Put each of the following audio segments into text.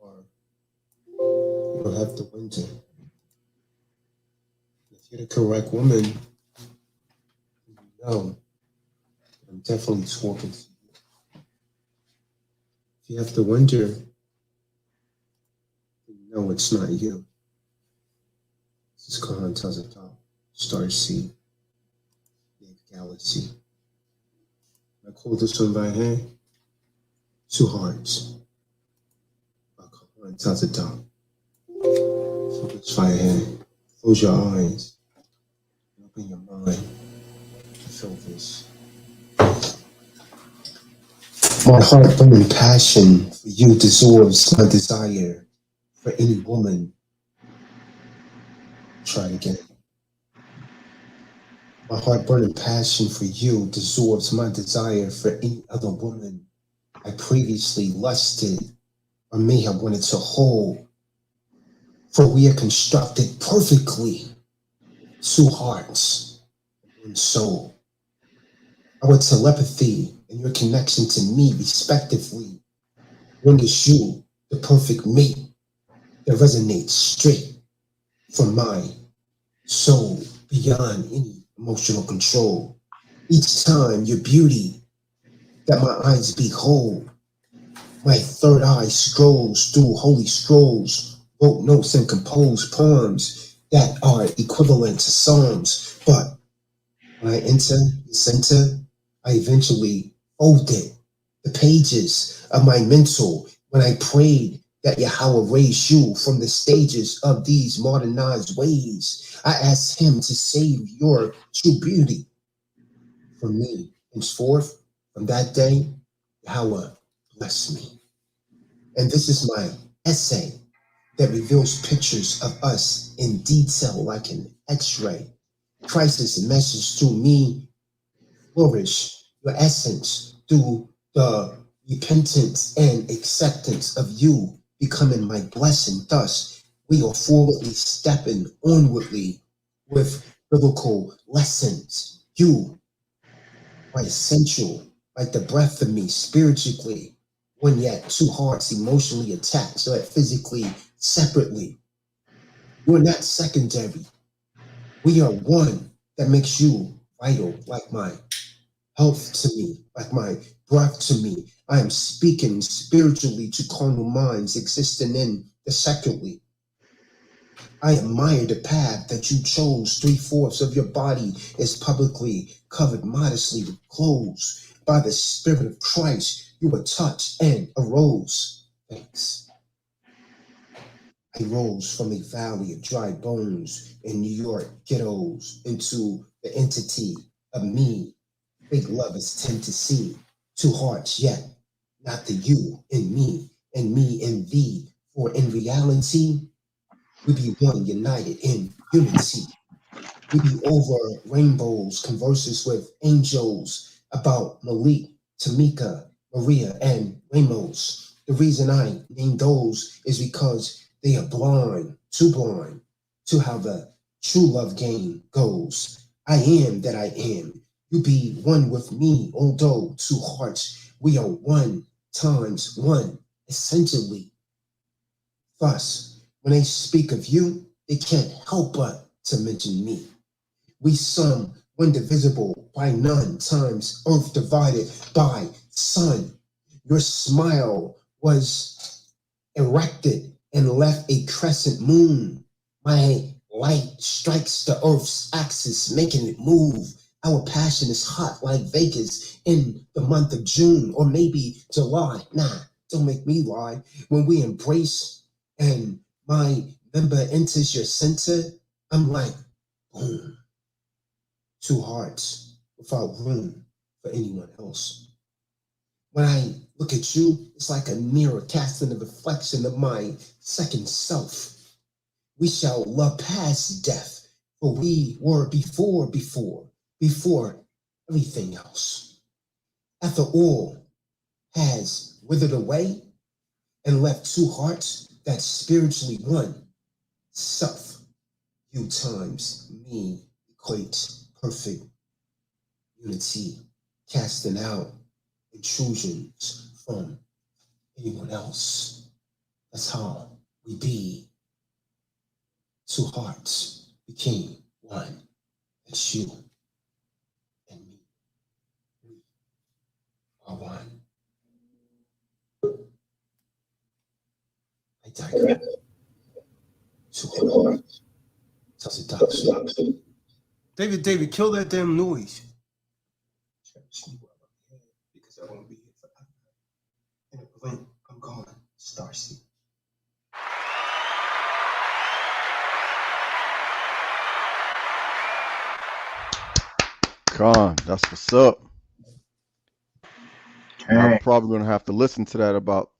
or you don't have to wonder. If you're the correct woman, you know I'm definitely talking to you. If you have to wonder, you know it's not you. This is called Tazadaq, Starseed, Big Galaxy. I call this one by hand, Two Hearts, by Tazadaq. Focus by hand, close your eyes, open your mind to feel this. My heart burning passion for you dissolves my desire for any woman. Try it again. My heart burning passion for you dissolves my desire for any other woman I previously lusted or may have wanted to hold. For we are constructed perfectly, two hearts, one soul. Our telepathy and your connection to me, respectively, renders you the perfect mate that resonates straight from my soul beyond any emotional control. Each time your beauty that my eyes behold, my third eye scrolls through holy scrolls, wrote notes and composed poems that are equivalent to psalms. But when I enter the center, I eventually folded the pages of my mental when I prayed that Yahweh raise you from the stages of these modernized ways. I asked him to save your true beauty from me. Henceforth, from that day, Yahweh bless me. And this is my essay that reveals pictures of us in detail like an x-ray. Christ's message to me, flourish your essence through the repentance and acceptance of you becoming my blessing. Thus, we are forwardly stepping onwardly with biblical lessons. You are essential, like the breath of me spiritually, when yet two hearts emotionally attached, yet physically separately. You're not secondary. We are one that makes you vital, like my health to me, like my breath to me. I am speaking spiritually to carnal minds existing in the secondly. I admire the path that you chose. 3/4 of your body is publicly covered modestly with clothes. By the Spirit of Christ, you were touched and arose. Thanks. I rose from a valley of dry bones in New York ghettos into the entity of me. Fake lovers tend to see two hearts, yet not the you in me and me in thee. For in reality, we be one united in unity. We be over rainbows, converses with angels about Malik, Tamika, Maria, and Ramos. The reason I name those is because they are blind to how the true love game goes. I am that I am. You be one with me, although two hearts, we are one times one, essentially. Thus, when they speak of you, they can't help but to mention me. We sum one divisible by none times earth divided by sun. Your smile was erected and left a crescent moon. My light strikes the earth's axis, making it move. Our passion is hot like Vegas in the month of June or maybe July. Nah, don't make me lie. When we embrace and my member enters your center, I'm like, boom. Two hearts without room for anyone else. When I look at you, it's like a mirror casting a reflection of my second self. We shall love past death, for we were before everything else. After all has withered away and left two hearts that spiritually one, self, you times me equates perfect unity, casting out intrusions from anyone else. That's how we be. Two hearts became one. It's you and me. We are one. I digress. Two hearts. Tazadaq. David, kill that damn noise. Because I won't be here forever. In a blink, I'm gone. Starseed. Con, that's what's up. Okay. I'm probably going to have to listen to that about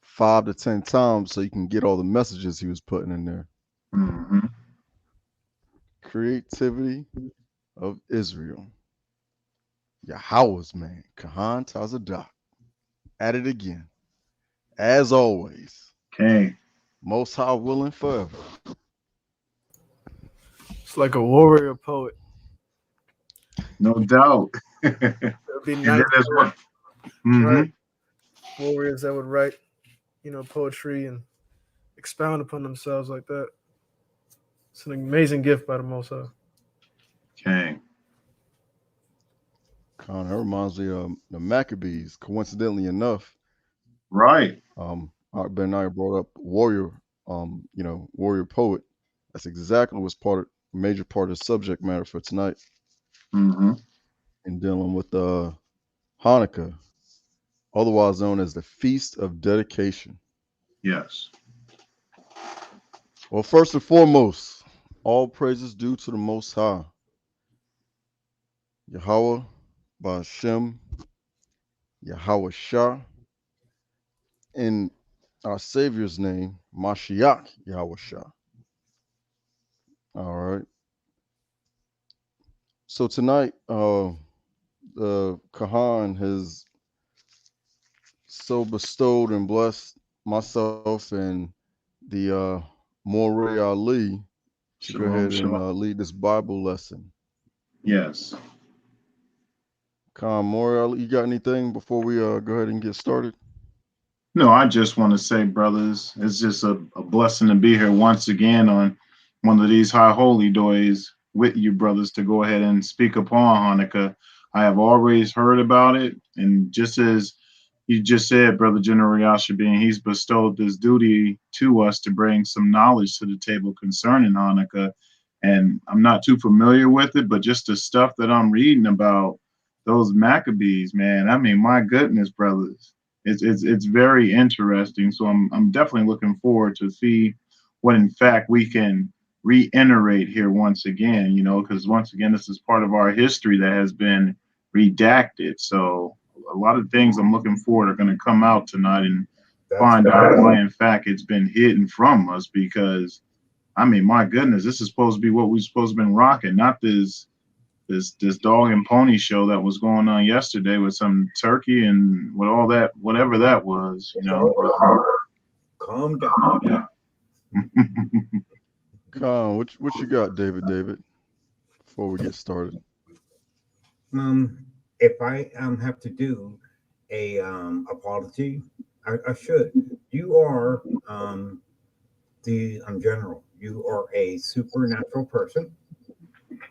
5 to 10 times so you can get all the messages he was putting in there. Mm-hmm. Creativity of Israel. Yahweh's man, Kahan Tazadaq. At it again. As always. Okay. Most High willing forever. It's like a warrior poet. No doubt. It'd be And nice, then there's what. Mm-hmm. right? Warriors that would write, poetry and expound upon themselves like that. It's an amazing gift by the Most High. Okay. Con, that reminds me of the Maccabees. Coincidentally enough, Right. Ben Naya brought up warrior, warrior poet. That's exactly what's major part of the subject matter for tonight. Mm-hmm. And dealing with Hanukkah, otherwise known as the Feast of Dedication. Yes. Well, first and foremost, all praises due to the Most High. Yahweh, Ba'ashem, Yahweh Shah, in our Savior's name, Mashiach Yahweh Shah. All right. So tonight, the Kahan has so bestowed and blessed myself and the Moreh Ali to go ahead and lead this Bible lesson. Yes. Khan Moreh Ali, you got anything before we go ahead and get started? No, I just want to say, brothers, it's just a blessing to be here once again on one of these high holy days with you, brothers, to go ahead and speak upon Hanukkah. I have always heard about it, and just as you just said, Brother General Yashabeam, he's bestowed this duty to us to bring some knowledge to the table concerning Hanukkah. And I'm not too familiar with it, but just the stuff that I'm reading about those Maccabees, man, I mean, my goodness, brothers. It's very interesting. So I'm definitely looking forward to see what in fact we can reiterate here once again, because once again this is part of our history that has been redacted. So a lot of things I'm looking forward are going to come out tonight and find out why in fact it's been hidden from us, because I mean, my goodness, this is supposed to be what we're supposed to have been rocking, not this dog and pony show that was going on yesterday with some turkey and with all that, whatever that was, Calm down. Khan, what you got, David, before we get started? If I have to do a apology, I should. You are the general. You are a supernatural person,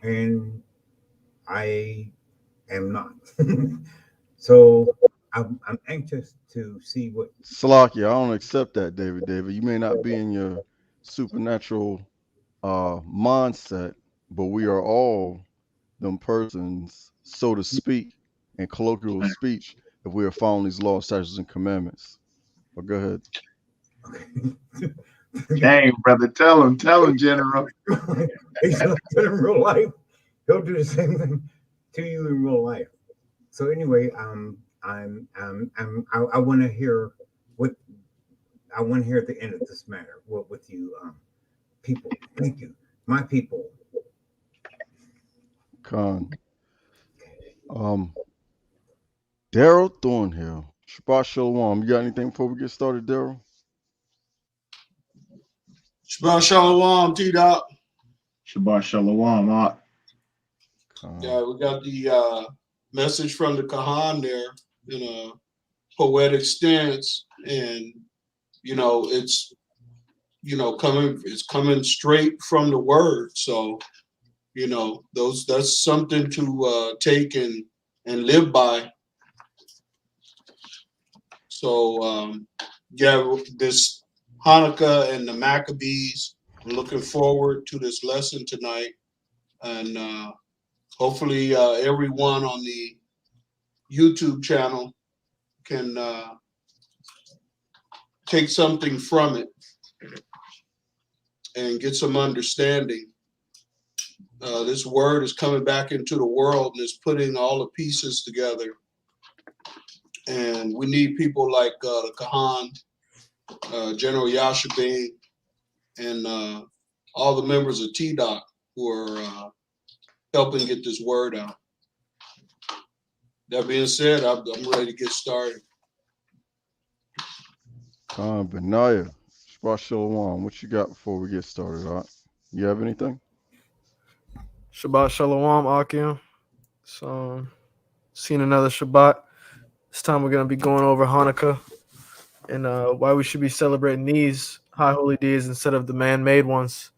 and I am not. So I'm anxious to see what. Salaki, I don't accept that, David. You may not be in your supernatural mindset, but we are all them persons, so to speak, in colloquial speech, if we are following these laws, statutes, and commandments. But go ahead. Dang, brother, tell him, General. He's not in real life. He'll do the same thing to you in real life. So anyway, I want to hear what I want to hear at the end of this matter. What with you, people? Thank you, my people. Con. Daryl Thornhill. Shabbat Shalom. You got anything before we get started, Daryl? Shabbat Shalom, TDOC. Shabbat Shalom. Yeah, we got the message from the Kahan there in a poetic stance, and you know, it's, you know, it's coming straight from the word. So, you know, that's something to take and live by. So yeah, this Hanukkah and the Maccabees, I'm looking forward to this lesson tonight, and hopefully everyone on the YouTube channel can take something from it and get some understanding. This word is coming back into the world and is putting all the pieces together. And we need people like the Kahan, General Yashabeam, and all the members of TDOC who are helping get this word out. That being said, I'm ready to get started. Benaya, Shabbat Shalom, what you got before we get started, Art? You have anything? Shabbat Shalom, Akim. So, seen another Shabbat. This time we're going to be going over Hanukkah and why we should be celebrating these high holy days instead of the man-made ones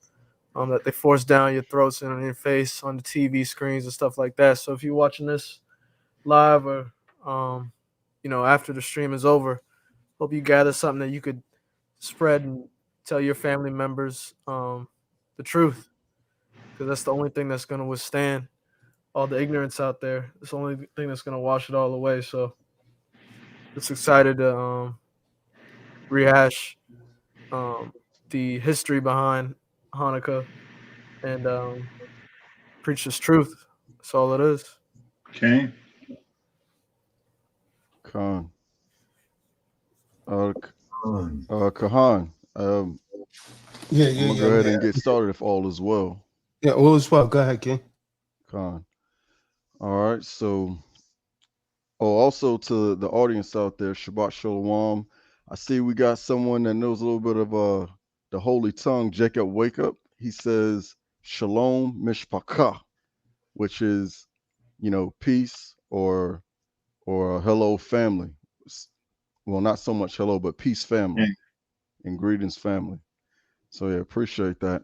that they force down your throats and on your face on the TV screens and stuff like that. So if you're watching this live or, you know, after the stream is over, hope you gather something that you could spread and tell your family members the truth, because that's the only thing that's going to withstand all the ignorance out there. It's the only thing that's going to wash it all away. So just excited to rehash the history behind Hanukkah and preach this truth. That's all it is. Okay. Khan. Kahan, Yeah, I'm gonna go ahead and get started if all is well. Yeah, all is well. Go ahead, King. Khan. All right, so also to the audience out there, Shabbat Shalom. I see we got someone that knows a little bit of the holy tongue, Jacob Wake Up. He says Shalom Mishpachah, which is, you know, peace or hello family. Well, not so much hello, but peace family and greetings family. So yeah, appreciate that.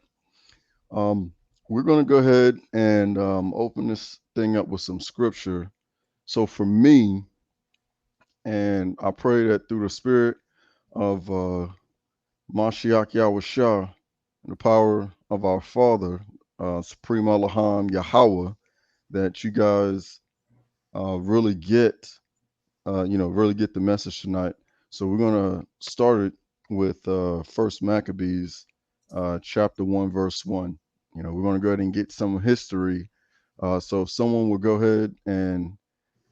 We're going to go ahead and open this thing up with some scripture. So for me, and I pray that through the spirit of Mashiach Yahushua and the power of our Father, Supreme Elohim Yahweh, that you guys really get, really get the message tonight. So we're going to start it with First Maccabees, chapter 1, verse 1. You know, we're going to go ahead and get some history. So if someone will go ahead and,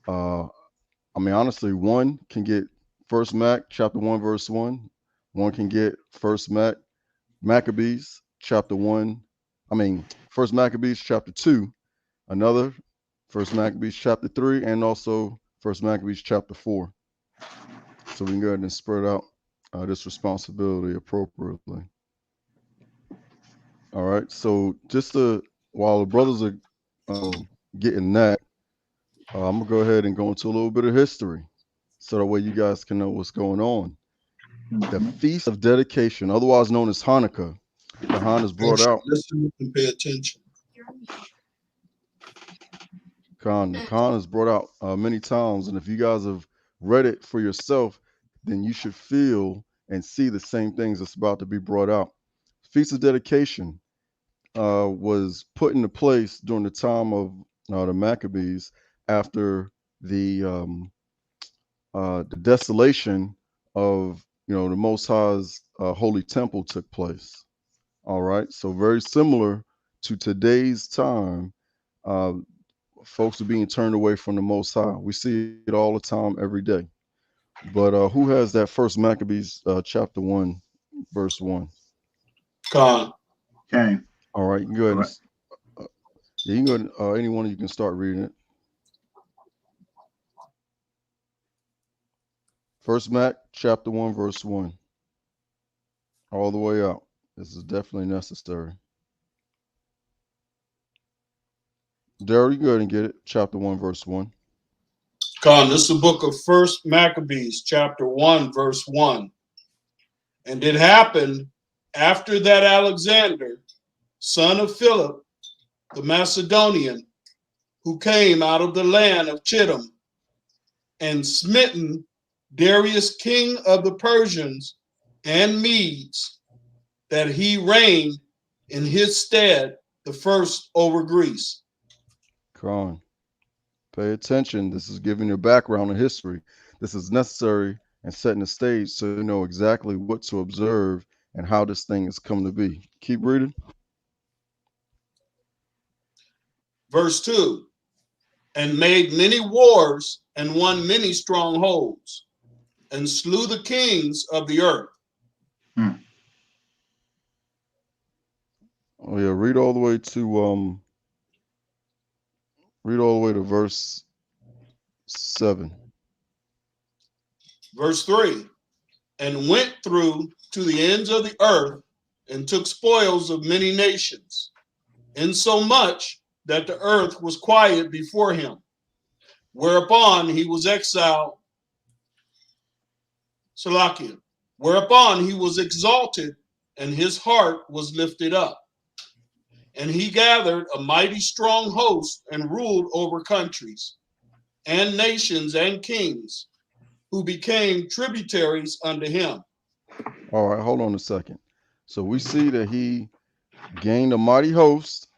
honestly, one can get First Mac, chapter 1, verse 1. One can get First Maccabees, chapter 1. First Maccabees, chapter 2. Another, First Maccabees, chapter 3, and also First Maccabees, chapter 4. So we can go ahead and spread out this responsibility appropriately. All right. So just while the brothers are getting that, I'm gonna go ahead and go into a little bit of history, so that way you guys can know what's going on. The Feast of Dedication, otherwise known as Hanukkah, Kahan is brought out. Listen and pay attention. Khan is brought out many times, and if you guys have read it for yourself, then you should feel and see the same things that's about to be brought out. Feast of Dedication was put into place during the time of the Maccabees after the desolation of the Most High's holy temple took place. All right, so very similar to today's time. Folks are being turned away from the Most High. We see it all the time, every day. But who has that First Maccabees chapter 1, verse 1? Khan. Okay. All right, you can go ahead. You can go ahead, anyone, you can start reading it. First Mac, chapter 1, verse 1. All the way out. This is definitely necessary. Daryl, you go ahead and get it. Chapter 1, verse 1. Khan, this is the book of First Maccabees, chapter 1, verse 1. And it happened after that Alexander, son of Philip, the Macedonian, who came out of the land of Chittim, and smitten Darius, king of the Persians and Medes, that he reigned in his stead the first over Greece. Come on. Pay attention. This is giving your background and history. This is necessary and setting the stage so you know exactly what to observe and how this thing is coming to be. Keep reading. Verse 2, and made many wars and won many strongholds, and slew the kings of the earth. Oh yeah, read all the way to verse 7. Verse 3, and went through to the ends of the earth and took spoils of many nations, insomuch that the earth was quiet before him, whereupon he was exiled, Salakia, whereupon he was exalted and his heart was lifted up. And he gathered a mighty strong host and ruled over countries and nations and kings, who became tributaries unto him. All right, hold on a second. So we see that he gained a mighty host,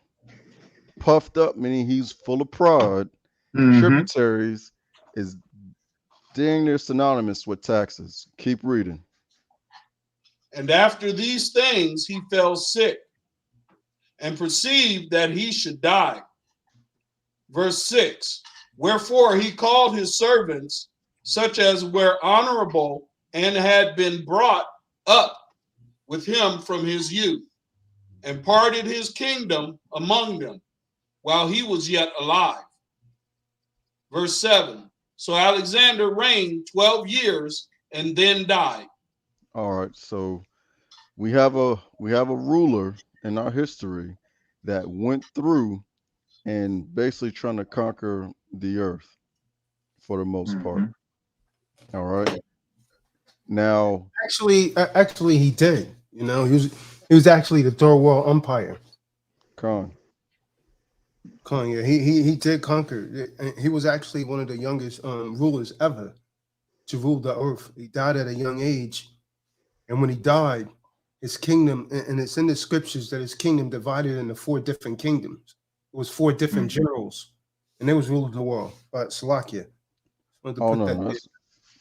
puffed up, meaning he's full of pride. Tributaries is dang near synonymous with taxes. Keep reading. And after these things he fell sick and perceived that he should die. Verse 6, wherefore he called his servants, such as were honorable and had been brought up with him from his youth, and parted his kingdom among them while he was yet alive. Verse 7, so Alexander reigned 12 years and then died. All right, so we have a ruler in our history that went through and basically trying to conquer the earth for the most part. All right. Now, Actually, he did. You know, he was actually the third world umpire. Khan. Yeah, he did conquer. He was actually one of the youngest rulers ever to rule the earth. He died at a young age, and when he died, his kingdom, and it's in the scriptures that his kingdom divided into 4 different kingdoms. It was 4 different generals, and they was ruling the world. But Salakia, Oh no, that's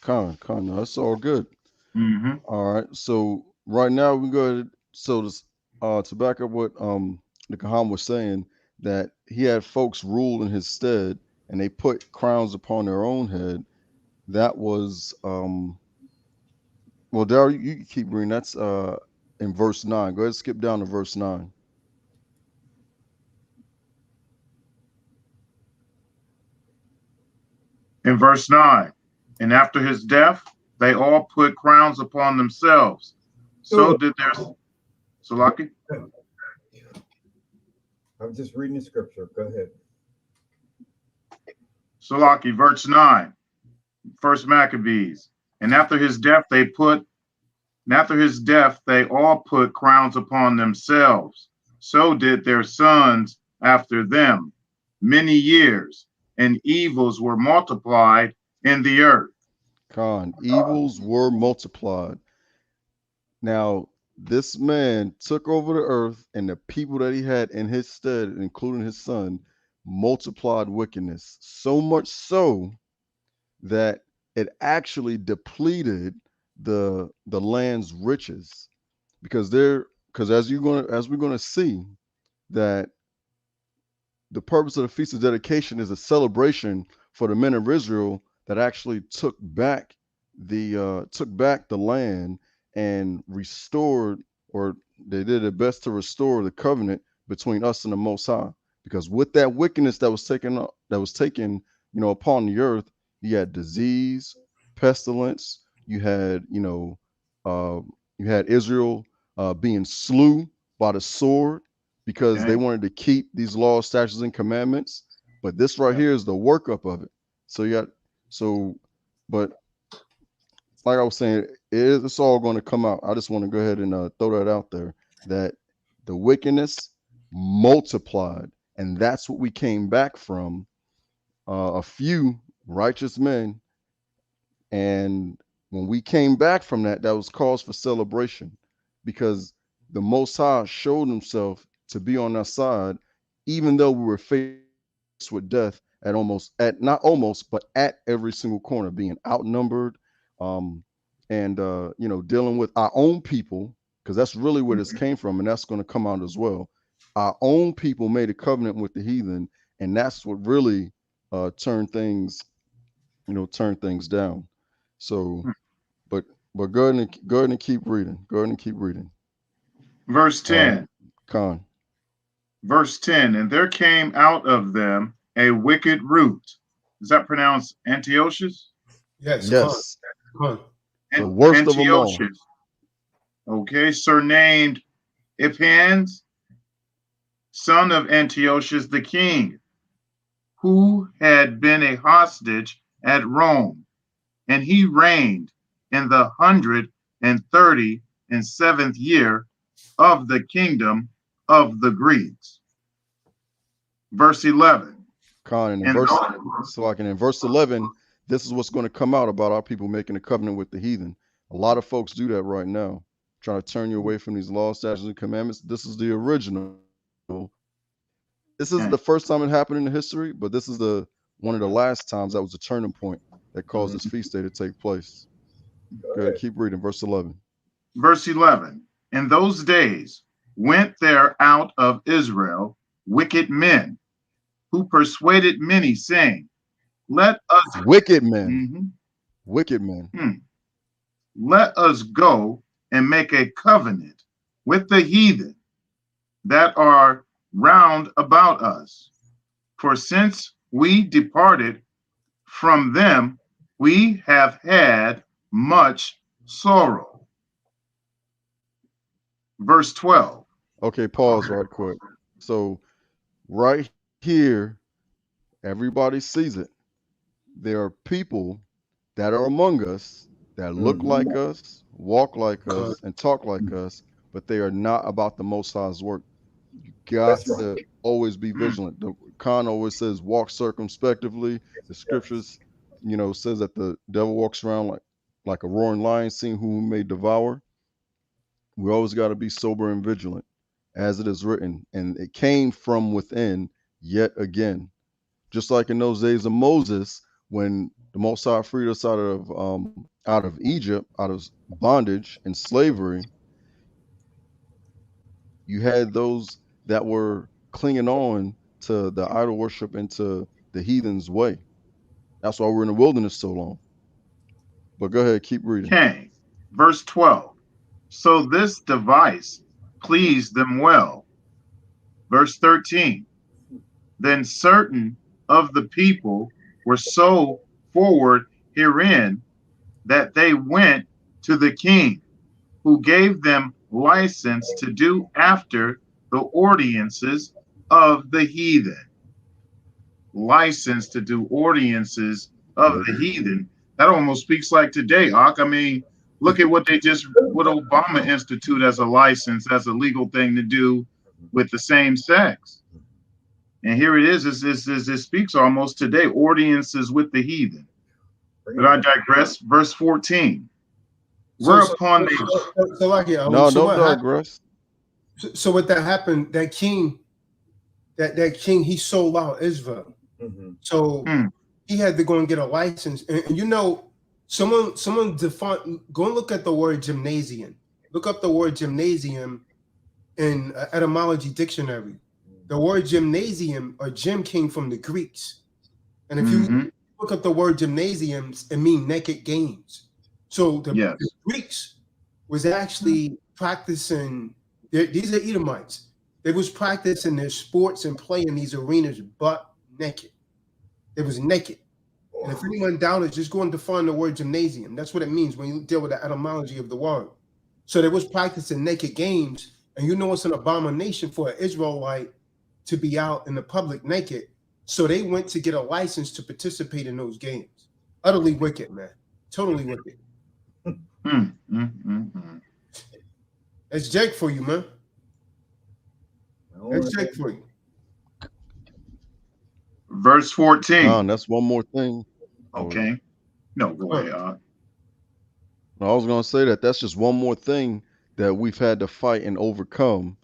Khan. No, that's all good. All right. So right now we go. So this, to back up what the Kaham was saying, that he had folks rule in his stead, and they put crowns upon their own head. That was well, Daryl, you can keep reading. That's in verse 9. Go ahead, skip down to verse 9. In verse 9, and after his death, they all put crowns upon themselves. So did their Salaki. I'm just reading the scripture. Go ahead. Salaki, verse 9, First Maccabees. And after his death, they all put crowns upon themselves. So did their sons after them, many years, and evils were multiplied in the earth. Khan, evils were multiplied. Now, this man took over the earth, and the people that he had in his stead, including his son, multiplied wickedness. So much so that it actually depleted the land's riches, because as we're gonna see, that the purpose of the Feast of Dedication is a celebration for the men of Israel that actually took back the land and restored, or they did their best to restore the covenant between us and the Most High. Because with that wickedness that was taken, upon the earth, you had disease, pestilence. You had, Israel being slew by the sword, because they wanted to keep these laws, statutes, and commandments. But this right here is the workup of it. But like I was saying, it's all going to come out. I just want to go ahead and throw that out there, that the wickedness multiplied, and that's what we came back from, a few righteous men. And when we came back from that, that was cause for celebration, because the Most High showed himself to be on our side, even though we were faced with death not almost, but at every single corner, being outnumbered, and dealing with our own people, because that's really where this came from, and that's going to come out as well. Our own people made a covenant with the heathen, and that's what really turned things down. So, but go ahead and keep reading. Go ahead and keep reading. Verse 10. Khan. Verse 10. And there came out of them a wicked root. Is that pronounced Antiochus? Yes. Yes. Come on. The worst of them all. Antiochus. Okay, surnamed Ephanes, son of Antiochus the king, who had been a hostage at Rome, and he reigned in the 137th year of the kingdom of the Greeks. Verse 11. Khan, in verse 11, this is what's going to come out about our people making a covenant with the heathen. A lot of folks do that right now, trying to turn you away from these laws, statutes, and commandments. This is the original. This isn't the first time it happened in the history, but this is one of the last times that was a turning point that caused this feast day to take place. Go ahead, keep reading. Verse 11. Verse 11. In those days went there out of Israel wicked men, who persuaded many, saying, let us... Wicked men. Wicked men. Let us go and make a covenant with the heathen that are round about us. For since we departed from them, we have had much sorrow. Verse 12. Okay, pause right quick. So right here, everybody sees it. There are people that are among us that look like us, walk like us, and talk like us, but they are not about the Most High's work. You got to always be vigilant. The Khan always says, walk circumspectively. The scriptures, says that the devil walks around like a roaring lion, seeing whom he may devour. We always got to be sober and vigilant, as it is written. And it came from within yet again. Just like in those days of Moses, when the Most High freed us out of Egypt, out of bondage and slavery, you had those that were clinging on to the idol worship and to the heathen's way. That's why we're in the wilderness so long. But go ahead, keep reading. Okay, verse 12. So this device pleased them well. Verse 13. Then certain of the people were so forward herein that they went to the king, who gave them license to do after the ordinances of the heathen. License to do ordinances of the heathen. That almost speaks like today, Ak. I mean, look at what Obama instituted as a license, as a legal thing to do with the same sex. And here it is, it speaks almost today, ordinances with the heathen. But I digress. Verse 14. Whereupon don't digress. So what that happened, that king, he sold out Israel. So he had to go and get a license. And someone defined, go and look at the word gymnasium. Look up the word gymnasium in etymology dictionary. The word gymnasium or gym came from the Greeks. And if you look up the word gymnasiums, it means naked games. So the Greeks was actually practicing, these are Edomites. They was practicing their sports and play in these arenas butt naked. It was naked. And if anyone doubted, just go and define the word gymnasium. That's what it means when you deal with the etymology of the word. So they was practicing naked games, and it's an abomination for an Israelite to be out in the public naked. So they went to get a license to participate in those games. Utterly wicked, man. Totally wicked. That's Jake for you, man. That's Jake for you. Verse 14. That's one more thing. Okay. No, go ahead. I was going to say that's just one more thing that we've had to fight and overcome,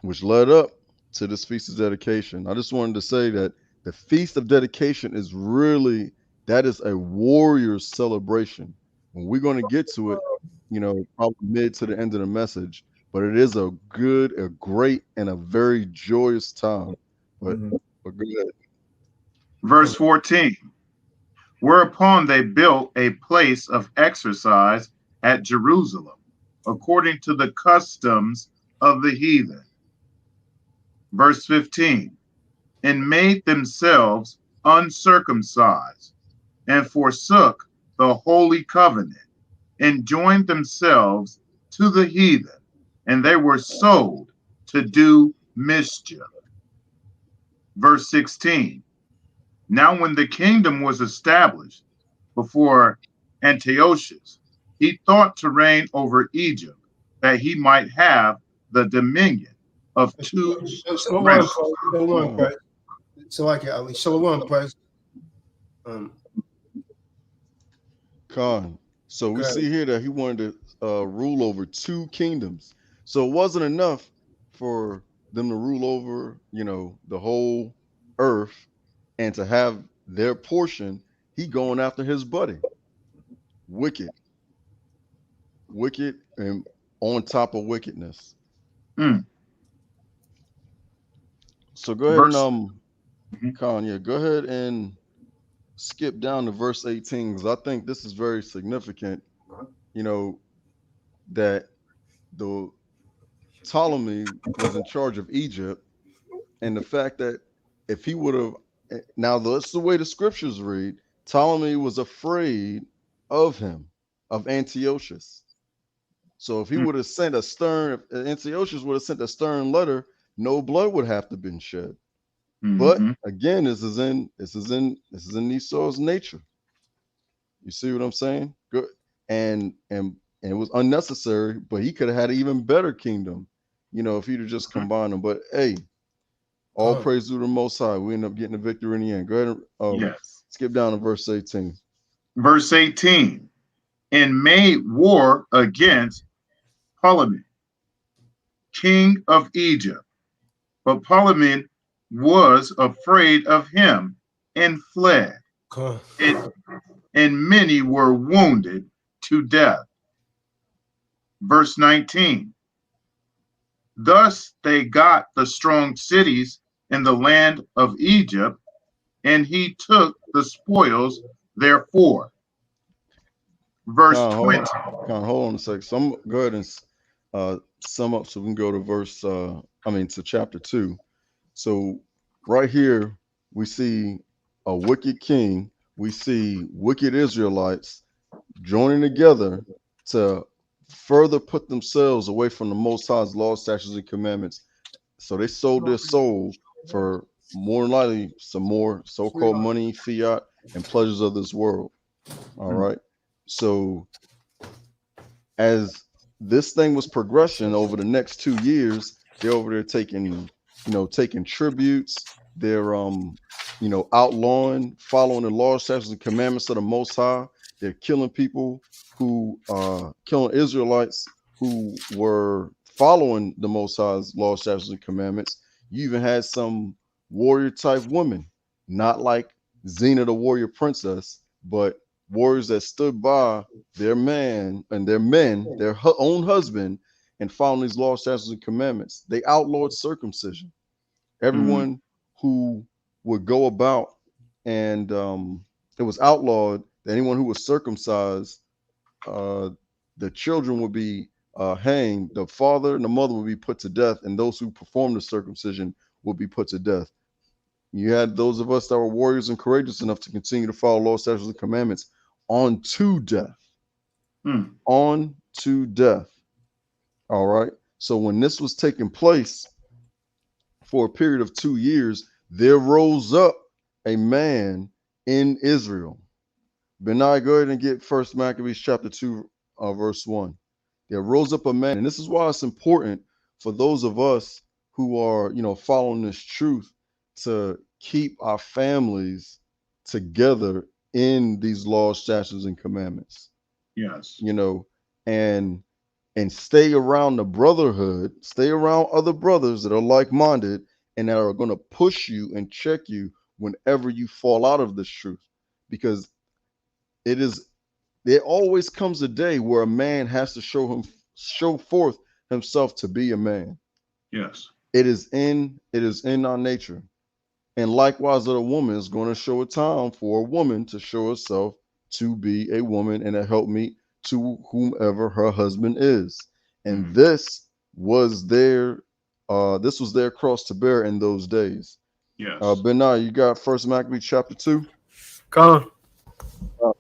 which led up to this Feast of Dedication. I just wanted to say that the Feast of Dedication is really, that is a warrior's celebration. And we're going to get to it, probably mid to the end of the message, but it is a great, and a very joyous time. But go ahead. Verse 14. Whereupon they built a place of exercise at Jerusalem, according to the customs of the heathen. Verse 15. And made themselves uncircumcised, and forsook the holy covenant, and joined themselves to the heathen, and they were sold to do mischief. Verse 16. Now when the kingdom was established before Antiochus, he thought to reign over Egypt, that he might have the dominion of two realms. Shalom, Press. Khan. So we see here that he wanted to rule over two kingdoms. So it wasn't enough for them to rule over, the whole earth and to have their portion. He going after his buddy. Wicked, and on top of wickedness. So go ahead and Khan, go ahead and skip down to verse 18, because I think this is very significant. That the Ptolemy was in charge of Egypt, and the fact that if he would have, now that's the way the scriptures read, Ptolemy was afraid of him, of Antiochus. So if he would have sent if Antiochus would have sent a stern letter, no blood would have to been shed. But again, this is in Esau's nature. You see what I'm saying? Good. And it was unnecessary, but he could have had an even better kingdom, if he'd have just combined them. But hey, all praise to the Most High. We end up getting the victory in the end. Go ahead and skip down to verse 18. Verse 18. And made war against Ptolemy, king of Egypt. But Ptolemy was afraid of him and fled. And many were wounded to death. Verse 19. Thus they got the strong cities in the land of Egypt, and he took the spoils therefore. Verse 20. Hold on a second. So I'm going to go ahead and sum up so we can go to to chapter 2. So right here, we see a wicked king. We see wicked Israelites joining together to further put themselves away from the Most High's laws, statutes, and commandments. So they sold their soul for more than likely some more so-called money, fiat, and pleasures of this world. All right. So as this thing was progressing over the next 2 years, they're over there taking tributes. They're outlawing, following the laws, statutes, and commandments of the Most High. They're killing people who killing Israelites who were following the Most High's laws, statutes, and commandments. You even had some warrior type women, not like Xena the warrior princess, but warriors that stood by their man and their men, their own husband, and following these laws, statutes, and commandments. They outlawed circumcision. Everyone who would go about, and it was outlawed that anyone who was circumcised, the children would be hanged, the father and the mother would be put to death, and those who performed the circumcision would be put to death. You had those of us that were warriors and courageous enough to continue to follow law, statutes, and commandments on to death. On to death. All right. So when this was taking place for a period of 2 years, there rose up a man in Israel. Benai, go ahead and get 1 Maccabees chapter 2, verse 1. There rose up a man, and this is why it's important for those of us who are, following this truth to keep our families together in these laws, statutes, and commandments. Yes. And stay around the brotherhood, stay around other brothers that are like-minded and that are going to push you and check you whenever you fall out of this truth. Because there always comes a day where a man has to show forth himself to be a man. Yes. It is in our nature. And likewise, that a woman is going to show a time for a woman to show herself to be a woman and a helpmeet to whomever her husband is. And this was their cross to bear in those days. Yes. Benai, you got First Maccabees chapter 2? Come on.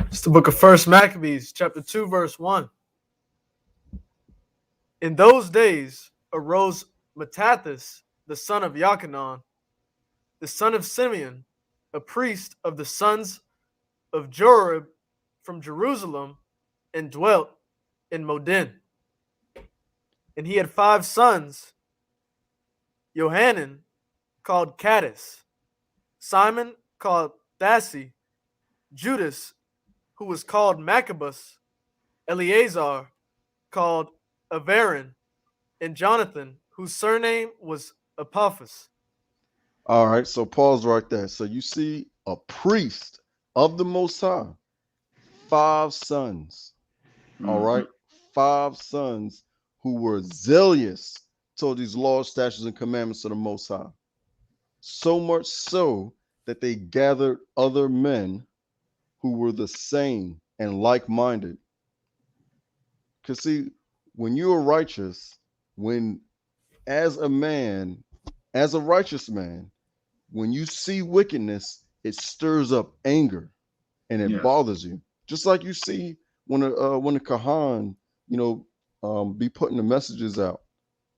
It's the book of First Maccabees, chapter 2, verse 1. In those days arose Mattathias, the son of Yachanan, the son of Simeon, a priest of the sons of Jorib from Jerusalem, and dwelt in Modin. And he had 5 sons: Johanan, called Caddis, Simon, called Thassi, Judas, who was called Maccabus, Eleazar, called Avarin, and Jonathan, whose surname was Apophis. All right, so pause right there. So you see a priest of the Most High, 5 sons. All right, 5 sons who were zealous toward these laws, statutes, and commandments of the Most High. So much so that they gathered other men who were the same and like-minded. Because see, when you are righteous, as a righteous man, when you see wickedness, it stirs up anger and it bothers you. Just like you see when a Kahan, be putting the messages out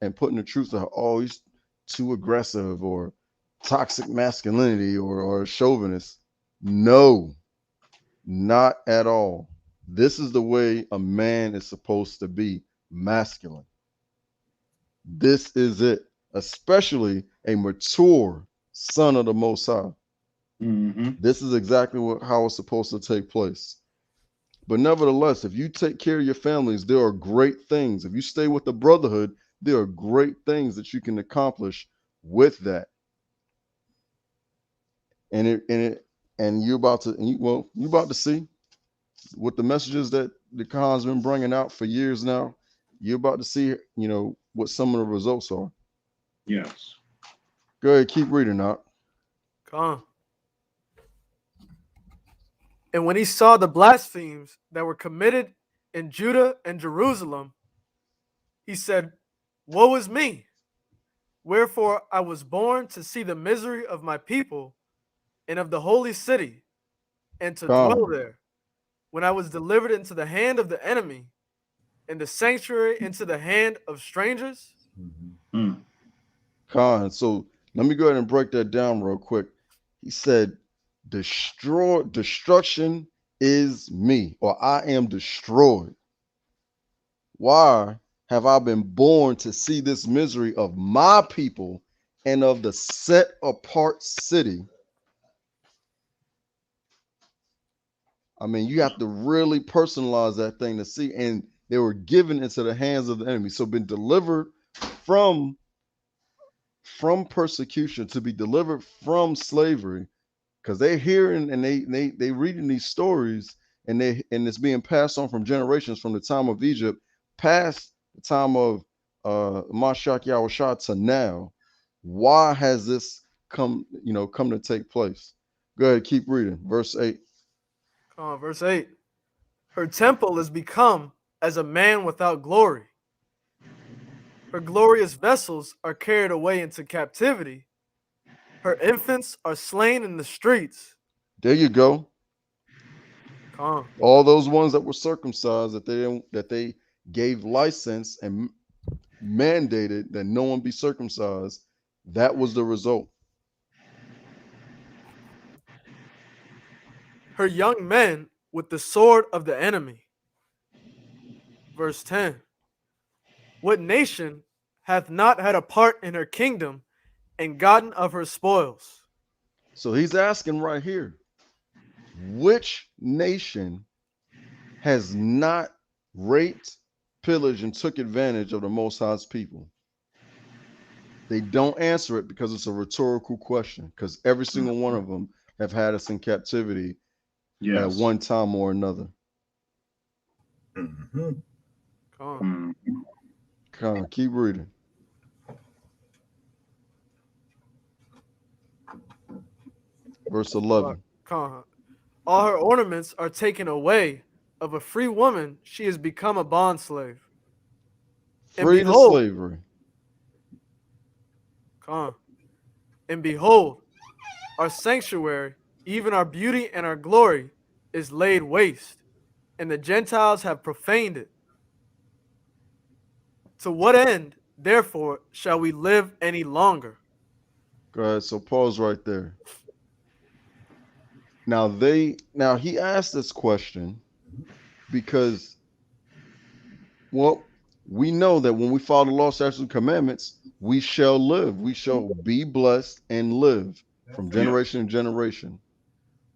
and putting the truth out. Oh, he's too aggressive, or toxic masculinity, or chauvinist. No, not at all. This is the way a man is supposed to be, masculine. This is it, especially a mature son of the Most High. This is exactly how it's supposed to take place. But nevertheless, if you take care of your families, there are great things. If you stay with the brotherhood, there are great things that you can accomplish with that. And you're about to see with the messages that the Khan's been bringing out for years now. You're about to see, what some of the results are. Yes. Go ahead, keep reading out. Come on. And when he saw the blasphemies that were committed in Judah and Jerusalem, he said, "Woe is me! Wherefore I was born to see the misery of my people and of the holy city, and to dwell there, when I was delivered into the hand of the enemy, and the sanctuary into the hand of strangers." Khan, so let me go ahead and break that down real quick. He said, destruction is me, or I am destroyed. Why have I been born to see this misery of my people and of the set apart city? I mean, you have to really personalize that thing to see. And they were given into the hands of the enemy. So been delivered from persecution, to be delivered from slavery, because they're hearing and they reading these stories, and it's being passed on from generations, from the time of Egypt past the time of Mashiach Yahushua to now. Why has this come to take place? Go ahead, keep reading. Verse 8. Come on, verse 8. Her temple is become as a man without glory. Her glorious vessels are carried away into captivity. Her infants are slain in the streets. There you go. Come on. All those ones that were circumcised, that they gave license and mandated that no one be circumcised, that was the result. Her young men with the sword of the enemy. Verse 10. What nation hath not had a part in her kingdom and gotten of her spoils? So he's asking right here, which nation has not raped, pillaged, and took advantage of the Most High's people? They don't answer it because it's a rhetorical question, because every single one of them have had us in captivity at one time or another. Mm-hmm. Come on, keep reading. Verse 11. All her ornaments are taken away. Of a free woman, she has become a bondslave. Free to slavery. And behold, our sanctuary, even our beauty and our glory, is laid waste, and the Gentiles have profaned it. To what end, therefore, shall we live any longer? Go ahead. So pause right there. Now he asked this question because, well, we know that when we follow the law, statutes, and commandments, we shall live. We shall be blessed and live from generation to generation.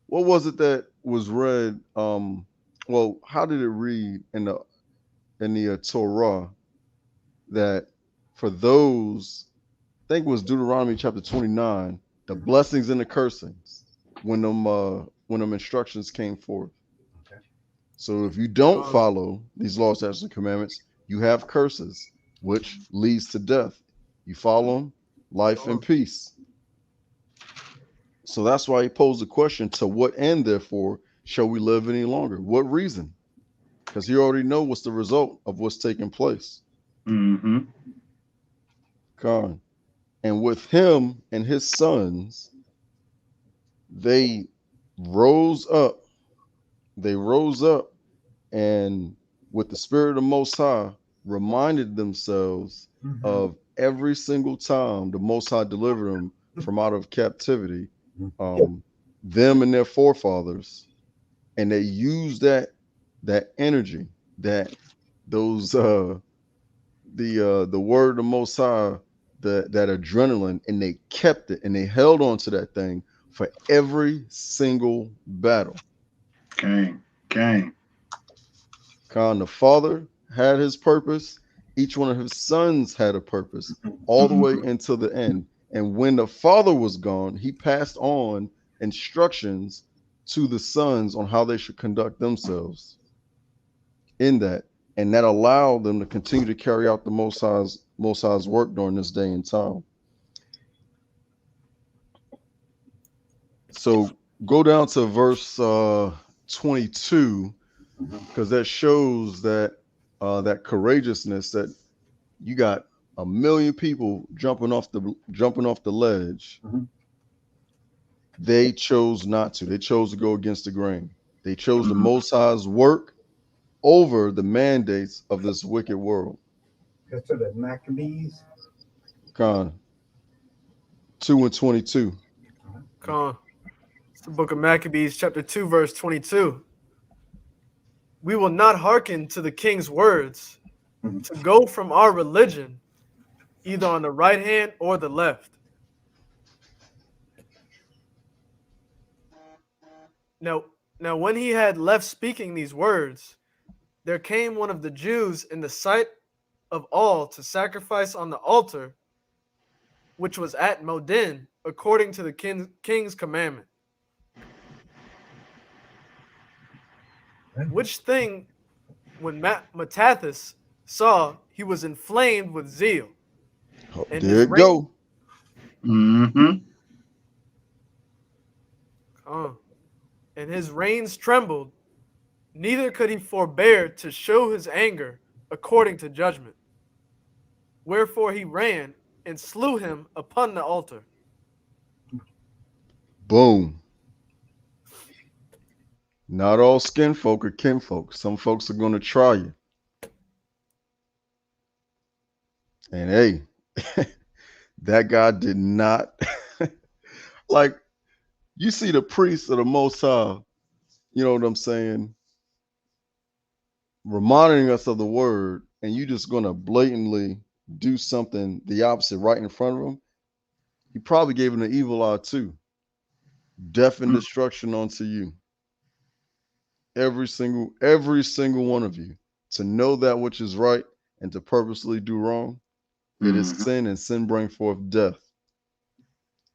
What was it that was read? Well, how did it read in the Torah that for those, I think it was Deuteronomy chapter 29, the blessings and the cursings when them instructions came forth. Okay. So if you don't follow these laws, statutes, and commandments, you have curses, which leads to death. You follow them, life and peace. So that's why he posed the question, to what end, therefore, shall we live any longer? What reason? Because he already knows what's the result of what's taking place. Mm-hmm. Con. And with him and his sons, they rose up. They rose up and with the Spirit of the Most High reminded themselves of every single time the Most High delivered them from out of captivity, them and their forefathers, and they used that energy, that those the word of the Most High, that adrenaline, and they kept it and they held on to that thing for every single battle. Okay. The father had his purpose. Each one of his sons had a purpose all the way until the end. And when the father was gone, he passed on instructions to the sons on how they should conduct themselves in that. And that allowed them to continue to carry out the Most High's work during this day and time. So go down to verse 22, because that shows that that courageousness, that you got 1 million people jumping off the ledge. They chose not to. They chose to go against the grain. They chose the Most High's work over the mandates of this wicked world. That's to the Maccabees. 2 and 22. It's the book of Maccabees, chapter 2, verse 22. We will not hearken to the king's words to go from our religion, either on the right hand or the left. Now when he had left speaking these words, there came one of the Jews in the sight of all to sacrifice on the altar, which was at Modin, according to the king's commandment. Which thing, when Mattathias saw, he was inflamed with zeal. And there it go. And his reins trembled, neither could he forbear to show his anger according to judgment. Wherefore he ran and slew him upon the altar. Boom. Not all skin folk are kin folk. Some folks are going to try you. And hey, that guy did not like, you see the priests of the Most High you know what I'm saying, reminding us of the word, and you just gonna blatantly do something the opposite right in front of him, he probably gave him an evil eye too. Death and destruction unto you. Every single one of you. To know that which is right and to purposely do wrong, it is sin, and sin bring forth death.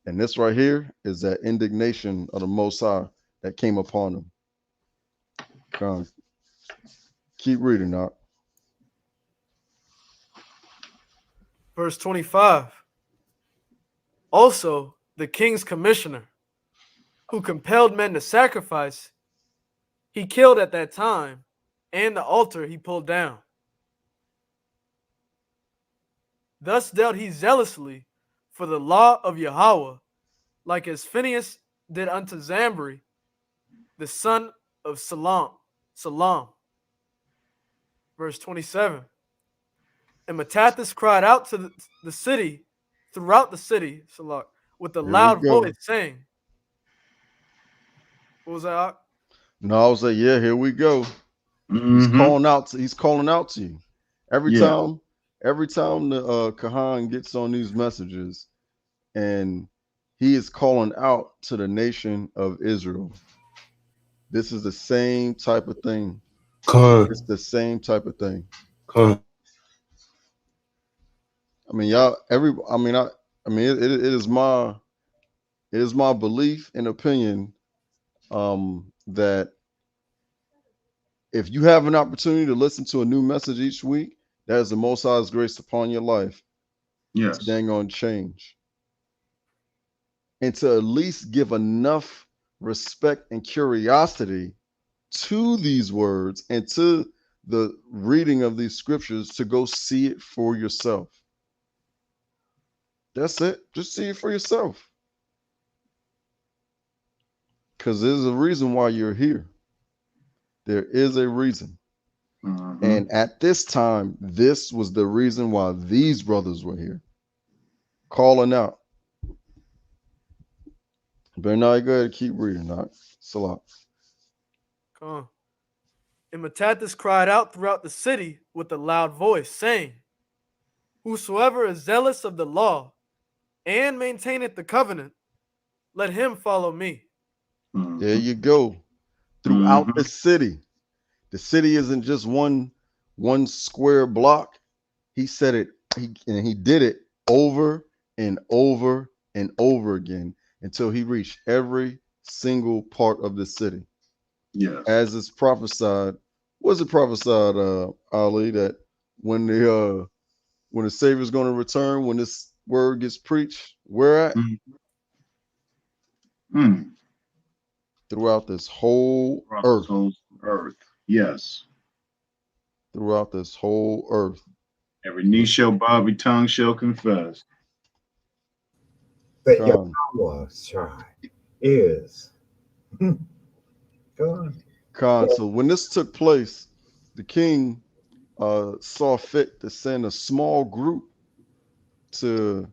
And this right here is that indignation of the Most High that came upon him. Come on. Keep reading, Doc. Verse 25. Also, the king's commissioner, who compelled men to sacrifice, he killed at that time, and the altar he pulled down. Thus dealt he zealously for the law of Yahweh, like as Phinehas did unto Zambri, the son of Salam. Verse 27. And Mattathias cried out to the city, throughout the city, Salak, with a loud voice, saying, what was that? No, I was like, yeah, here we go. He's calling out to you. Every time the Kahan gets on these messages, and he is calling out to the nation of Israel. This is the same type of thing. It's the same type of thing. I mean, y'all. It is my belief and opinion that if you have an opportunity to listen to a new message each week, that is the Most High's grace upon your life. Yes. It's dang on change. And to at least give enough respect and curiosity to these words and to the reading of these scriptures to go see it for yourself. That's it. Just see it for yourself. Because there's a reason why you're here. There is a reason. And at this time, this was the reason why these brothers were here. Calling out. But now you go ahead and keep reading, not Salah. Come on. And Mattathias cried out throughout the city with a loud voice, saying, whosoever is zealous of the law and maintaineth the covenant, let him follow me. There you go. Throughout the city. The city isn't just one square block. He said it, he did it over and over and over again until he reached every single part of the city. Yes. As it's prophesied, was it prophesied, Ali, that when the Savior's going to return, when this word gets preached, where at? Throughout this whole earth. Yes. Throughout this whole earth. Every knee shall bow, every tongue shall confess. That Yahweh's child is. Go on. So when this took place, the king saw fit to send a small group to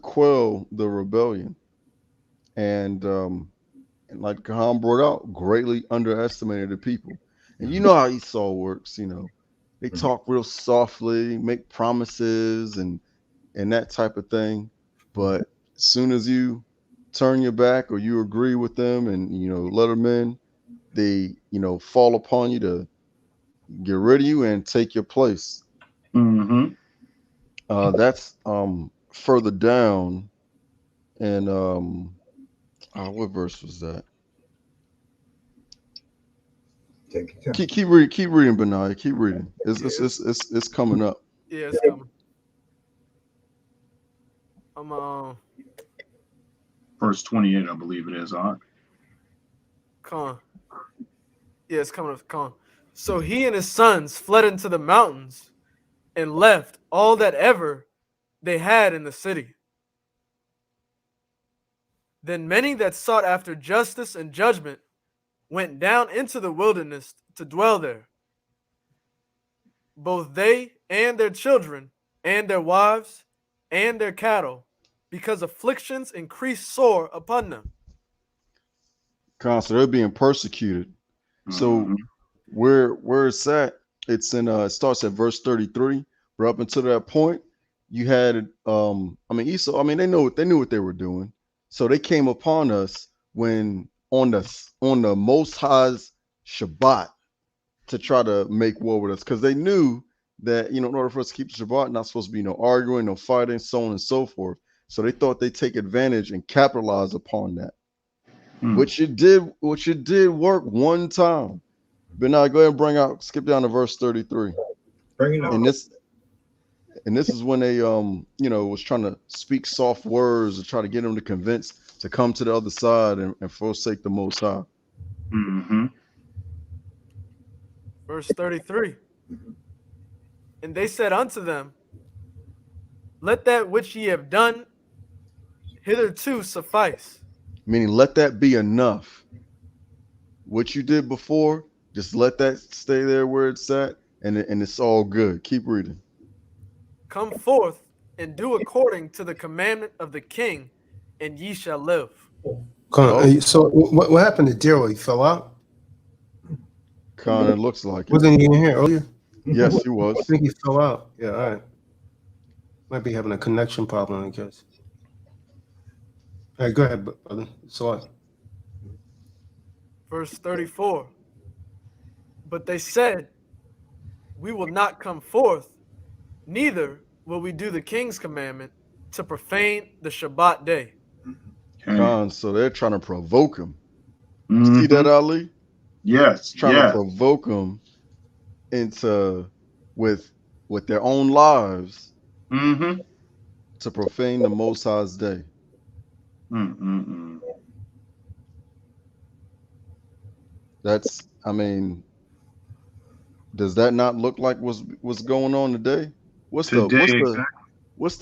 quell the rebellion, and like Kahan brought out, greatly underestimated the people. And you know how Esau works, they talk real softly, make promises and that type of thing, but as soon as you turn your back or you agree with them and let them in, they fall upon you to get rid of you and take your place. That's further down, and what verse was that? Keep reading, Benaiah. Keep reading. It's coming up. Yeah, it's coming. Verse 28, I believe it is. Come on. Yeah, it's coming up. Come on. So he and his sons fled into the mountains and left all that ever they had in the city. Then many that sought after justice and judgment went down into the wilderness to dwell there, both they and their children and their wives and their cattle, because afflictions increased sore upon them. So they're being persecuted. So where it's at, it's in it starts at verse 33. But up until that point, you had Esau, they knew what they were doing. So they came upon us when on the Most High's Shabbat to try to make war with us, because they knew that in order for us to keep the Shabbat, not supposed to be no arguing, no fighting, so on and so forth. So they thought they'd take advantage and capitalize upon that. Which it did work one time. But now go ahead and skip down to verse 33. Bring it up. And this is when they was trying to speak soft words to try to get them to convince to come to the other side and forsake the Most High. Verse 33. And they said unto them, let that which ye have done hitherto suffice. Meaning, let that be enough. What you did before, just let that stay there where it's at, and it's all good. Keep reading. Come forth and do according to the commandment of the king, and ye shall live. So what happened to Daryl? He fell out? It looks like it. Wasn't he in here earlier? Yes, he was. I think he fell out. Yeah, all right. Might be having a connection problem, I guess. All right, go ahead, brother. So Verse 34. But they said, we will not come forth, neither will we do the king's commandment to profane the Shabbat day. So they're trying to provoke him. See that, Ali? Yes. Trying to provoke him into with their own lives to profane the Most High's day. That's, does that not look like what's going on today? What's the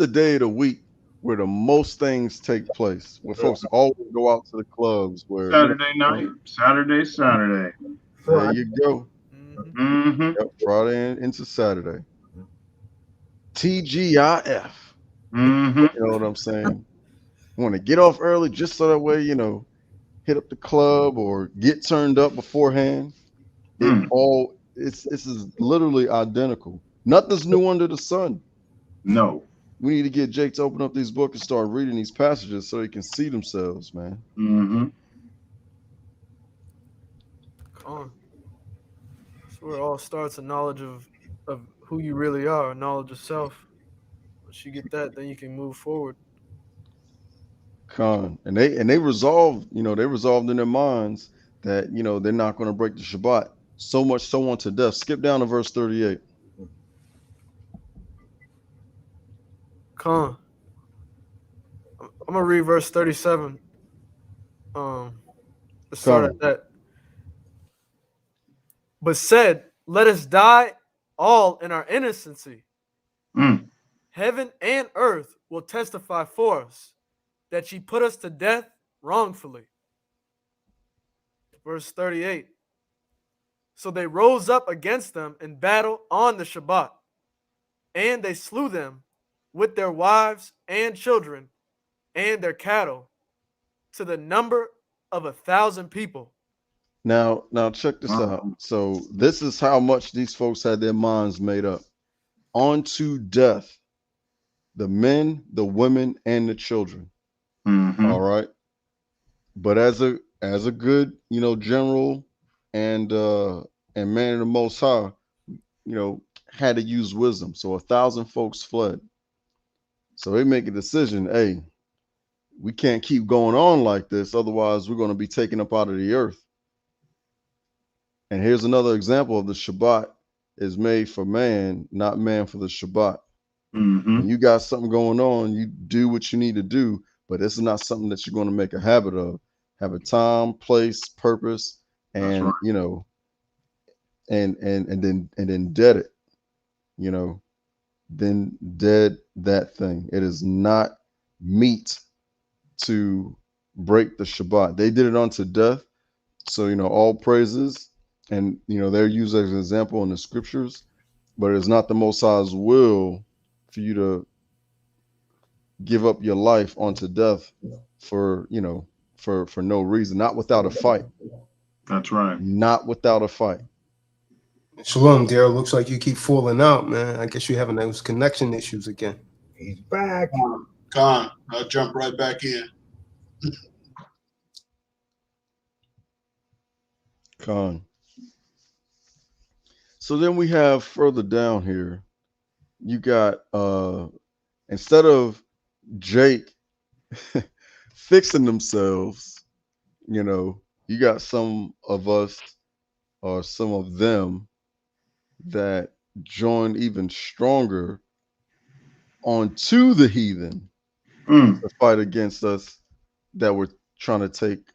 day of the week where the most things take place? Where folks always go out to the clubs where Saturday night. Saturday. There you go. Yep, Friday into Saturday. TGIF. You know what I'm saying? Want to get off early just so that way, hit up the club or get turned up beforehand. This is literally identical. Nothing's new under the sun. No. We need to get Jake to open up these books and start reading these passages so they can see themselves, man. That's where it all starts, a knowledge of who you really are, a knowledge of self. Once you get that, then you can move forward. And they resolved, they resolved in their minds that, they're not going to break the Shabbat. So much so on to death. Skip down to verse 38. I'm gonna read verse 37. Let's start at that. But said, let us die all in our innocency. Heaven and earth will testify for us that ye put us to death wrongfully. Verse 38. So they rose up against them in battle on the Shabbat, and they slew them with their wives and children and their cattle to the number of 1,000 people. Now check this out. So this is how much these folks had their minds made up. Unto death, the men, the women, and the children. All right. But as a good, general and man of the Most High, had to use wisdom. So 1,000 folks fled. So they make a decision. Hey, we can't keep going on like this. Otherwise, we're going to be taken up out of the earth. And here's another example of the Shabbat is made for man, not man for the Shabbat. When you got something going on, you do what you need to do, but this is not something that you're going to make a habit of. Have a time, place, purpose, and right. And then dead it, then dead that thing. It is not meet to break the Shabbat. They did it unto death. So, all praises, and, they're used as an example in the scriptures, but it's not the Most High's will for you to give up your life unto death for for no reason, not without a fight. That's right. Not without a fight. Shalom, Daryl. Looks like you keep falling out, man. I guess you're having those connection issues again. He's back. Con, I'll jump right back in. Con. So then we have further down here, you got instead of Jake fixing themselves, you know, you got some of us or some of them that join even stronger onto the heathen to fight against us, that were trying to take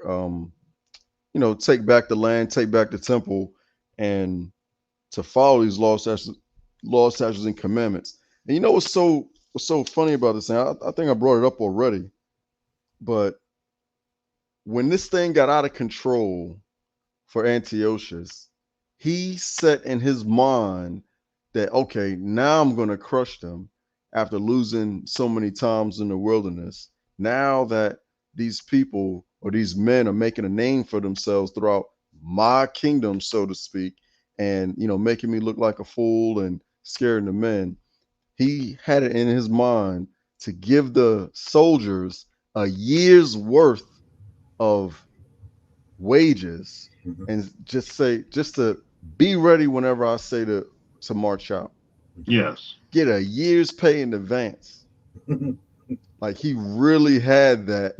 take back the land, take back the temple, and to follow these laws, statutes, and commandments. And you know what's so funny about this thing? I think I brought it up already, but when this thing got out of control for Antiochus, he set in his mind that, okay, now I'm going to crush them after losing so many times in the wilderness. Now that these people or these men are making a name for themselves throughout my kingdom, so to speak, and, you know, making me look like a fool and scaring the men, he had it in his mind to give the soldiers a year's worth of wages and just to be ready whenever I say to march out. Yes. Get a year's pay in advance. Like he really had that.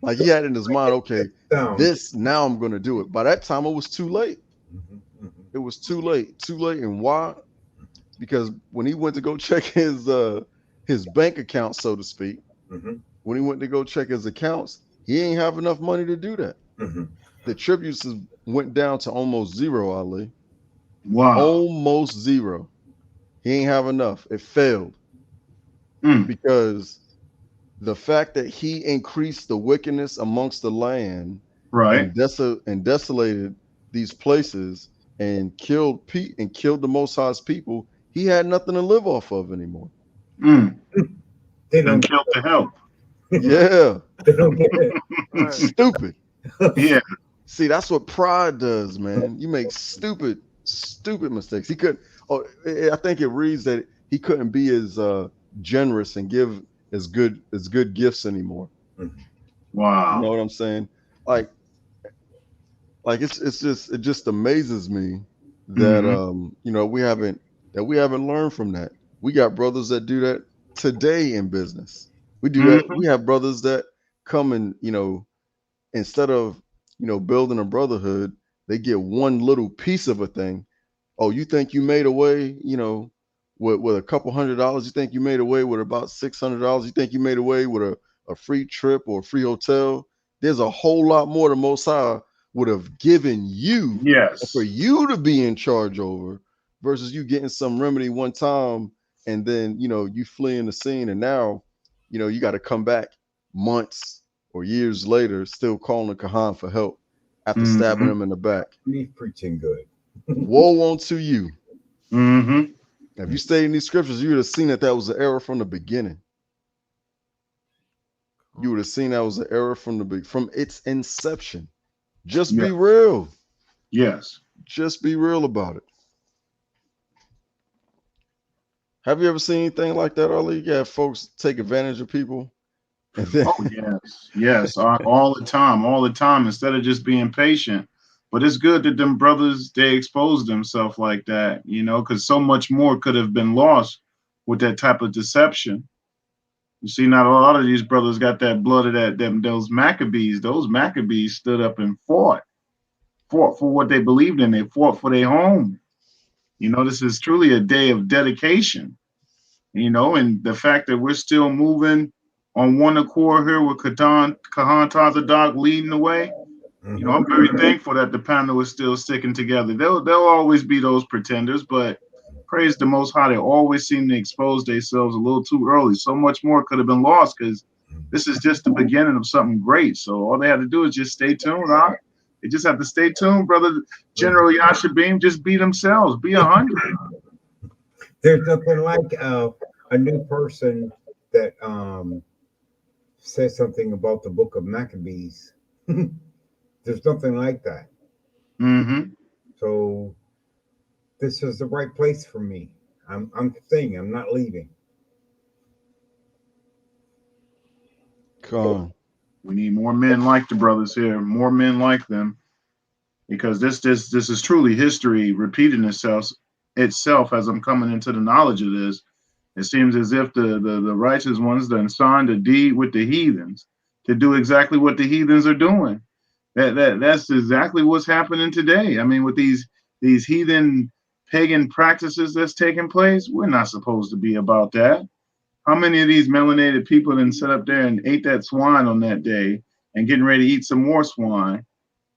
Like he had in his mind, okay, this, now I'm going to do it. By that time, it was too late. It was too late. Too late. And why? Because when he went to go check his bank account, so to speak, when he went to go check his accounts, he ain't have enough money to do that. The tributes went down to almost zero, Ali. Wow. Almost zero. He ain't have enough. It failed. Because the fact that he increased the wickedness amongst the land, right, and desolated these places and killed the Most High's people, he had nothing to live off of anymore. They don't kill to help. Yeah. They don't get it. Stupid. Yeah. See, that's what pride does, man. You make stupid mistakes. He couldn't. Oh, I think it reads that he couldn't be as generous and give as good gifts anymore. Wow. You know what I'm saying? Like it just amazes me that we haven't learned from that. We got brothers that do that today in business. We do that. We have brothers that come and, instead of, building a brotherhood, they get one little piece of a thing. Oh, you think you made away, with a couple $100? You think you made away with about $600? You think you made away with a free trip or a free hotel? There's a whole lot more the Most High would have given you, for you to be in charge over, versus you getting some remedy one time and then, you fleeing the scene, and now, you got to come back months or years later, still calling the Kahan for help after stabbing him in the back. He's preaching good. Woe unto you. If you stayed in these scriptures, you would have seen that was an error from the beginning. You would have seen that was an error from its inception. Just be real. Yes. Just be real about it. Have you ever seen anything like that, Ali? You have folks take advantage of people. Oh, yes. All the time, instead of just being patient. But it's good that them brothers, they exposed themselves like that, because so much more could have been lost with that type of deception. You see, not a lot of these brothers got that blood of those Maccabees. Those Maccabees stood up and fought for what they believed in. They fought for their home. This is truly a day of dedication, and the fact that we're still moving on one accord here with Kahan Tazadaq leading the way. I'm very thankful that the panel is still sticking together. There'll always be those pretenders, but praise the Most High, they always seem to expose themselves a little too early. So much more could have been lost, because this is just the beginning of something great. So all they have to do is just stay tuned, huh? They just have to stay tuned, brother. General Yashabeam, just be themselves. Be 100. There's nothing like a new person that says something about the book of Maccabees There's nothing like that. Mm-hmm. So this is the right place for me. I'm staying. I'm not leaving. Con. We need more men like the brothers here, more men like them, because this is truly history repeating itself as I'm coming into the knowledge of this. It seems as if the righteous ones done signed a deed with the heathens to do exactly what the heathens are doing. That's exactly what's happening today. I mean, with these heathen pagan practices that's taking place, we're not supposed to be about that. How many of these melanated people then sit up there and ate that swine on that day and getting ready to eat some more swine?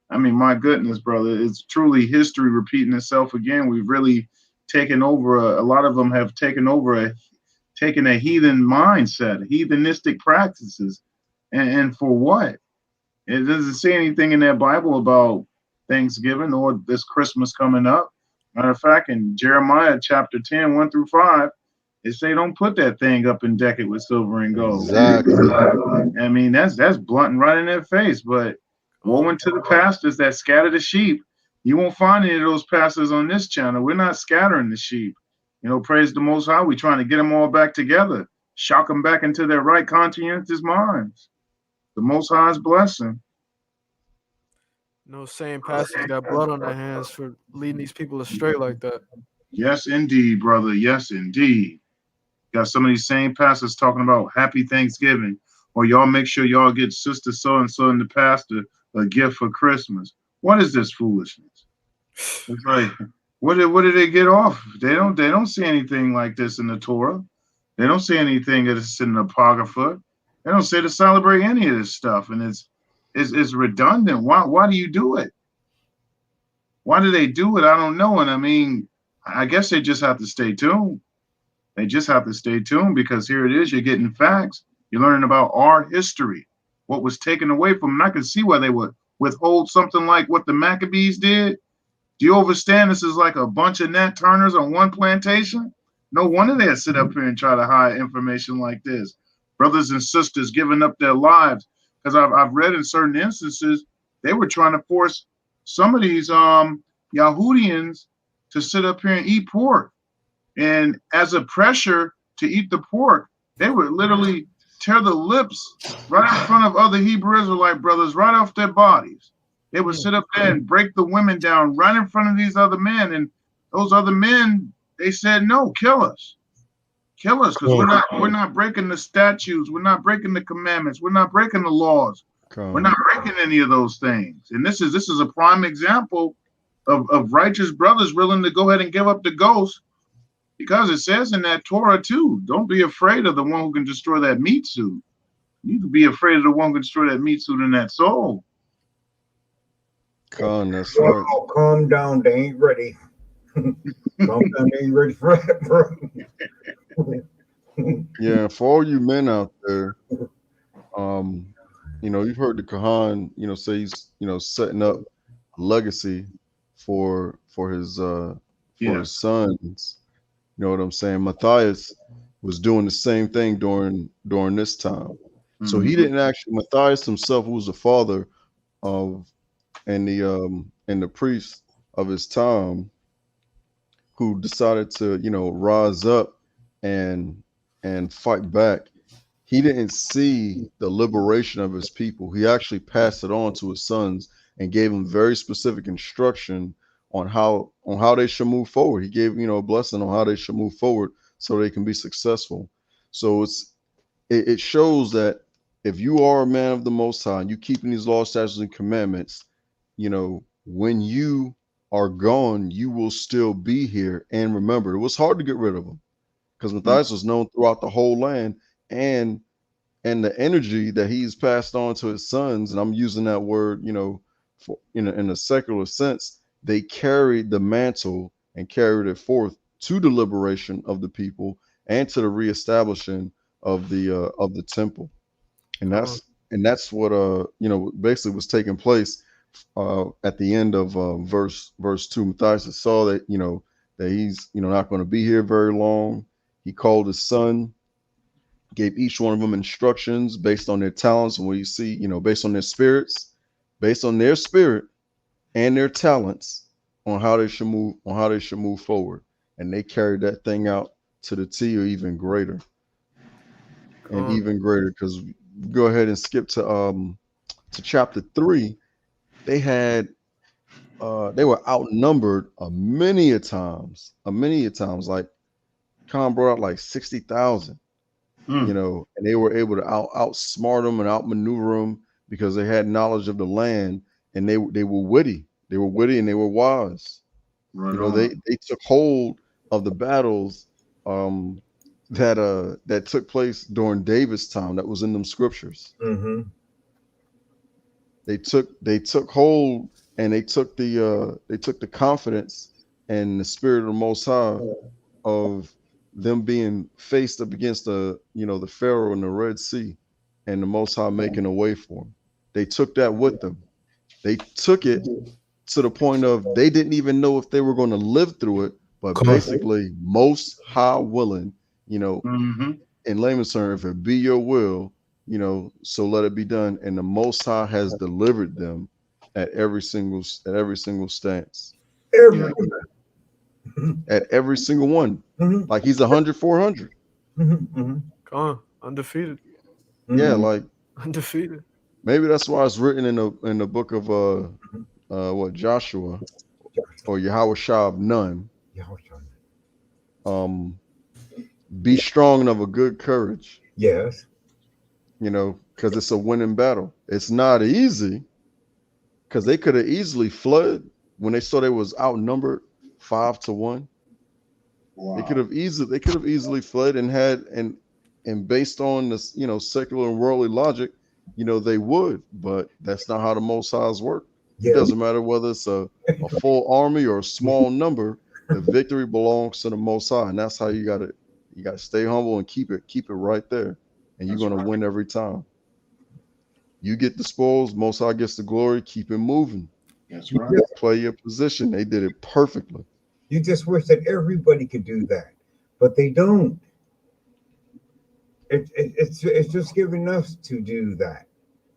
I mean, my goodness, brother, it's truly history repeating itself again. We've really taken over. A lot of them have taken a heathen mindset, heathenistic practices, and for what? It doesn't say anything in that Bible about Thanksgiving or this Christmas coming up. Matter of fact, in Jeremiah chapter 10, 1 through 5, it say don't put that thing up and deck it with silver and gold. Exactly. I mean, that's blunt and right in their face. But woe unto the pastors that scatter the sheep. You won't find any of those pastors on this channel. We're not scattering the sheep. You know, praise the Most High. We're trying to get them all back together, shock them back into their right conscientious minds. The Most High's blessing. No same pastors got blood on their hands for leading these people astray like that. Yes, indeed, brother. Yes, indeed. Got some of these same pastors talking about happy Thanksgiving, or y'all make sure y'all get sister so and so and the pastor a gift for Christmas. What is this foolishness? It's like, what did they get off? They don't see anything like this in the Torah. They don't see anything that is in the Apocrypha. They don't say to celebrate any of this stuff, and it's redundant. Why do you do it? Why do they do it? I don't know. And I mean, I guess they just have to stay tuned. They just have to stay tuned because here it is. You're getting facts. You're learning about our history, what was taken away from them. And I can see why they would withhold something like what the Maccabees did. Do you understand? This is like a bunch of Nat Turners on one plantation. No wonder they sit up here and try to hide information like this. Brothers and sisters giving up their lives. Because I've read in certain instances, they were trying to force some of these Yahudians to sit up here and eat pork. And as a pressure to eat the pork, they would literally tear the lips right in front of other Hebrew Israelite brothers, right off their bodies. They would sit up there and break the women down right in front of these other men. And those other men, they said, no, kill us. Kill us, because we're not breaking the statutes, we're not breaking the commandments, we're not breaking the laws. We're not breaking any of those things. And this is a prime example of righteous brothers willing to go ahead and give up the ghost. Because it says in that Torah too, don't be afraid of the one who can destroy that meat suit. You can be afraid of the one who can destroy that meat suit in that soul. Con, that's right. Oh, calm down. They ain't ready. Calm down. They ain't ready for that, bro. Yeah, for all you men out there, you know, you've heard the Kahan, you know, say he's, you know, setting up a legacy for his his sons. You know what I'm saying? Matthias was doing the same thing during this time. So he didn't actually, Matthias himself, who was the father of and the priest of his time, who decided to, you know, rise up and fight back. He didn't see the liberation of his people. He actually passed it on to his sons and gave them very specific instruction on how they should move forward. He gave, you know, a blessing on how they should move forward so they can be successful. So it shows that if you are a man of the Most High and you keeping these laws, statutes, and commandments, you know, when you are gone, you will still be here. And remember, it was hard to get rid of them because Matthias was known throughout the whole land, and the energy that he's passed on to his sons, and I'm using that word, you know, for in a secular sense, they carried the mantle and carried it forth to the liberation of the people and to the reestablishing of the temple. And that's what you know, basically was taking place at the end of verse 2. Matthias saw that, you know, that he's, you know, not going to be here very long. He called his son, gave each one of them instructions based on their talents and what you see, you know, based on their spirits. based on their spirit and their talents on how they should move forward, and they carried that thing out to the T or even greater. And even greater, because go ahead and skip to chapter 3. They were outnumbered a many a times. Like Khan brought out like 60,000, you know, and they were able to outsmart them and outmaneuver them because they had knowledge of the land, and they were witty. They were witty and they were wise. Right, you know, they took hold of the battles that took place during David's time that was in them scriptures. Mm-hmm. They took hold, and they took the confidence and the spirit of the Most High of them being faced up against the Pharaoh and the Red Sea, and the Most High making a way for them. They took that with them. They took it to the point of they didn't even know if they were going to live through it, but basically Most High willing, you know, in layman's terms, if it be your will, you know, so let it be done. And the Most High has delivered them at every single stance. At every single one. Like he's 100-400. Come on, undefeated. Yeah, like undefeated. Maybe that's why it's written in the book of Joshua or Yahushua Nun. Be strong and of a good courage. Yes. You know, because it's a winning battle. It's not easy, because they could have easily fled when they saw they was outnumbered 5-1. Wow. They could have easily fled and based on this, you know, secular and worldly logic, you know, they would, but that's not how the Most Highs work. Yeah. It doesn't matter whether it's a full army or a small number. The victory belongs to the Most High, and that's how you gotta stay humble and keep it right there, and you're gonna win every time. You get the spoils, Most High gets the glory. Keep it moving. That's right. Play your position. They did it perfectly. You just wish that everybody could do that, but they don't. It's just giving us to do that.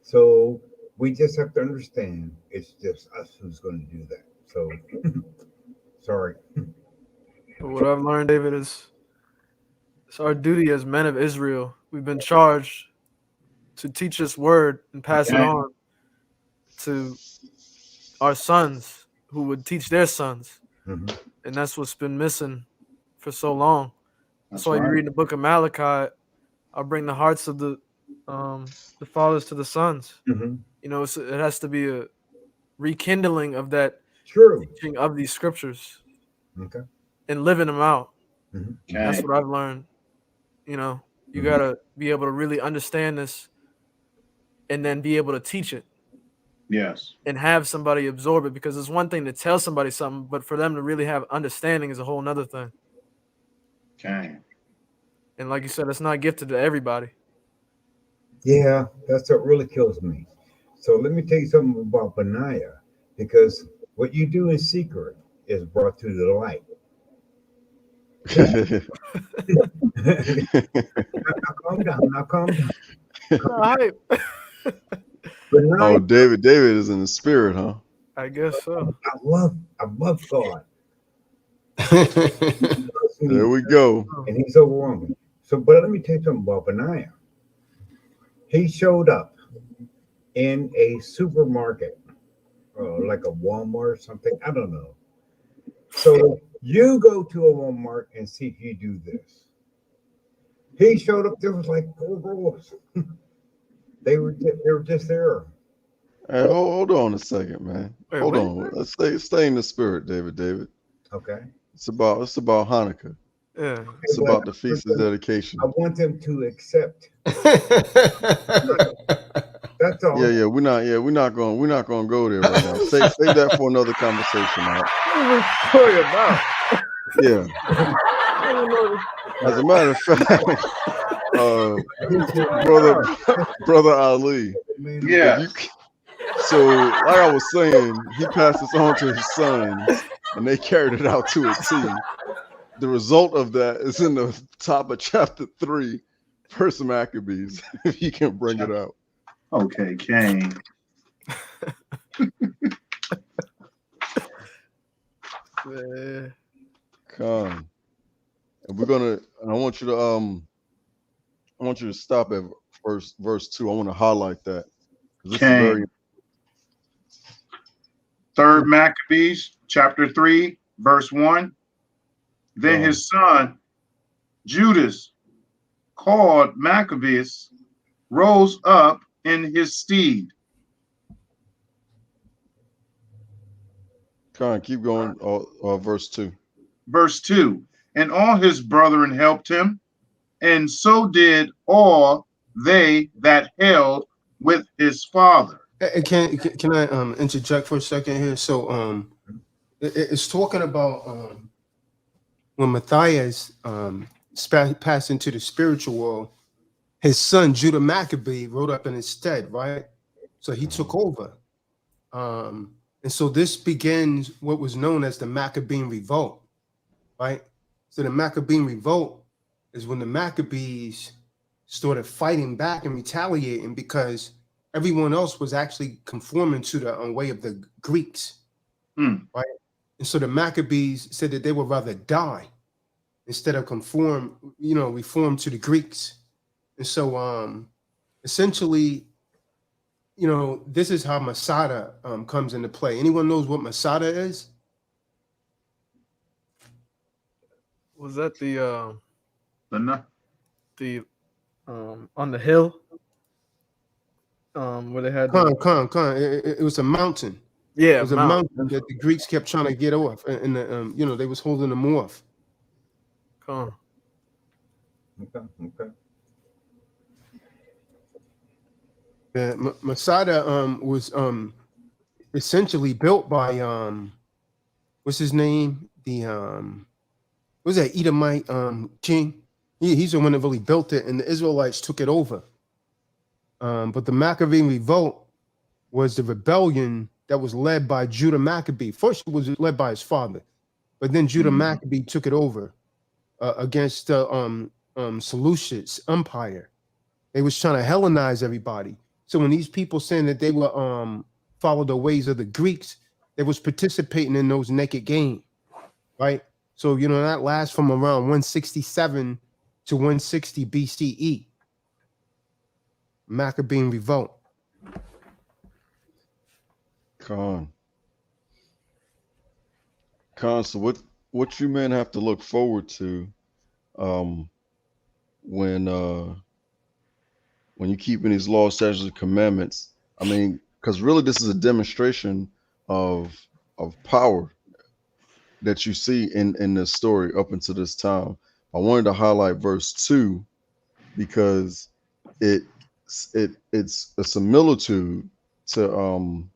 So we just have to understand it's just us who's going to do that. So sorry. What I've learned, David, is it's our duty as men of Israel. We've been charged to teach this word and pass it on to our sons who would teach their sons. Mm-hmm. And that's what's been missing for so long. That's why you read in the book of Malachi, I'll bring the hearts of the fathers to the sons. Mm-hmm. You know, it has to be a rekindling of that teaching of these scriptures, and living them out. Mm-hmm. That's what I've learned. You know, you got to be able to really understand this and then be able to teach it. Yes. And have somebody absorb it, because it's one thing to tell somebody something, but for them to really have understanding is a whole nother thing. Okay. And like you said, it's not gifted to everybody. Yeah, that's what really kills me. So let me tell you something about Benaiah, because what you do in secret is brought to the light. Now calm down. Oh, David is in the spirit, huh? I guess so. I love God. There we go. And he's overwhelming. So, but let me tell you something about Benaiah. He showed up in a supermarket, like a Walmart or something. I don't know. So you go to a Walmart and see if you do this. He showed up. There was like 4 girls. They were just there. Hey, hold on a second, man. Hold on. Let's stay in the spirit, David. Okay. It's about Hanukkah. Yeah. It's about the feast of dedication. I want them to accept. That's all. Yeah. We're not going to go there right now. Save that for another conversation. Yeah. As a matter of fact, brother Ali. Yeah. So, like I was saying, he passed this on to his sons, and they carried it out to a T. The result of that is in the top of chapter 3, First Maccabees, if you can bring it out. Okay, Kane. Con. And we're gonna. And I want you to stop at verse 2. I want to highlight that because this is very. Third Maccabees, chapter 3, verse 1. Then his son Judas, called Maccabeus, rose up in his stead. Con, keep going. Verse 2. Verse 2. And all his brethren helped him, and so did all they that held with his father. Can I interject for a second here? So it's talking about when Matthias passed into the spiritual world, his son Judah Maccabee rode up in his stead, right? So he took over. And so this begins what was known as the Maccabean revolt, right? So the Maccabean revolt is when the Maccabees started fighting back and retaliating because everyone else was actually conforming to the way of the Greeks, right? And so the Maccabees said that they would rather die instead of reform to the Greeks. And so essentially, this is how Masada comes into play. Anyone knows what Masada is? Was that the on the hill where they had It was a mountain. Yeah, it was a mountain that the Greeks kept trying to get off, and they was holding them off. Okay. Yeah, Masada was essentially built by what's his name? Was that Edomite king? He's the one that really built it, and the Israelites took it over. But the Maccabean revolt was the rebellion that was led by Judah Maccabee. First, it was led by his father, but then Judah Maccabee took it over against the Seleucid Empire. They was trying to Hellenize everybody. So when these people saying that they were follow the ways of the Greeks, they was participating in those naked games, right? So that lasts from around 167 to 160 BCE. Maccabean revolt. Con. So what you men have to look forward to when you're keeping these laws, statutes, and commandments. I mean, because really this is a demonstration of power that you see in this story up until this time. I wanted to highlight verse 2 because it's a similitude to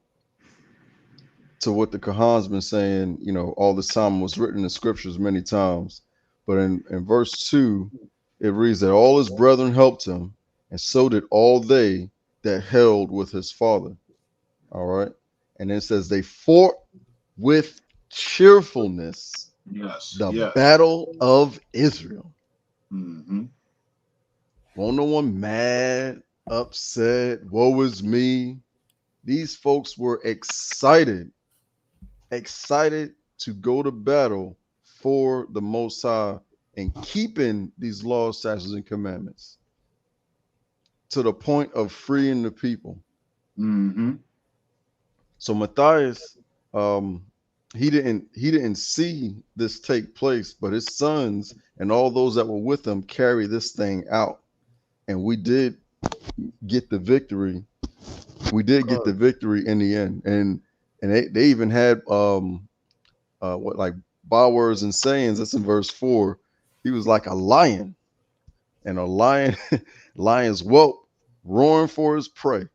what the Kahan's been saying, all this time. Was written in the scriptures many times. But in verse 2, it reads that all his brethren helped him, and so did all they that held with his father. All right. And then it says they fought with cheerfulness the battle of Israel. Won't no one mad, upset, woe is me. These folks were excited to go to battle for the Most High and keeping these laws, statutes, and commandments to the point of freeing the people. So Matthias, he didn't see this take place, but his sons and all those that were with him carry this thing out, and we did get the victory. We did get the victory in the end, and they even had like bywords and sayings. That's in verse 4. He was like a lion, and a lion, lion's whelp, roaring for his prey.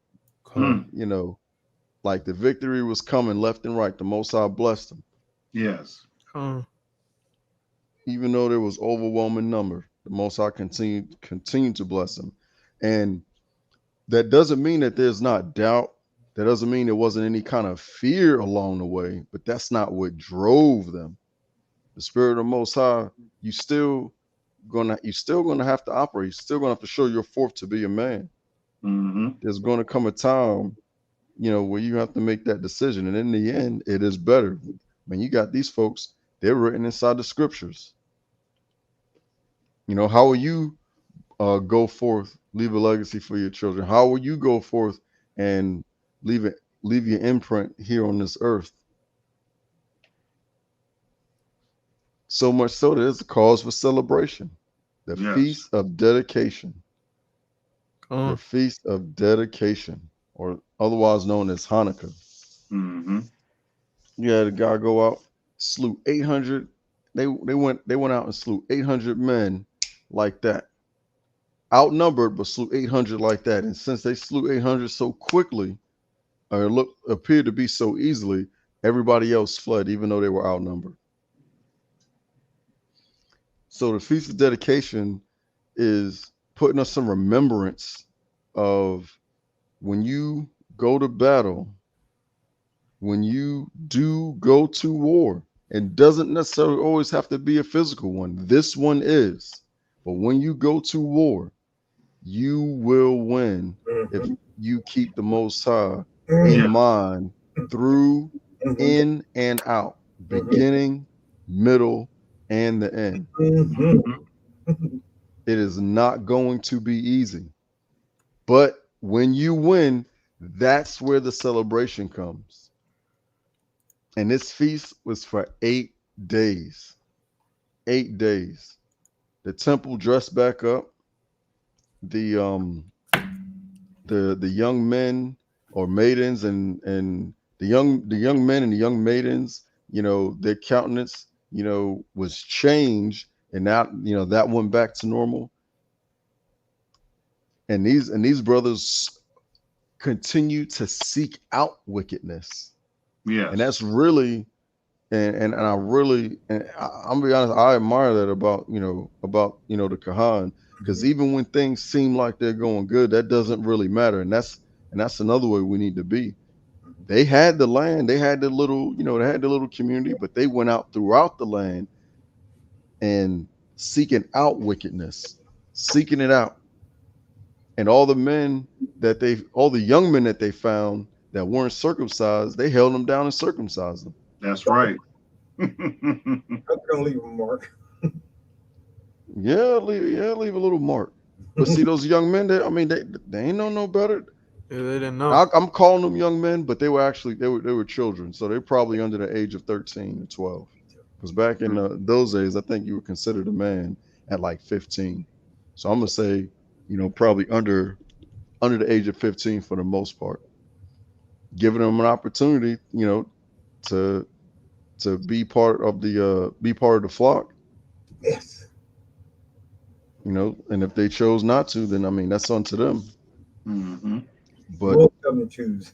Like the victory was coming left and right. The Most High blessed him. Yes. Even though there was overwhelming number, the Most High continued to bless him. And that doesn't mean that there's not doubt. That doesn't mean there wasn't any kind of fear along the way, but that's not what drove them. The Spirit of the Most High, you still gonna have to operate. You're still gonna have to show your forth to be a man. There's gonna come a time where you have to make that decision. And in the end, it is better. When you got these folks, they're written inside the scriptures. How will you go forth, leave a legacy for your children? How will you go forth and leave your imprint here on this earth? So much so that it's a cause for celebration. The Feast of Dedication. The Feast of Dedication, or otherwise known as Hanukkah. Mm-hmm. You had a guy go out, slew 800. They went out and slew 800 men like that. Outnumbered, but slew 800 like that. And since they slew 800 so quickly, or appeared to be so easily, everybody else fled, even though they were outnumbered. So the Feast of Dedication is putting us some remembrance of when you go to battle, when you do go to war. It doesn't necessarily always have to be a physical one. This one is. But when you go to war, you will win if you keep the Most High in mind through, in, and out, beginning, middle, and the end. It is not going to be easy. But when you win, that's where the celebration comes. And this feast was for 8 days. 8 days. The temple dressed back up. The young men or maidens and the young men and the young maidens, their countenance, was changed, and that went back to normal. And these brothers continue to seek out wickedness. Yes. And that's really and I really, and I'm gonna be honest, I admire that about the Kahan, because even when things seem like they're going good, that doesn't really matter. And that's another way we need to be. They had the land, they had the little, they had the little community, but they went out throughout the land and seeking out wickedness, seeking it out. And all the young men that they found that weren't circumcised, they held them down and circumcised them. That's right. I'm gonna leave a mark. Leave a little mark. But see, those young men, they ain't know no better. Yeah, they didn't know. I'm calling them young men, but they were children, so they're probably under the age of 13 or 12. Because back in those days, I think you were considered a man at like 15. So I'm gonna say, probably under the age of 15 for the most part, giving them an opportunity, to be part of the flock. Yes. And if they chose not to, then that's on to them. Mm-hmm. But most of them choose.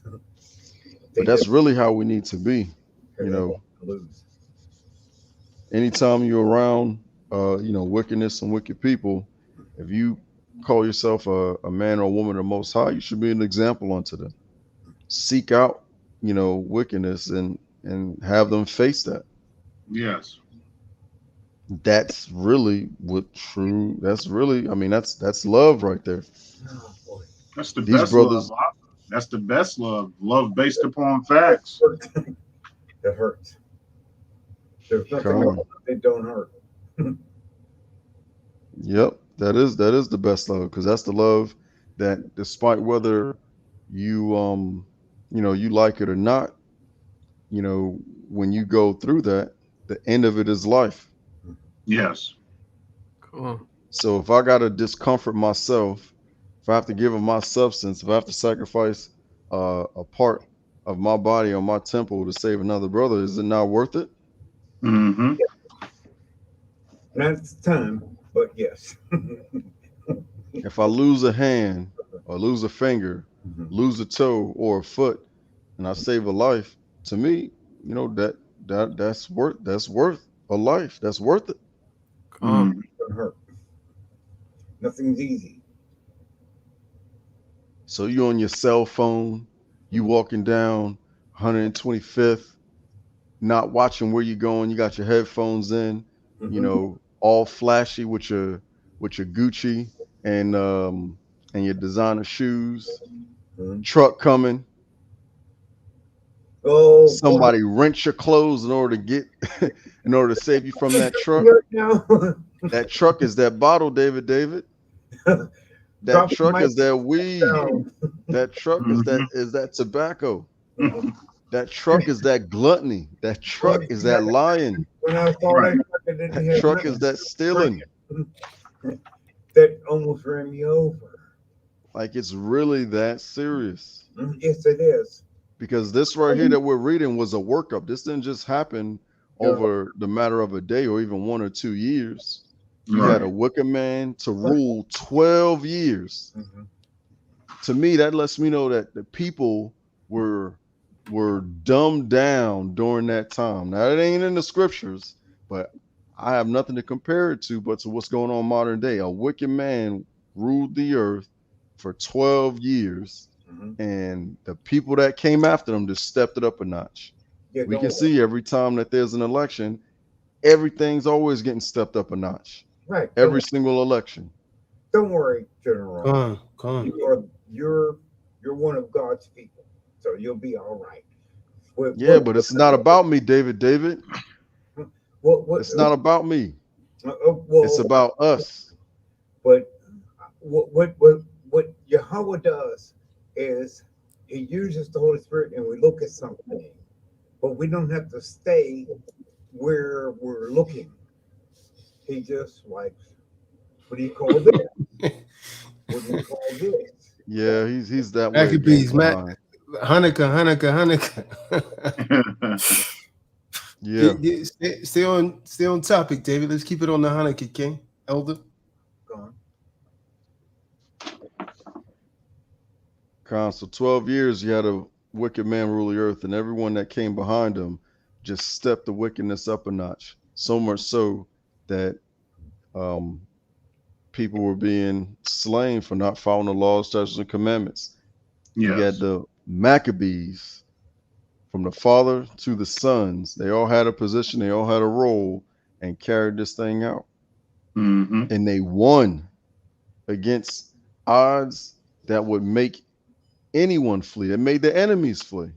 But that's really how we need to be. Lose. Anytime you're around wickedness and wicked people, if you call yourself a man or a woman of the Most High, you should be an example unto them. Seek out wickedness and have them face that. Yes. That's really that's love right there. Oh, boy. That's the These best brothers, love. That's the best love. Love based upon facts. That hurts. There's nothing that don't hurt. Yep, that is the best love, because that's the love that, despite whether you you like it or not, when you go through that, the end of it is life. Yes. Cool. So if I gotta discomfort myself, if I have to give of my substance, if I have to sacrifice a part of my body or my temple to save another brother, is it not worth it? Mm-hmm. Not at the time, but yes. If I lose a hand or lose a finger, lose a toe or a foot, and I save a life, to me, that's worth a life. That's worth it. Mm-hmm. It doesn't hurt. Nothing's easy. So you on your cell phone, you walking down 125th, not watching where you're going. You got your headphones in, all flashy with your Gucci and your designer shoes. Truck coming, Oh, somebody rent your clothes in order to get in order to save you from that truck. No. That truck is that bottle, David. That Drop the truck mic is that weed. down. That truck is that tobacco. That truck is that gluttony. That truck is that lying. When I saw Right. that truck, I didn't That have truck nothing. is that stealing. That almost ran me over. Like it's really that serious. Yes, it is. Because this right here that we're reading was a workup. This didn't just happen over the matter of a day or even 1 or 2 years. You had a wicked man to rule 12 years. Mm-hmm. To me, that lets me know that the people were dumbed down during that time. Now it ain't in the scriptures, but I have nothing to compare it to but to what's going on modern day. A wicked man ruled the earth for 12 years, and the people that came after them just stepped it up a notch. Yeah, We can see every time that there's an election, everything's always getting stepped up a notch. Right. Every single election. Don't worry, General. Come on. You're one of God's people, so you'll be all right. But it's not about me, David. What? It's not about me. Well, It's about us. But what Yahweh does is He uses the Holy Spirit, and we look at something, but we don't have to stay where we're looking. He just like, what do you call this? What do you call this? Yeah, he's that way. Maccabees, Hanukkah. Yeah. Stay on topic, David. Let's keep it on the Hanukkah, King. Elder. Go on. So 12 years you had a wicked man rule the earth, and everyone that came behind him just stepped the wickedness up a notch. So much so that people were being slain for not following the laws, statutes, and commandments. You had the Maccabees, from the father to the sons. They all had a position, they all had a role, and carried this thing out. And they won against odds that would make anyone flee. It made the enemies flee.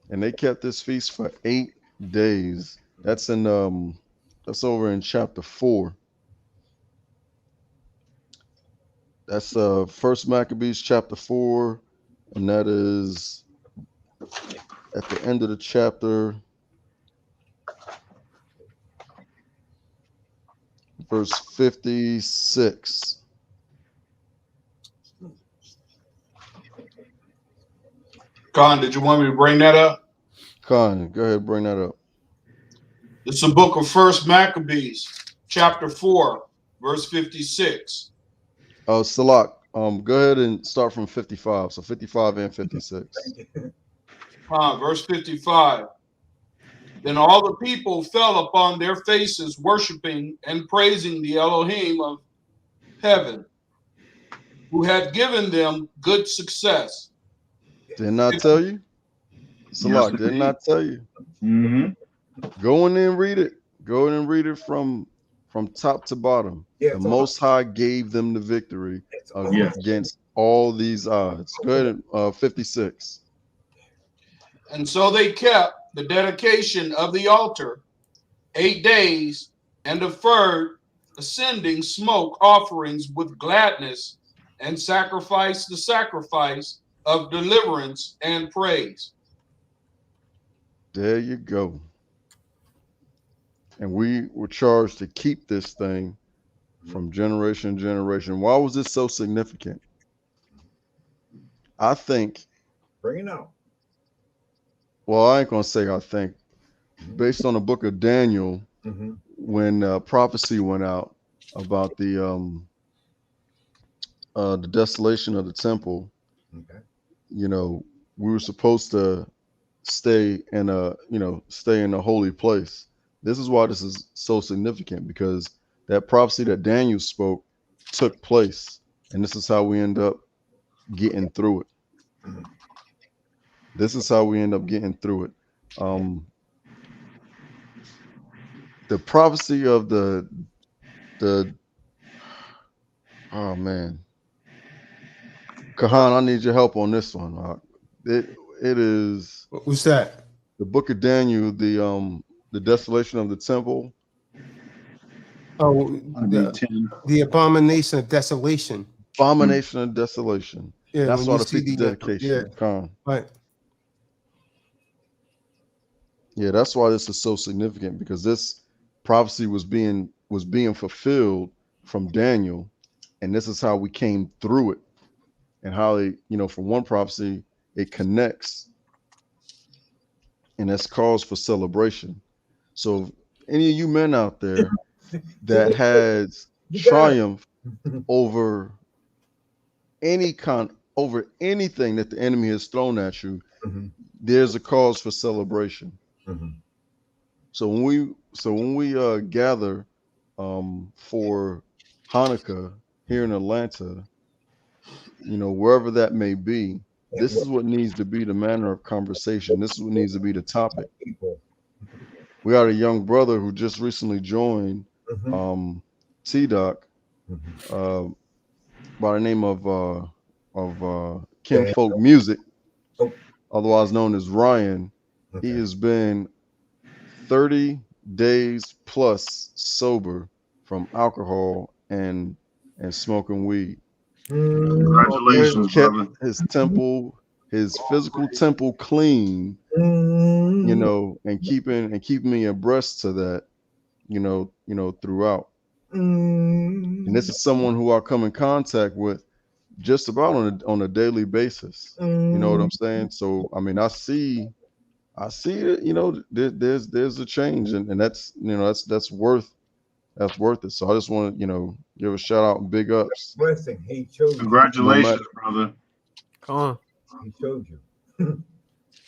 And they kept this feast for 8 days. That's over in chapter 4. That's First Maccabees chapter 4, and that is at the end of the chapter, verse 56. Khan, did you want me to bring that up? Khan, go ahead, bring that up. It's the book of First Maccabees, chapter 4, verse 56. Salak, go ahead and start from 55. So 55 and 56. Verse 55. Then all the people fell upon their faces, worshiping and praising the Elohim of heaven, who had given them good success. Didn't I tell you? Salak, didn't I tell you? Go in there and read it. Go in and read it from top to bottom. The Most High gave them the victory against all these odds. Go ahead, 56. And so they kept the dedication of the altar 8 days and deferred ascending smoke offerings with gladness and sacrificed the sacrifice of deliverance and praise. There you go. And we were charged to keep this thing from generation to generation. Why was this so significant? I think. Bring it out. Well, I ain't gonna say I think. Based on the book of Daniel, when prophecy went out about the desolation of the temple, we were supposed to stay in a holy place. This is why this is so significant, because that prophecy that Daniel spoke took place, and this is how we end up getting through it. This is how we end up getting through it. The prophecy of the oh man, Kahan, I need your help on this one. It is What's that? the book of Daniel, the desolation of the temple. Oh, That'd be 10. the abomination of desolation. Abomination of desolation. Yeah, That's when why you the see feast of the dedication. Khan. right. Yeah, that's why this is so significant, because this prophecy was being fulfilled from Daniel, and this is how we came through it, and how they, from one prophecy it connects, and that's cause for celebration. So if any of you men out there that has triumph over over anything that the enemy has thrown at you, there's a cause for celebration. So when we gather for Hanukkah here in Atlanta, wherever that may be, this is what needs to be the manner of conversation. This is what needs to be the topic. We got a young brother who just recently joined TDOC by the name of Kinfolk Music, otherwise known as Ryan. He has been 30 days plus sober from alcohol and smoking weed. Congratulations, Kept brother. his physical temple clean, and keeping me abreast to that, throughout. And this is someone who I come in contact with just about on a daily basis. You know what I'm saying? So I mean, I see that, there's a change, and that's that's worth it. So I just want to give a shout out and big ups. Blessing. He showed you. Congratulations, brother. Come on. He showed you.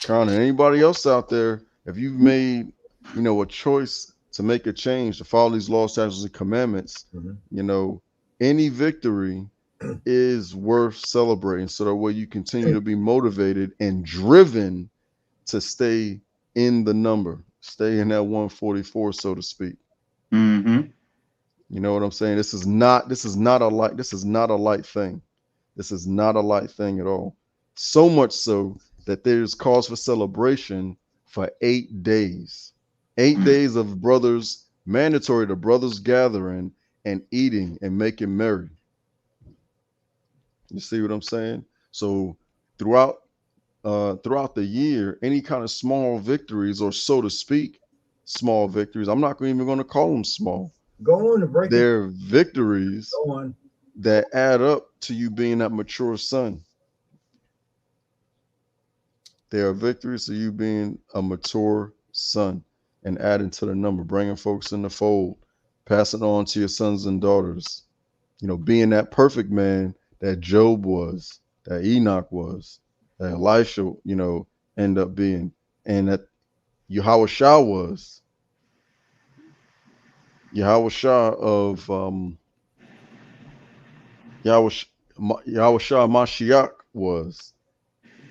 Connor, anybody else out there, if you've made a choice to make a change, to follow these laws, statutes, and commandments, any victory is worth celebrating, so that way you continue to be motivated and driven to stay in the number, stay in that 144, so to speak. You know what I'm saying? This is not a light thing. This is not a light thing at all. So much so that there's cause for celebration for 8 days. 8 days of brothers, mandatory to brothers gathering and eating and making merry. You see what I'm saying? So throughout the year, any kind of small victories, or so to speak, small victories, I'm not even going to call them small. Go on to break They're victories Go on. that add up to you being that mature son. There are victories to you being a mature son and adding to the number, bringing folks in the fold, passing on to your sons and daughters, being that perfect man that Job was, that Enoch was, that Elisha, end up being, and that Yahushua was. Yahushua of Yahushua Mashiach was.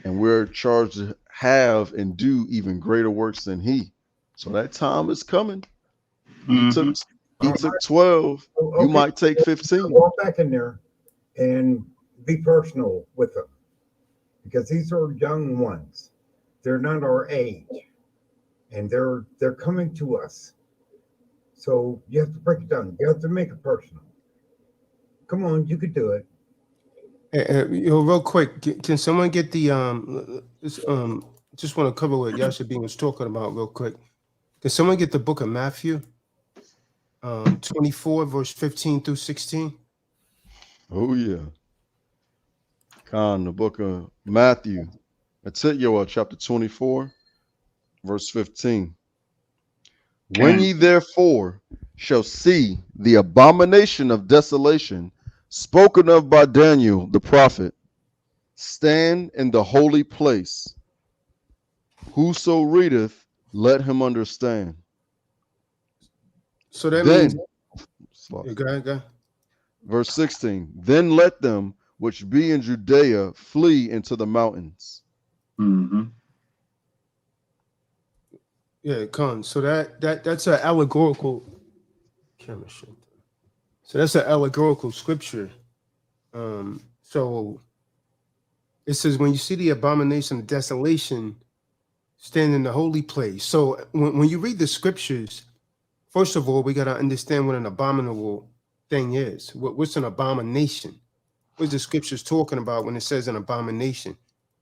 And we're charged to have and do even greater works than he. So that time is coming. He took 12. You might take 15. Walk back in there and be personal with them, because these are young ones. They're not our age, and they're coming to us. So you have to break it down. You have to make it personal. Come on, you could do it. Real quick, can someone get the just want to cover what Yashabeam was talking about real quick. Can someone get the book of Matthew, 24 verse 15 through 16? Oh yeah. The book of Matthew. That's it, Yoel, chapter 24, verse 15. When ye therefore shall see the abomination of desolation spoken of by Daniel the prophet, stand in the holy place. Whoso readeth, let him understand. So that Then, means, go ahead. Verse 16, then let them which be in Judea flee into the mountains. Yeah, come. So that's an allegorical. So that's an allegorical scripture. So it says, when you see the abomination of desolation stand in the holy place. So when you read the scriptures, first of all, we got to understand what an abominable thing is. What's an abomination? What's the scriptures talking about when it says an abomination?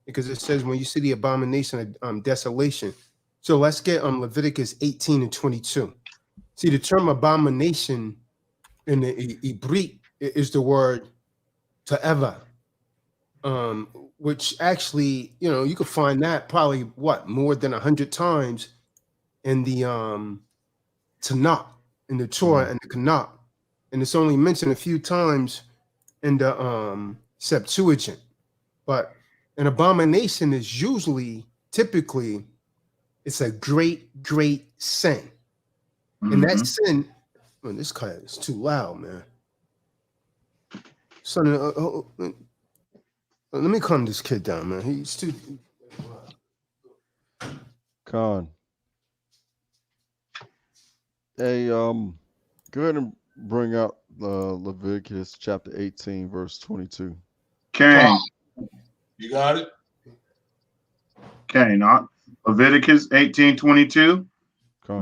Because it says when you see the abomination of desolation. So let's get Leviticus 18 and 22. See, the term abomination in the Hebrew is the word ta'eva, which actually, you could find that probably more than 100 times in the Tanakh, in the Torah and the Tanakh, and it's only mentioned a few times in the Septuagint. But an abomination is typically, it's a great sin. And that sin, this guy is too loud, man. Son, let me calm this kid down, man. He's too. Con. Hey, go ahead and bring out Leviticus chapter 18, verse 22. Cain. You got it? Okay, not Leviticus 18:22.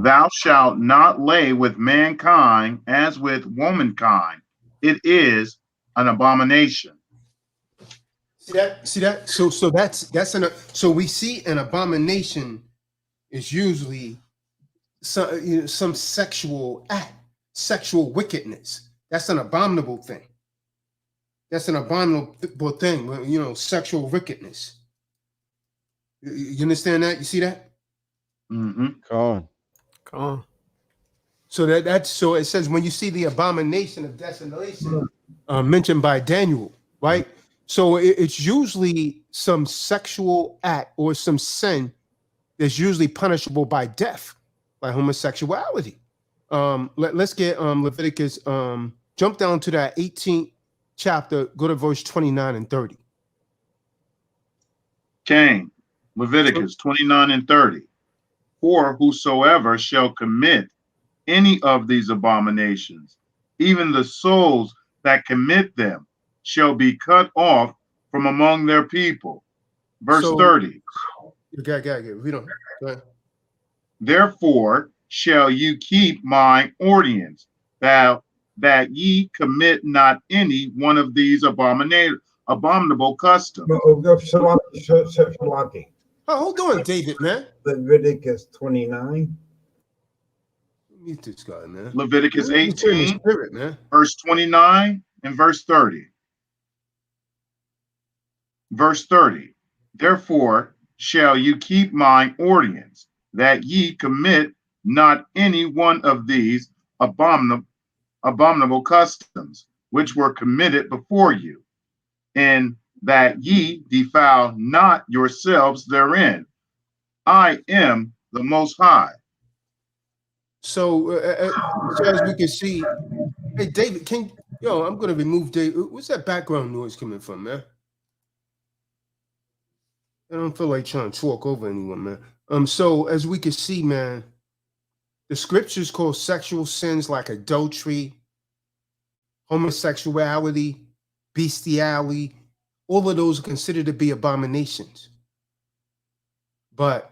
Thou shalt not lay with mankind as with womankind. It is an abomination. See that? So we see an abomination is usually some sexual act, sexual wickedness. That's an abominable thing. That's an abominable thing, sexual wickedness. You understand that? You see that? Con. So so it says when you see the abomination of desolation mentioned by Daniel, right? So it's usually some sexual act or some sin that's usually punishable by death, by homosexuality. Let's get Leviticus, jump down to that 18th chapter, go to verse 29 and 30. Cain, Leviticus 29 and 30. For whosoever shall commit any of these abominations, even the souls that commit them, shall be cut off from among their people. Verse 30. You got we don't. Go ahead. Therefore shall you keep my ordinance, that ye commit not any one of these abominable customs. Hold on, David, man. Leviticus 29. Meet this guy, man. Leviticus 18, spirit, man. verse 29 and verse 30. Verse 30. Therefore shall you keep my ordinance, that ye commit not any one of these abominable customs, which were committed before you, and that ye defile not yourselves therein. I am the Most High. So as we can see, hey, David, I'm going to remove David. What's that background noise coming from, man? I don't feel like trying to talk over anyone, man. So as we can see, man, the scriptures call sexual sins like adultery, homosexuality, bestiality. All of those are considered to be abominations. But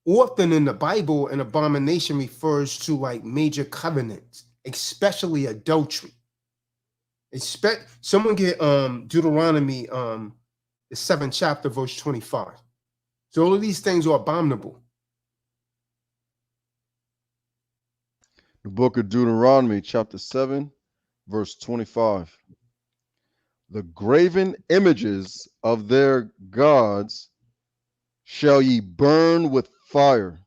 often in the Bible, an abomination refers to like major covenants, especially adultery. Someone get Deuteronomy, the 7th chapter, verse 25. So all of these things are abominable. The book of Deuteronomy, chapter 7, verse 25. The graven images of their gods shall ye burn with fire.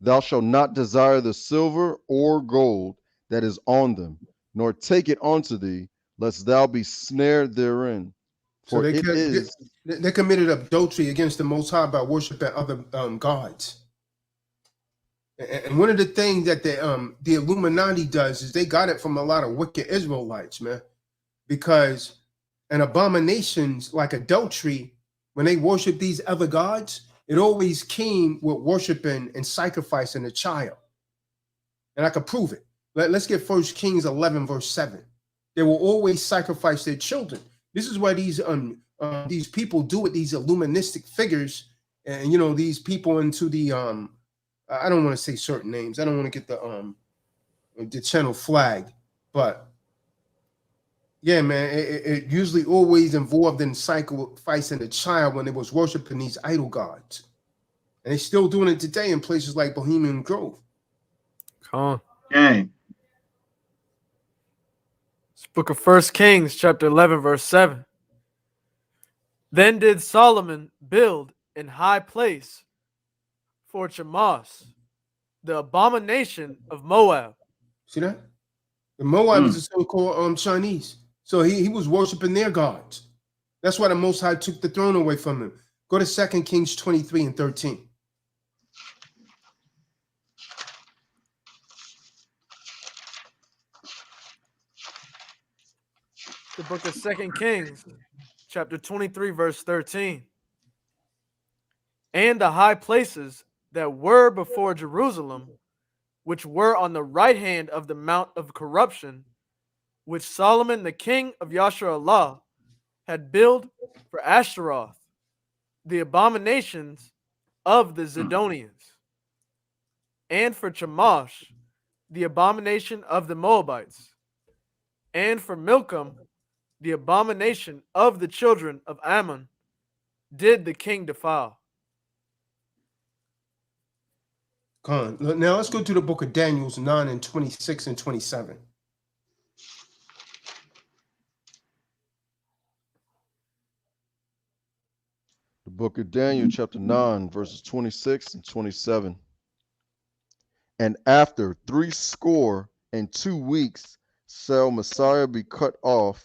Thou shalt not desire the silver or gold that is on them, nor take it unto thee, lest thou be snared therein. For So they committed adultery against the Most High by worshiping other gods. And one of the things that the Illuminati does is they got it from a lot of wicked Israelites, man, because an abominations like adultery, when they worship these other gods, it always came with worshiping and sacrificing a child. And I could prove it. Let's get 1 Kings 11, verse 7. They will always sacrifice their children. This is why these these people do with these illuministic figures, and these people into the I don't want to say certain names. I don't want to get the channel flagged, but yeah, man, it usually always involved in sacrificing a child when they was worshiping these idol gods, and they're still doing it today in places like Bohemian Grove. Come on. Gang. It's Book of 1 Kings, chapter 11, verse 7. Then did Solomon build an high place for Chemosh, the abomination of Moab. See that? The Moab is the so-called Chinese. So he was worshiping their gods. That's why the Most High took the throne away from him. Go to 2 Kings 23 and 13. The book of 2 Kings, chapter 23, verse 13. And the high places that were before Jerusalem, which were on the right hand of the Mount of Corruption, which Solomon the king of Yashabeam had built for Ashtaroth, the abominations of the Zidonians, and for Chemosh, the abomination of the Moabites, and for Milcom, the abomination of the children of Ammon, did the king defile. Come on. Now let's go to the book of Daniel 9 and 26 and 27. The book of Daniel, chapter 9, verses 26 and 27. And after 62 weeks shall Messiah be cut off,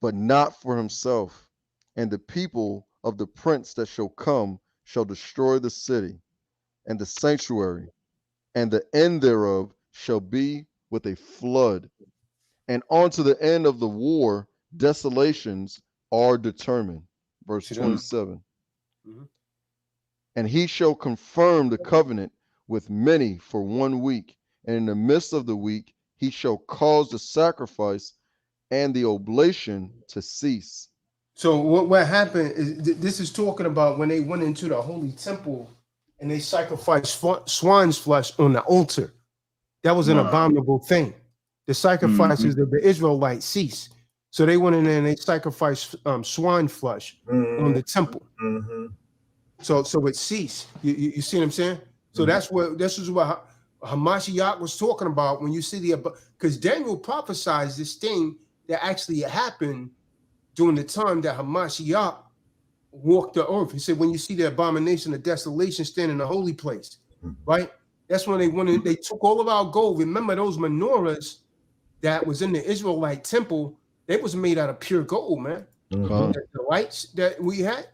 but not for himself. And the people of the prince that shall come shall destroy the city and the sanctuary, and the end thereof shall be with a flood. And unto the end of the war, desolations are determined. Verse 27. And he shall confirm the covenant with many for 1 week, and in the midst of the week he shall cause the sacrifice and the oblation to cease. So what happened is this is talking about when they went into the holy temple and they sacrificed swine's flesh on the altar. That was an abominable thing. The sacrifices of the Israelites ceased. So they went in there and they sacrificed swine flesh on the temple. So it ceased. You see what I'm saying? So this is what Hamashiach was talking about when you see because Daniel prophesied this thing that actually happened during the time that Hamashiach walked the earth. He said, when you see the abomination of desolation stand in the holy place, right? That's when they took all of our gold. Remember those menorahs that was in the Israelite temple, they was made out of pure gold, man. The lights that we had.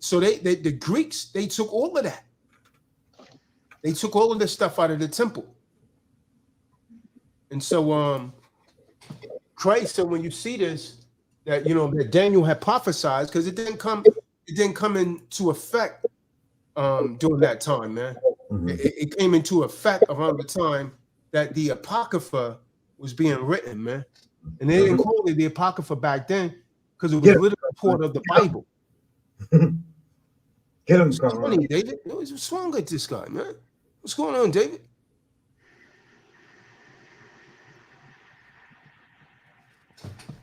So the Greeks, they took all of that. They took all of this stuff out of the temple. And so Christ said, when you see this, that that Daniel had prophesied, because it didn't come into effect during that time, man. It came into effect around the time that the Apocrypha was being written, man. And they didn't call it the Apocrypha back then because it was literally a part of the Bible. Get him, funny, David. What's wrong with this guy, man? What's going on, David?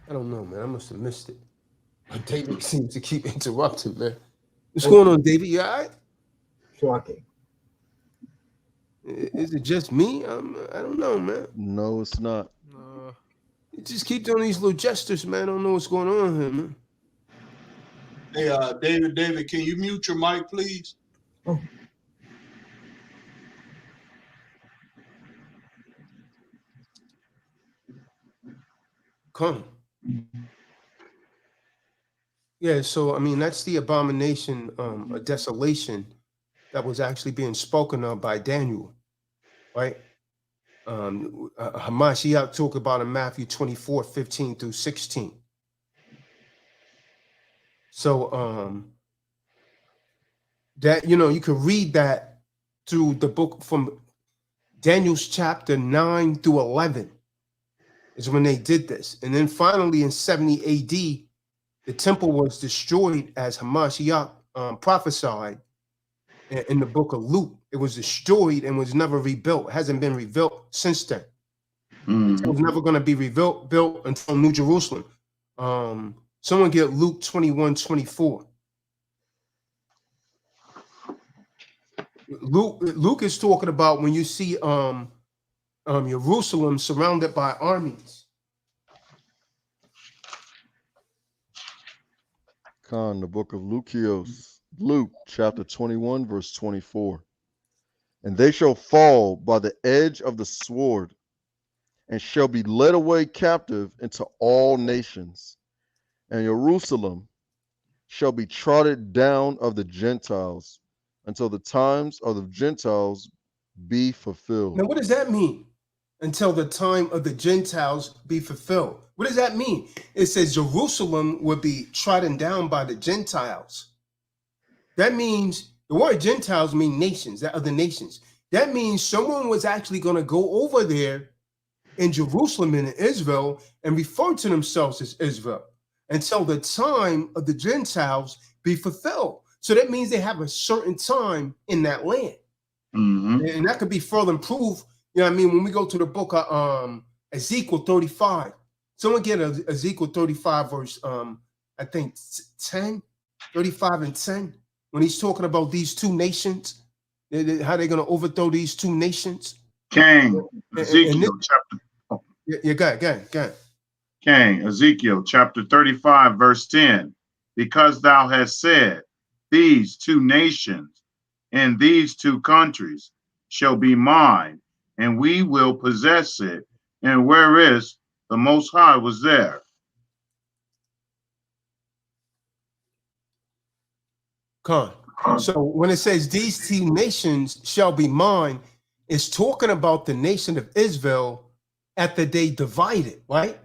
I don't know, man. I must have missed it. But David seems to keep interrupting, man. What's going on, David? You all right? Swaki. Is it just me? I don't know, man. No, it's not. You just keep doing these little gestures, man. I don't know what's going on here, man. Hey, David, can you mute your mic, please? Oh. Come. Yeah, so I mean that's the abomination, a desolation that was actually being spoken of by Daniel, right? Hamashiach talked about in Matthew 24:15 through 16. So that you could read that through the book from Daniel's chapter 9 through 11 is when they did this. And then finally in 70 AD, The temple was destroyed as Hamashiach prophesied in the book of Luke. It was destroyed and was never rebuilt. It hasn't been rebuilt since then. It was never going to be built until New Jerusalem. Someone get Luke 21:24. Luke is talking about when you see Jerusalem surrounded by armies. Khan, the book of Luke chapter 21, verse 24. And they shall fall by the edge of the sword, and shall be led away captive into all nations. And Jerusalem shall be trodden down of the Gentiles until the times of the Gentiles be fulfilled. Now, what does that mean? Until the time of the Gentiles be fulfilled. What does that mean? It says Jerusalem will be trodden down by the Gentiles. That means the word Gentiles mean nations, that other nations. That means someone was actually going to go over there in Jerusalem and in Israel and refer to themselves as Israel until the time of the Gentiles be fulfilled. So that means they have a certain time in that land. And that could be further improved. You know what I mean? When we go to the book of Ezekiel 35, someone get Ezekiel 35 verse, I think 10, 35 and 10, when he's talking about these two nations, how they're going to overthrow these two nations. King, Ezekiel chapter. Yeah, go ahead. King, Ezekiel chapter 35, verse 10. Because thou hast said, these two nations and these two countries shall be mine, and we will possess it. And whereas the Most High was there. Con. So when it says these two nations shall be mine, it's talking about the nation of Israel after they divided, right?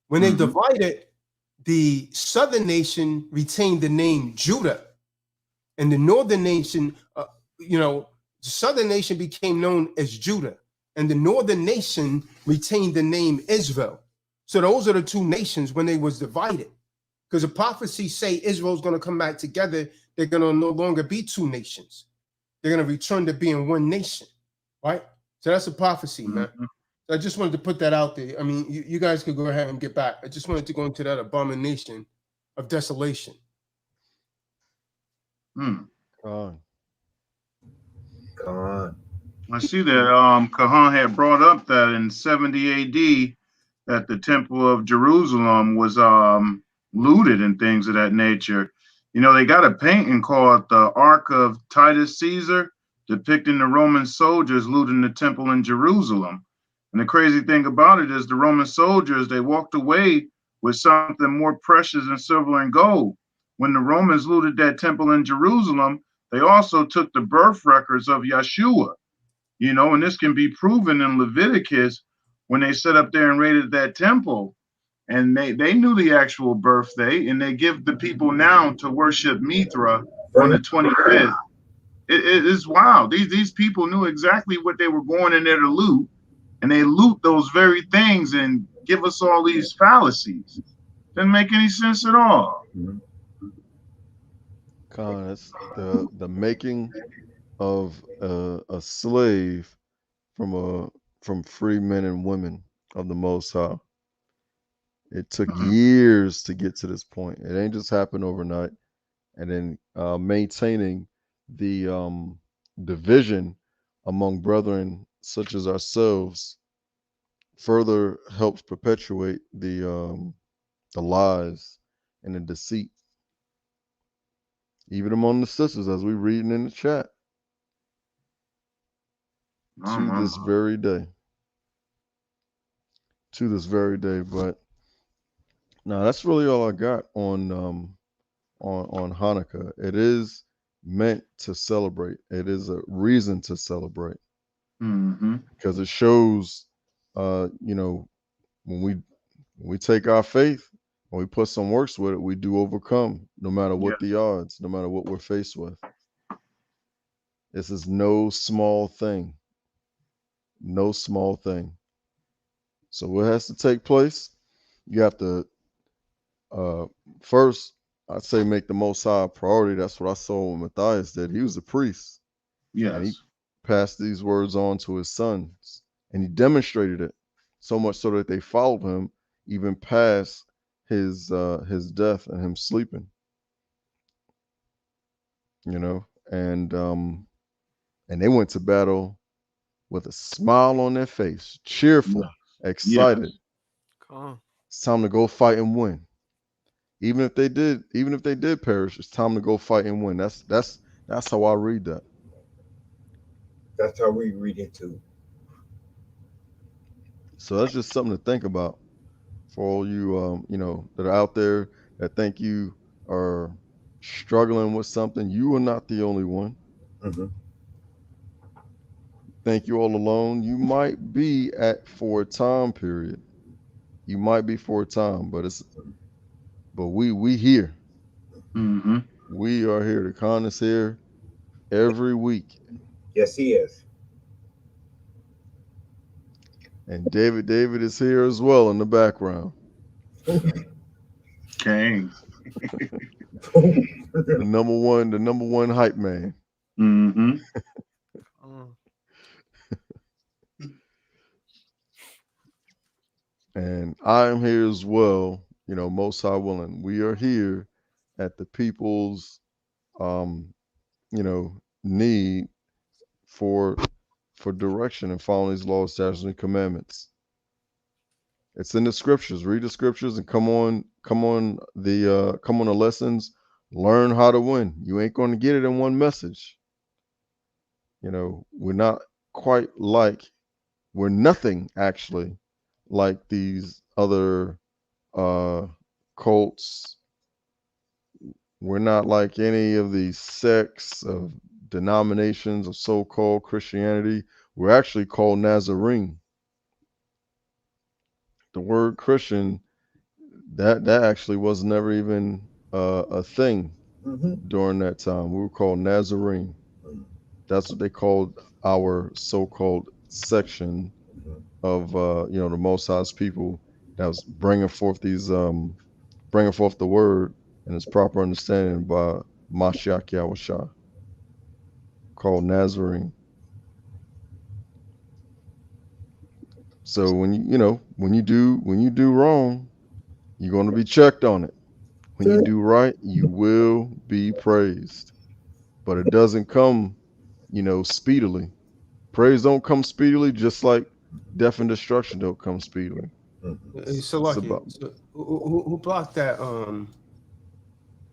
When they divided, the southern nation retained the name Judah, and the northern nation, the southern nation became known as Judah, and the northern nation retained the name Israel. So those are the two nations when they was divided. Because the prophecies say Israel's going to come back together. They're going to no longer be two nations. They're going to return to being one nation, right? So that's a prophecy, man. So I just wanted to put that out there. I mean, you guys could go ahead and get back. I just wanted to go into that abomination of desolation. God. I see that Kahan had brought up that in 70 AD that the temple of Jerusalem was looted and things of that nature. You know, they got a painting called the Ark of Titus Caesar, depicting the Roman soldiers looting the temple in Jerusalem. And the crazy thing about it is the Roman soldiers, they walked away with something more precious than silver and gold. When the Romans looted that temple in Jerusalem, they also took the birth records of Yeshua, you know, and this can be proven in Leviticus when they set up there and raided that temple. And they knew the actual birthday, and they give the people now to worship Mithra on the 25th. It is wild. These people knew exactly what they were going in there to loot, and they loot those very things and give us all these fallacies. Doesn't make any sense at all. Con, it's the making of a slave from free men and women of the Most High. It took years to get to this point. It ain't just happened overnight. And then maintaining the division among brethren such as ourselves further helps perpetuate the lies and the deceit, even among the sisters, as we reading in the chat, to this very day. But no, that's really all I got on Hanukkah. It is meant to celebrate. It is a reason to celebrate because it shows, when we take our faith, when we put some works with it, we do overcome, no matter what the odds, no matter what we're faced with. This is no small thing. No small thing. So what has to take place? You have to First, I'd say make the Most High a priority. That's what I saw when Matthias did. He was a priest, and he Yes. passed these words on to his sons, and he demonstrated it so much so that they followed him even past his death and him sleeping. You know, and they went to battle with a smile on their face, cheerful, excited. Yes. Come on. It's time to go fight and win. Even if they did perish, it's time to go fight and win. That's how I read that. That's how we read it too. So that's just something to think about for all you that are out there that think you are struggling with something. You are not the only one. Mm-hmm. Think you're all alone. You might be for a time period. You might be for a time, but we here. Mm-hmm. We are here. The Khan is here every week. Yes, he is. And David is here as well in the background. Okay. The number one hype man. Mm-hmm. And I am here as well, most high willing. We are here at the people's need for direction and following these laws, statutes, and commandments. It's in the scriptures. Read the scriptures and come on the lessons. Learn how to win. You ain't going to get it in one message. We're not quite we're nothing actually like these other cults. We're not like any of these sects of denominations of so-called Christianity. We're actually called Nazarene. The word Christian, that actually was never even a thing during that time. We were called Nazarene. That's what they called our so-called section of the Most High's people that was bringing forth the word and its proper understanding by Mashiach Yahushua, called Nazarene. So when you do wrong, you're going to be checked on it. When you do right, you will be praised. But it doesn't come, speedily. Praise don't come speedily, just like death and destruction don't come speedily. So lucky. Who blocked that?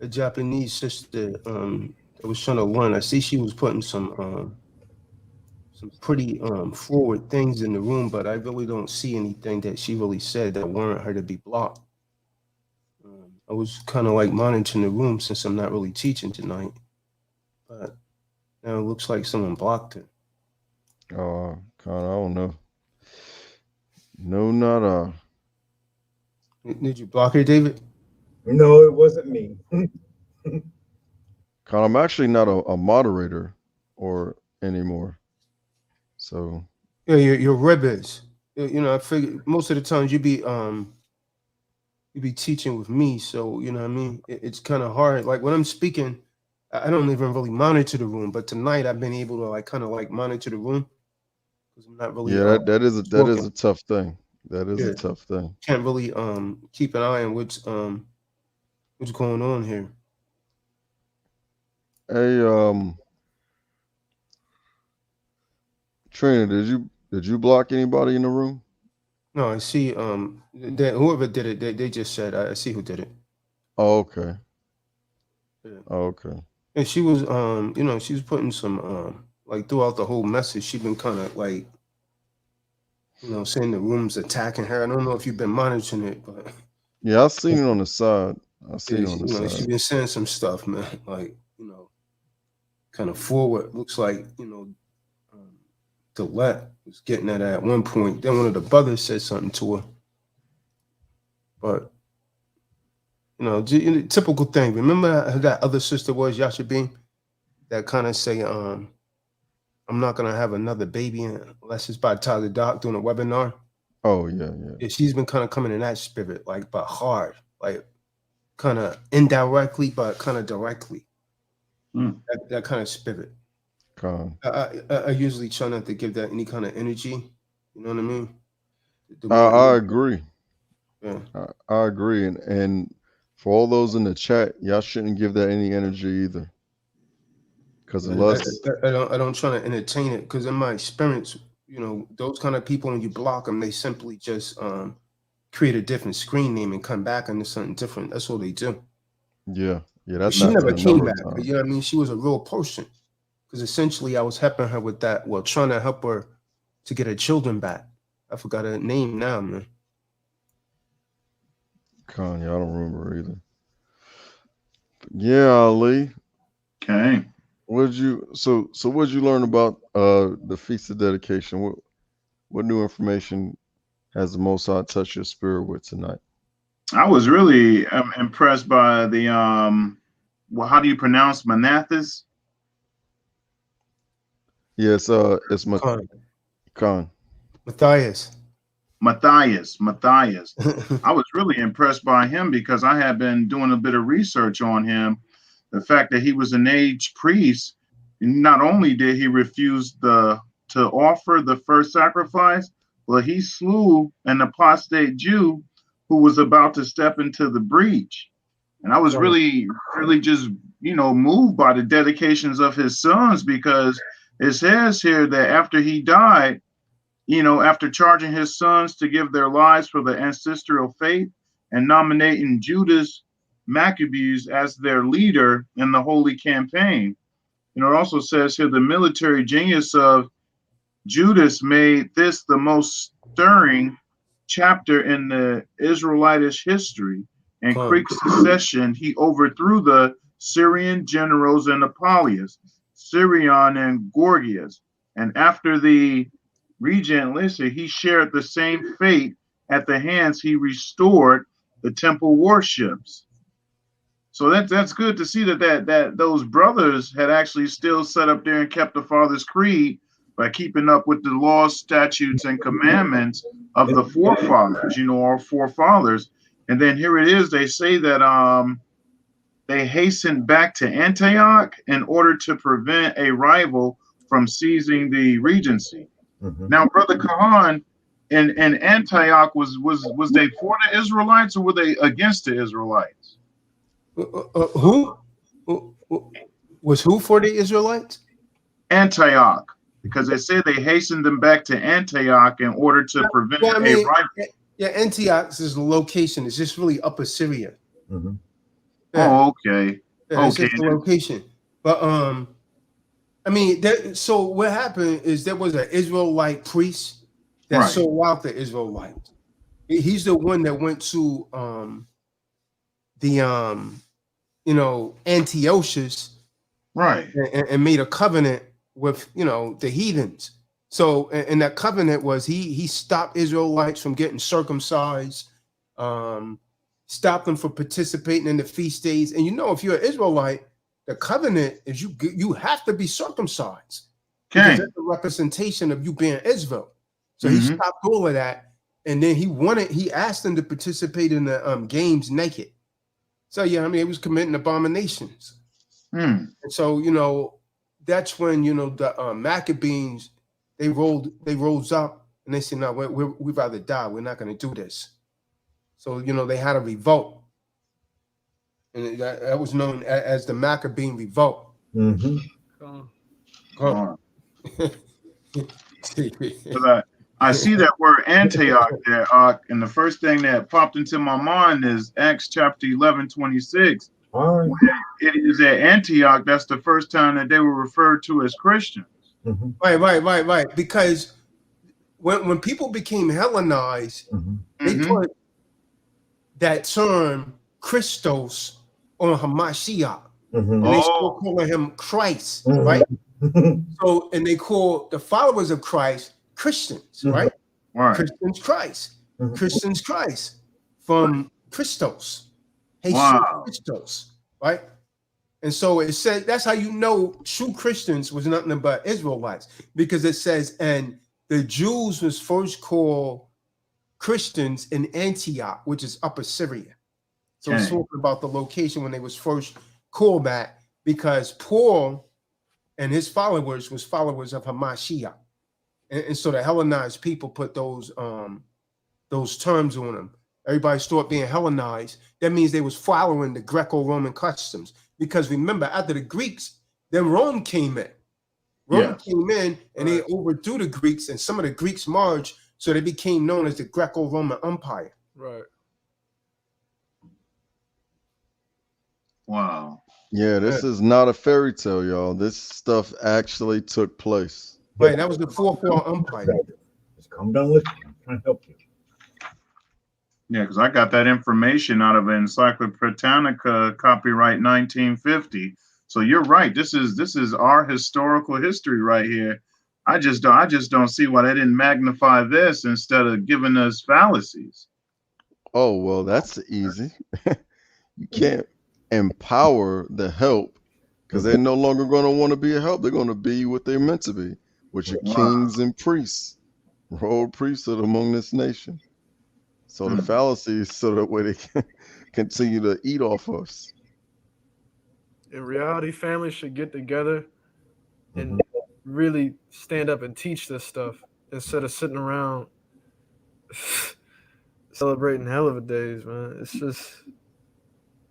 A Japanese sister that was trying to learn. I see she was putting some pretty forward things in the room, but I really don't see anything that she really said that warrant her to be blocked. I was kind of like monitoring the room since I'm not really teaching tonight, but now it looks like someone blocked her. I don't know. No, not Did you block her, David? No, it wasn't me. I'm actually not a moderator or anymore. So yeah, your rib is. I figure most of the times you be teaching with me, so you know what I mean. It's kind of hard. Like when I'm speaking, I don't even really monitor the room. But tonight I've been able to kind of monitor the room because I'm not really. Yeah, that is a tough thing. That is a tough thing. Can't really keep an eye on what's going on here. Hey, Trina, did you block anybody in the room? No, I see. That whoever did it, they just said. I see who did it. Oh, okay. Yeah. Oh, okay. And she was, she was putting some, throughout the whole message, she's been kind of saying the room's attacking her. I don't know if you've been monitoring it, but yeah, I've seen it on the side. She's been saying some stuff, man. Kind of forward. Looks like Gillette was getting at one point. Then one of the brothers said something to her, but typical thing. Remember who that other sister was, Yashabeam, that kind of say, I'm not gonna have another baby unless it's by Tazadaq doing a webinar. Oh yeah. Yeah, she's been kind of coming in that spirit, but hard. kind of indirectly, but kind of directly. Mm. That kind of spirit. Con. I usually try not to give that any kind of energy. You know what I mean? I agree. Yeah. I agree, and for all those in the chat, y'all shouldn't give that any energy either. Because unless I don't try to entertain it, because in my experience, you know, those kind of people, when you block them, they simply just create a different screen name and come back into something different. That's all they do. yeah, But that's she happened never a came number back. of times. You know what I mean? She was a real person, because essentially I was helping her with that. Well, trying to help her to get her children back. I forgot her name now, man. Con, yeah, I don't remember either. But yeah, Ali. Okay. What'd you learn about the Feast of Dedication? What new information has the Most High touched your spirit with tonight? I was really impressed by the well, how do you pronounce Manathas? Yes, it's Con. Matthias. Matthias. I was really impressed by him because I had been doing a bit of research on him. The fact that he was an aged priest, not only did he refuse to offer the first sacrifice, but he slew an apostate Jew who was about to step into the breach. And I was really just, moved by the dedications of his sons, because it says here that after he died, after charging his sons to give their lives for the ancestral faith and nominating Judas Maccabees as their leader in the holy campaign. It also says here the military genius of Judas made this the most stirring chapter in the Israelitish history. In quick succession, he overthrew the Syrian generals in Apulius, Sirion, and Gorgias. And after the regent Lyssa, he shared the same fate at the hands he restored the temple warships. So that's good to see that those brothers had actually still set up there and kept the Father's Creed by keeping up with the laws, statutes, and commandments of the forefathers, our forefathers. And then here it is, they say that they hastened back to Antioch in order to prevent a rival from seizing the regency. Mm-hmm. Now, Brother Kahan, in Antioch, was they for the Israelites or were they against the Israelites? Who was who for the Israelites? Antioch, because they said they hastened them back to Antioch in order to prevent a rival. Yeah, Antioch's is the location. It's just really Upper Syria. Mm-hmm. Yeah. Oh, okay. Yeah, it's just the location. But so what happened is there was an Israelite priest that sold out the Israelites. He's the one that went to Antiochus, and made a covenant with the heathens. So and that covenant was he stopped Israelites from getting circumcised, stopped them from participating in the feast days. And if you're an Israelite, the covenant is you have to be circumcised, because that's a representation of you being Israel. So he stopped all of that, and then he asked them to participate in the games naked. So he was committing abominations. And so that's when the Maccabees they rose up and they said, no, we'd rather die. We're not going to do this. So they had a revolt, and that was known as the Maccabean revolt. Mm-hmm. But I see that word Antioch there, and the first thing that popped into my mind is Acts chapter 11:26. It is at Antioch. That's the first time that they were referred to as Christians. Mm-hmm. Right. Because when people became Hellenized, they put that term Christos on Hamashiach. And they still calling him Christ, right? So, and they call the followers of Christ Christians, right? Christians Christ. Christians Christ from Christos. Christos, right? And so it said that's how true Christians was nothing but Israelites, because it says, and the Jews was first called Christians in Antioch, which is Upper Syria. So it's talking about the location when they was first called back, because Paul and his followers was followers of Hamashiach. And so the Hellenized people put those terms on them. Everybody started being Hellenized. That means they was following the Greco-Roman customs. Because remember, after the Greeks, then Rome came in. Rome came in and they overthrew the Greeks, and some of the Greeks merged, so they became known as the Greco-Roman Empire. Right. Wow. Yeah, this is not a fairy tale, y'all. This stuff actually took place. Right, that was the fourth world empire. Just come down with me. I'm trying to help you. Yeah, because I got that information out of Encyclopedia Britannica, copyright 1950. So you're right. This is our historical history right here. I just don't see why they didn't magnify this instead of giving us fallacies. Oh, well, that's easy. You can't empower the help because they're no longer going to want to be a help. They're going to be what they're meant to be, which are kings and priests, royal priesthood among this nation. So the fallacy is so that way they can continue to eat off us. In reality, families should get together and really stand up and teach this stuff instead of sitting around celebrating hell of a days, man. It's just...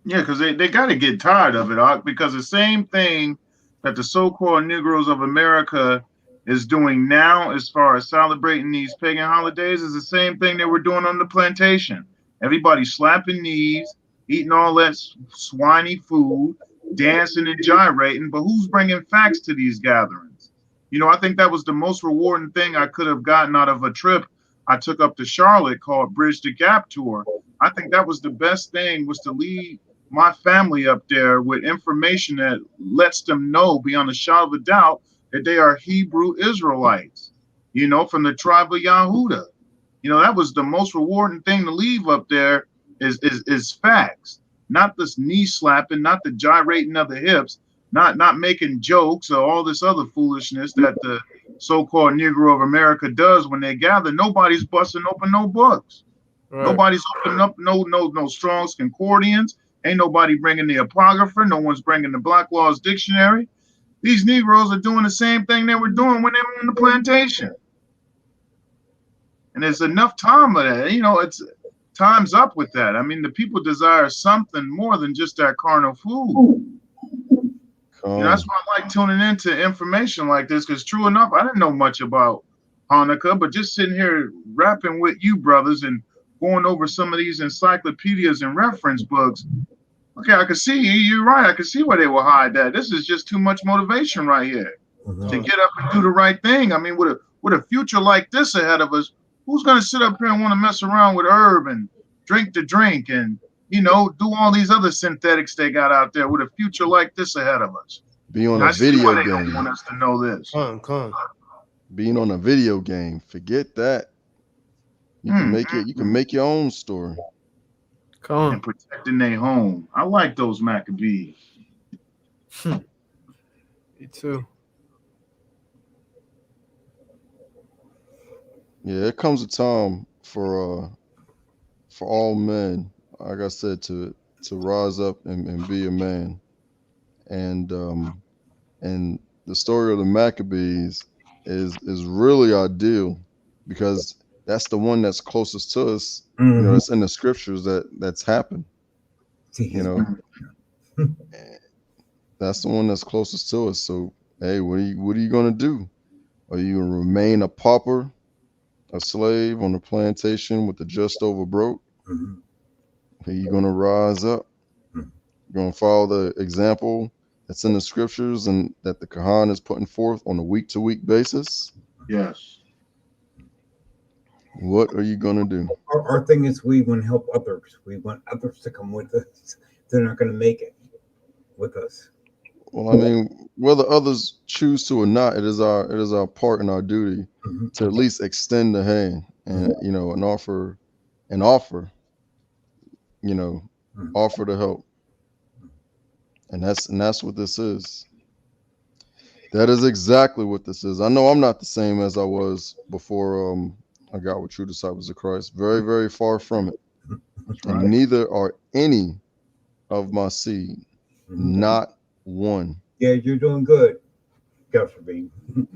Yeah, because they got to get tired of it, because the same thing that the so-called Negroes of America is doing now as far as celebrating these pagan holidays is the same thing they were doing on the plantation. Everybody slapping knees, eating all that swiney food, dancing and gyrating, but who's bringing facts to these gatherings? You know, I think that was the most rewarding thing I could have gotten out of a trip I took up to Charlotte called Bridge the Gap Tour. I think that was the best thing, was to lead my family up there with information that lets them know beyond a shadow of a doubt that they are Hebrew Israelites, you know, from the tribe of Yahudah. You know, that was the most rewarding thing to leave up there is facts, not this knee slapping, not the gyrating of the hips, not making jokes or all this other foolishness that the so-called Negro of America does when they gather. Nobody's busting open no books. Right. Nobody's opening up no Strong's Concordance. Ain't nobody bringing the Apocrypha. No one's bringing the Black Laws Dictionary. These Negroes are doing the same thing they were doing when they were in the plantation. And there's enough time of that. You know, it's time's up with that. I mean, the people desire something more than just that carnal food. You know, that's why I like tuning into information like this, because true enough, I didn't know much about Hanukkah, but just sitting here rapping with you brothers and going over some of these encyclopedias and reference books. Okay, I can see you're right. I can see why they will hide that. This is just too much motivation right here to get up and do the right thing. I mean, with a future like this ahead of us, who's going to sit up here and want to mess around with herb and drink the drink and, you know, do all these other synthetics they got out there with a future like this ahead of us? Be on a video game. They want us to know this. Come. Being on a video game, forget that. You can make it. You can make your own story. Come on. And protecting their home. I like those Maccabees. Me too. Yeah, it comes a time for all men, like I said, to rise up and be a man. And the story of the Maccabees is really ideal because that's the one that's closest to us. You know, it's in the scriptures that's happened. You know, that's the one that's closest to us. So, hey, what are you gonna do? Are you gonna remain a pauper, a slave on the plantation with the just over broke? Are you gonna rise up? You're gonna follow the example that's in the scriptures and that the Kahan is putting forth on a week-to-week basis? Yes. What are you gonna do? Our thing is we want to help others. We want others to come with us. They're not gonna make it with us. Well, I mean, whether others choose to or not, it is our part and our duty to at least extend the hand and you know, and offer, you know, offer to help. And that's what this is. That is exactly what this is. I know I'm not the same as I was before I got with True Disciples of Christ. Very, very far from it. And neither are any of my seed. Mhm. Not one. Yeah, you're doing good, Yashabeam.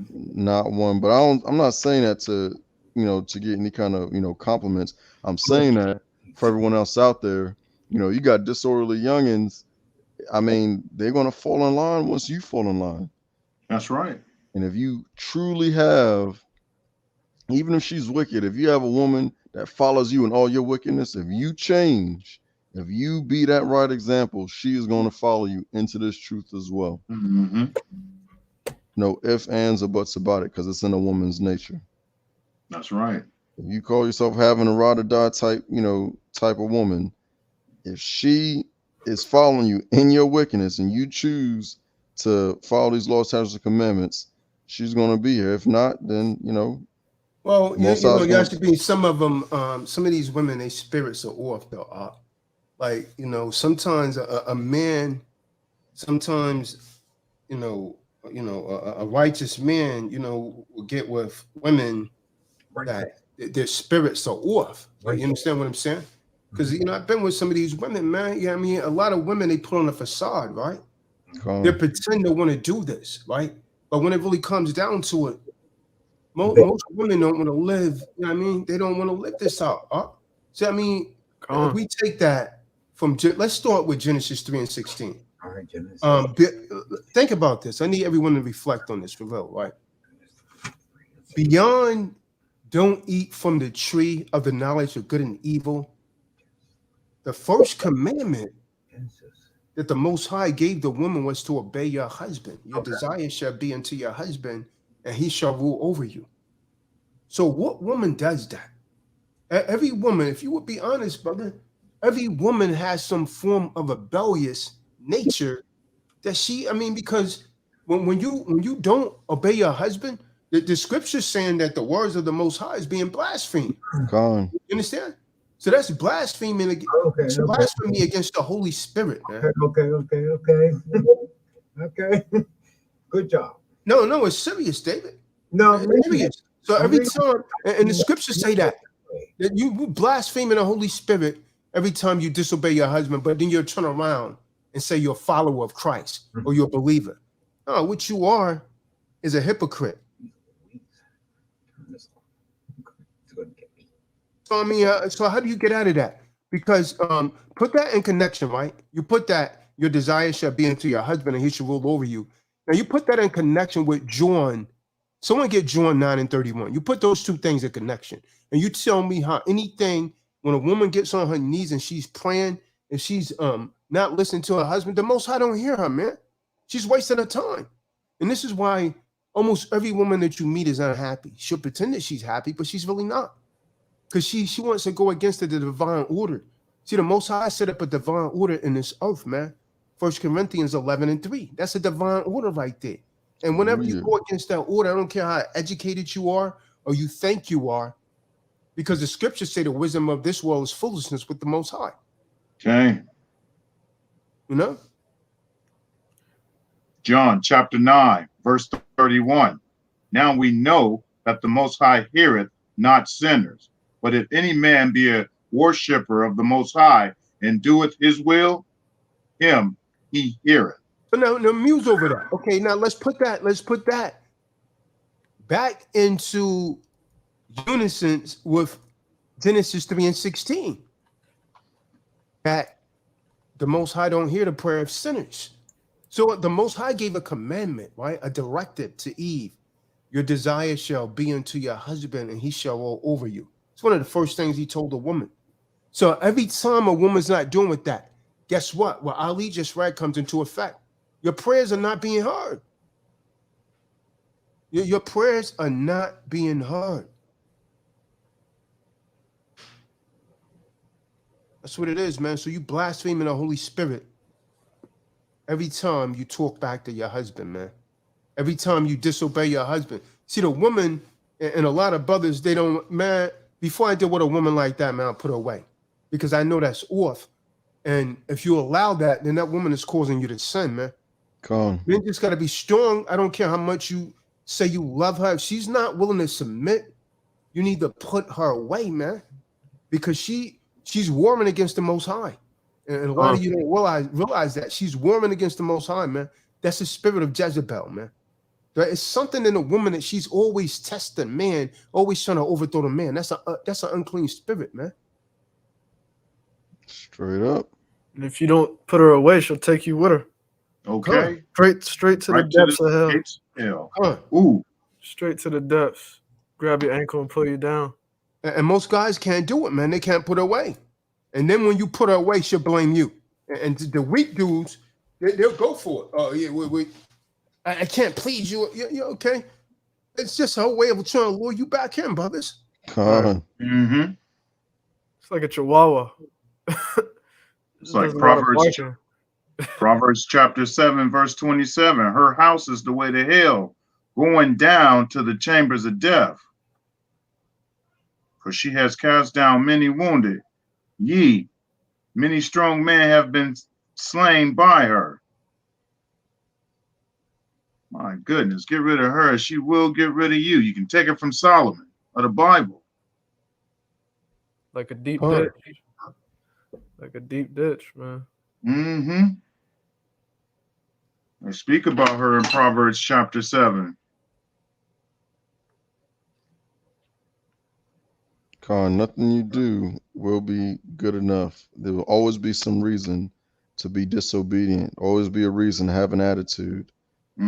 Not one. But I'm not saying that to, to get any kind of, compliments. I'm saying that for everyone else out there, you got disorderly youngins. I mean, they're gonna fall in line once you fall in line. That's right. And if you truly have, even if she's wicked, if you have a woman that follows you in all your wickedness, if you change, if you be that right example, she is going to follow you into this truth as well. Mm-hmm. No ifs, ands, or buts about it, because it's in a woman's nature. That's right. If you call yourself having a ride or die type, type of woman, if she is following you in your wickedness and you choose to follow these laws, statutes, and commandments, she's going to be here. If not, then, Well, Most you know, I's you have gonna- to be some of them. Some of these women, their spirits are off though. Like, sometimes a man, sometimes, a righteous man, will get with women Right. that their spirits are off. Right. You understand what I'm saying? Because I've been with some of these women, man. Yeah, I mean, a lot of women, they put on a facade, right? They pretend to want to do this, right? But when it really comes down to it, most women don't want to live. You know what I mean? They don't want to live this out. So I mean, if we take that from, let's start with Genesis 3:16. All right, Genesis. Think about this. I need everyone to reflect on this for real, right? Beyond, don't eat from the tree of the knowledge of good and evil. The first commandment Genesis. that the Most High gave the woman was to obey your husband. Your desire shall be unto your husband, and he shall rule over you. So what woman does that? Every woman, if you would be honest, brother, every woman has some form of rebellious nature that because when you don't obey your husband, the scripture's saying that the words of the Most High is being blasphemed. Con. You understand? So that's blaspheming Okay. blasphemy against the Holy Spirit, man. Okay. Okay. Good job. No, it's serious, David. No, It's serious. So every time, and the scriptures say that you blaspheming the Holy Spirit every time you disobey your husband, but then you'll turn around and say you're a follower of Christ or you're a believer. No, what you are is a hypocrite. So so how do you get out of that? Because put that in connection, right? You put that your desire shall be unto your husband and he shall rule over you. Now you put that in connection with John. Someone get John 9:31. You put those two things in connection, and you tell me how anything when a woman gets on her knees and she's praying and she's not listening to her husband, the Most High don't hear her, man. She's wasting her time. And this is why almost every woman that you meet is unhappy. She'll pretend that she's happy, but she's really not. Because she wants to go against the divine order. See, the Most High set up a divine order in this earth, man. 1 Corinthians 11:3. That's a divine order right there. And whenever you go against that order, I don't care how educated you are or you think you are, because the scriptures say the wisdom of this world is foolishness with the Most High. Okay. You know? John chapter 9, verse 31. Now we know that the Most High heareth not sinners, but if any man be a worshipper of the Most High and doeth his will, him he heareth. So now muse over that. Okay, now let's put that back into unison with Genesis 3:16. That the Most High don't hear the prayer of sinners. So the Most High gave a commandment, right? A directive to Eve. Your desire shall be unto your husband, and he shall rule over you. It's one of the first things he told a woman. So every time a woman's not doing with that, guess what? What Ali just read comes into effect. Your prayers are not being heard. Your prayers are not being heard. That's what it is, man. So you blaspheming the Holy Spirit every time you talk back to your husband, man. Every time you disobey your husband. See, the woman and a lot of brothers, they don't, man, before I deal with a woman like that, man, I'll put her away. Because I know that's off. And if you allow that, then that woman is causing you to sin, man. Men just got to be strong. I don't care how much you say you love her. If she's not willing to submit, you need to put her away, man. Because she's warring against the Most High. And a lot of you don't realize that she's warring against the Most High, man. That's the spirit of Jezebel, man. There is something in a woman that she's always testing, man, always trying to overthrow the man. That's an unclean spirit, man. Straight up. And if you don't put her away, she'll take you with her. Okay. Straight to Right the depths of hell. gates of hell. Huh. Ooh. Straight to the depths. Grab your ankle and pull you down. And most guys can't do it, man. They can't put her away. And then when you put her away, she'll blame you. And the weak dudes, they'll go for it. Oh, yeah, I can't please you. Yeah, okay. It's just her way of trying to lure you back in, brothers. Con. Mm-hmm. It's like a chihuahua. It's like Does a lot of Proverbs. barking. Proverbs chapter 7, verse 27. Her house is the way to hell, going down to the chambers of death. For she has cast down many wounded. Ye, many strong men have been slain by her. My goodness, get rid of her. She will get rid of you. You can take it from Solomon of the Bible. Like a deep Huh. ditch. Like a deep ditch, man. Mm-hmm. They speak about her in Proverbs chapter 7. Con, nothing you do will be good enough. There will always be some reason to be disobedient. Always be a reason to have an attitude.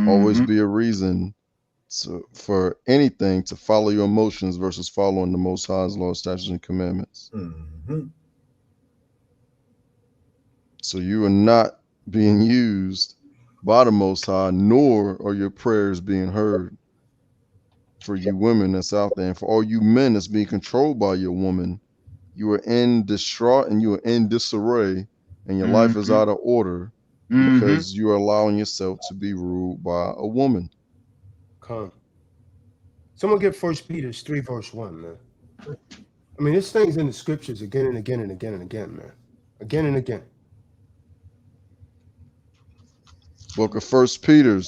Always be a reason for anything to follow your emotions versus following the Most High's law, statutes, and commandments. Mm-hmm. So you are not being used by the Most High, nor are your prayers being heard. For you women that's out there, and for all you men that's being controlled by your woman, you are in distraught and you are in disarray, and your life is out of order because you are allowing yourself to be ruled by a woman. Come. Someone get 1 Peter 3, verse 1, man. I mean, this thing's in the scriptures again and again and again and again, man. Again and again. Book of 1 Peter,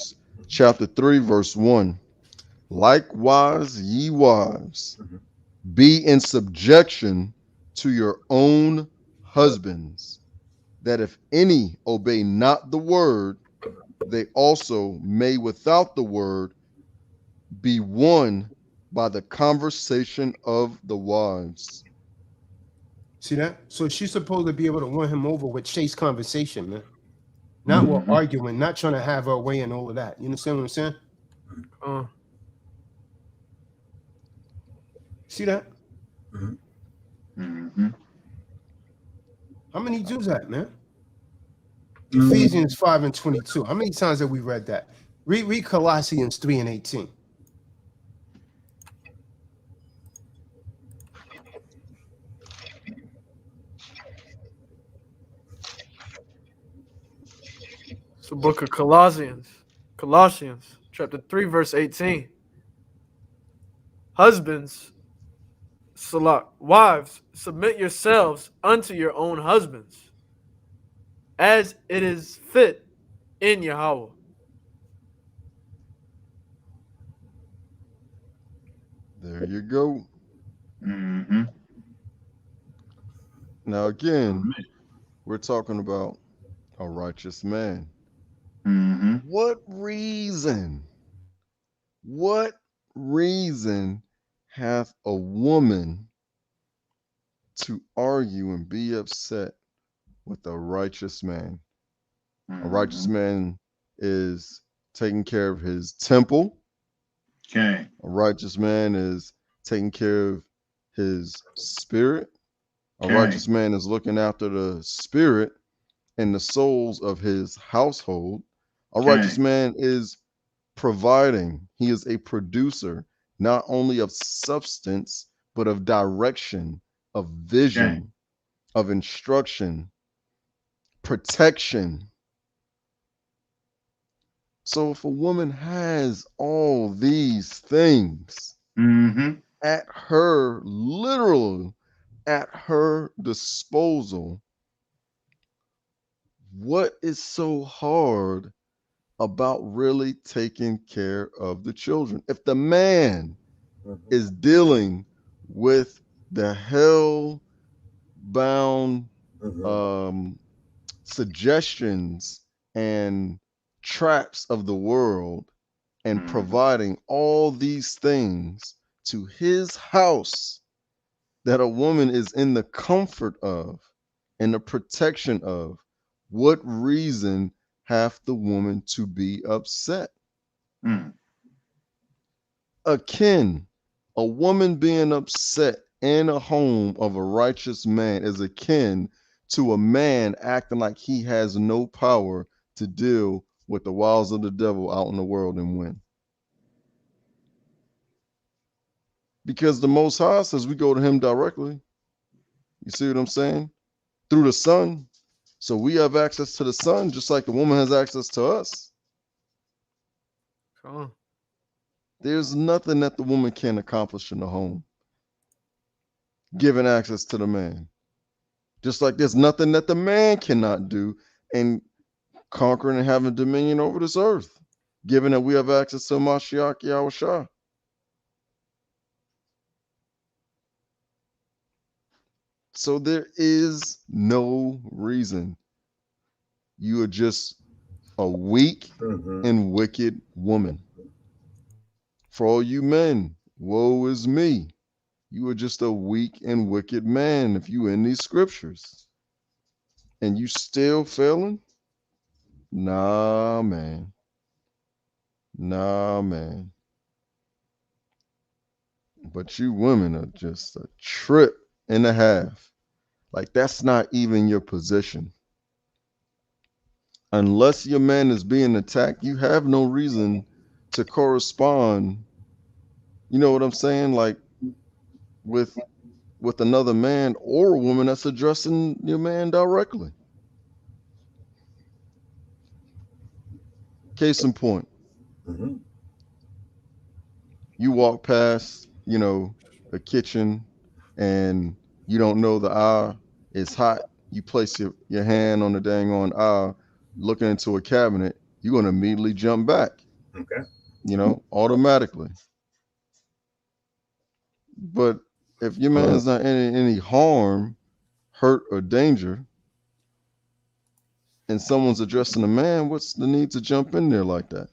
chapter 3, verse 1. Likewise, ye wives, be in subjection to your own husbands, that if any obey not the word, they also may without the word be won by the conversation of the wives. See that? So she's supposed to be able to win him over with chase conversation, man. Not with arguing, not trying to have her way and all of that. You understand what I'm saying? See that? How many do that, man? Ephesians 5 and 22. How many times have we read that? Read Colossians 3 and 18. It's the book of Colossians, chapter 3, verse 18. Husbands, wives, submit yourselves unto your own husbands, as it is fit in Yahweh. There you go. Now again, we're talking about a righteous man. What reason hath a woman to argue and be upset with a righteous man? A righteous man is taking care of his temple. Okay. A righteous man is taking care of his spirit. A righteous man is looking after the spirit and the souls of his household. A righteous man is providing. He is a producer, not only of substance, but of direction, of vision, of instruction, protection. So if a woman has all these things at her, literally at her disposal, what is so hard about really taking care of the children? If the man is dealing with the hell-bound suggestions and traps of the world and providing all these things to his house that a woman is in the comfort of and the protection of, what reason hath the woman to be upset? Akin, a woman being upset in a home of a righteous man is akin to a man acting like he has no power to deal with the wiles of the devil out in the world and win. Because the Most High says we go to him directly. You see what I'm saying? Through the Son. So we have access to the Son just like the woman has access to us. Come on. There's nothing that the woman can accomplish in the home, given access to the man. Just like there's nothing that the man cannot do in conquering and having dominion over this earth, given that we have access to Mashiach Yahushua. So there is no reason. You are just a weak and wicked woman. For all you men, woe is me. You are just a weak and wicked man if you in these scriptures. And you still failing? Nah, man. Nah, man. But you women are just a trip and a half. Like, that's not even your position. Unless your man is being attacked, you have no reason to correspond. You know what I'm saying? Like, with another man or a woman that's addressing your man directly. Case in point. You walk past, a kitchen and you don't know the eye is hot. You place your hand on the dang on eye, looking into a cabinet, you're going to immediately jump back. Okay. Automatically. But if your man's not in any harm, hurt, or danger, and someone's addressing a man, what's the need to jump in there like that?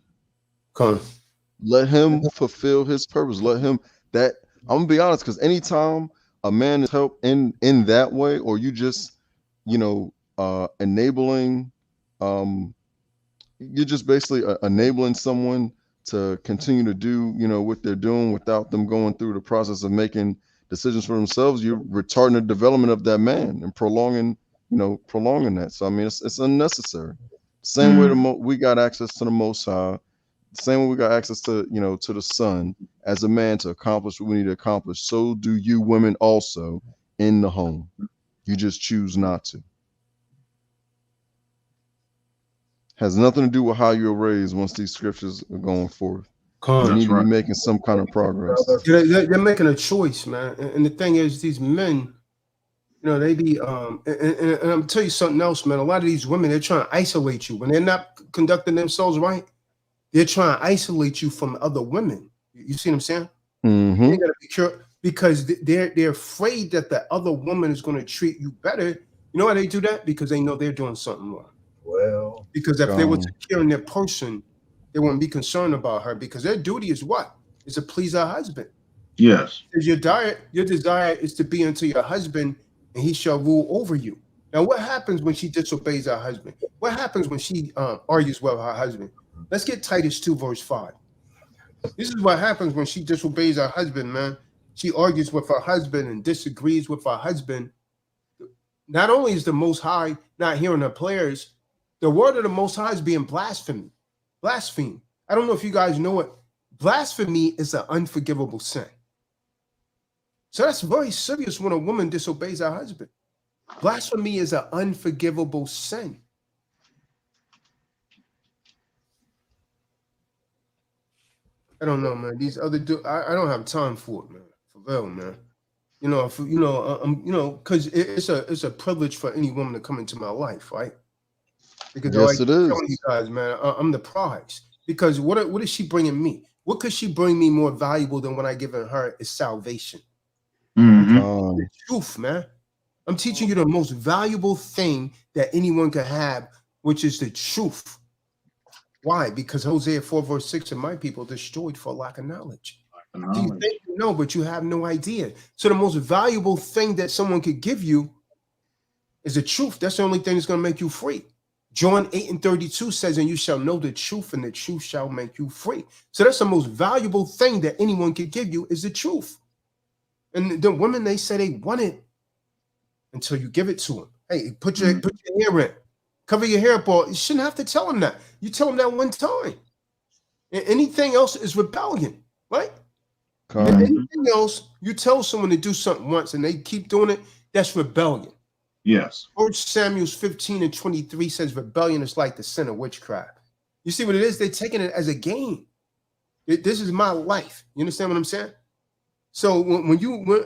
Let him fulfill his purpose. Let him I'm gonna be honest, because anytime a man is helped in that way, or you just enabling, you're just basically enabling someone to continue to do what they're doing without them going through the process of making decisions for themselves. You're retarding the development of that man and prolonging that. So I mean, it's unnecessary. Same way we got access to the Most High, same way we got access to to the Son as a man to accomplish what we need to accomplish. So do you women also in the home. You just choose not to. Has nothing to do with how you're raised once these scriptures are going forth. You need to be making some kind of progress. They're making a choice, man. And the thing is, these men, they be and I'm tell you something else, man. A lot of these women, they're trying to isolate you when they're not conducting themselves right. They're trying to isolate you from other women. You see what I'm saying? Mm-hmm. You gotta be careful because they're afraid that the other woman is going to treat you better. You know why they do that? Because they know they're doing something wrong. Well, because if they were secure in their person, they wouldn't be concerned about her, because their duty is what? Is to please her husband. Yes. Because your desire is to be unto your husband, and he shall rule over you. Now, what happens when she disobeys her husband? What happens when she argues with her husband? Let's get Titus 2, verse 5. This is what happens when she disobeys her husband, man. She argues with her husband and disagrees with her husband. Not only is the Most High not hearing her prayers, the word of the Most High is being blasphemed. Blaspheme. I don't know if you guys know it. Blasphemy is an unforgivable sin. So that's very serious when a woman disobeys her husband. Blasphemy is an unforgivable sin. I don't know, man. These other I don't have time for it, man. For real, man. Because it's a privilege for any woman to come into my life, right? Because yes, it is. Telling you guys, man, I'm the prize. Because what is she bringing me? What could she bring me more valuable than what I given her is salvation. Mm-hmm. The truth, man. I'm teaching you the most valuable thing that anyone could have, which is the truth. Why? Because Hosea 4 verse 6, and my people destroyed for lack of knowledge. So you think you know, but you have no idea. So the most valuable thing that someone could give you is the truth. That's the only thing that's going to make you free. John 8:32 says, and you shall know the truth, and the truth shall make you free. So that's the most valuable thing that anyone could give you is the truth. And the women, they say they want it until you give it to them. Hey, put your hair in. Cover your hair up. You shouldn't have to tell them that. You tell them that one time. And anything else is rebellion, right? And anything else, you tell someone to do something once and they keep doing it, that's rebellion. Yes. 1 Samuel 15:23 says rebellion is like the sin of witchcraft. You see what it is? They're taking it as a game. This is my life. You understand what I'm saying? So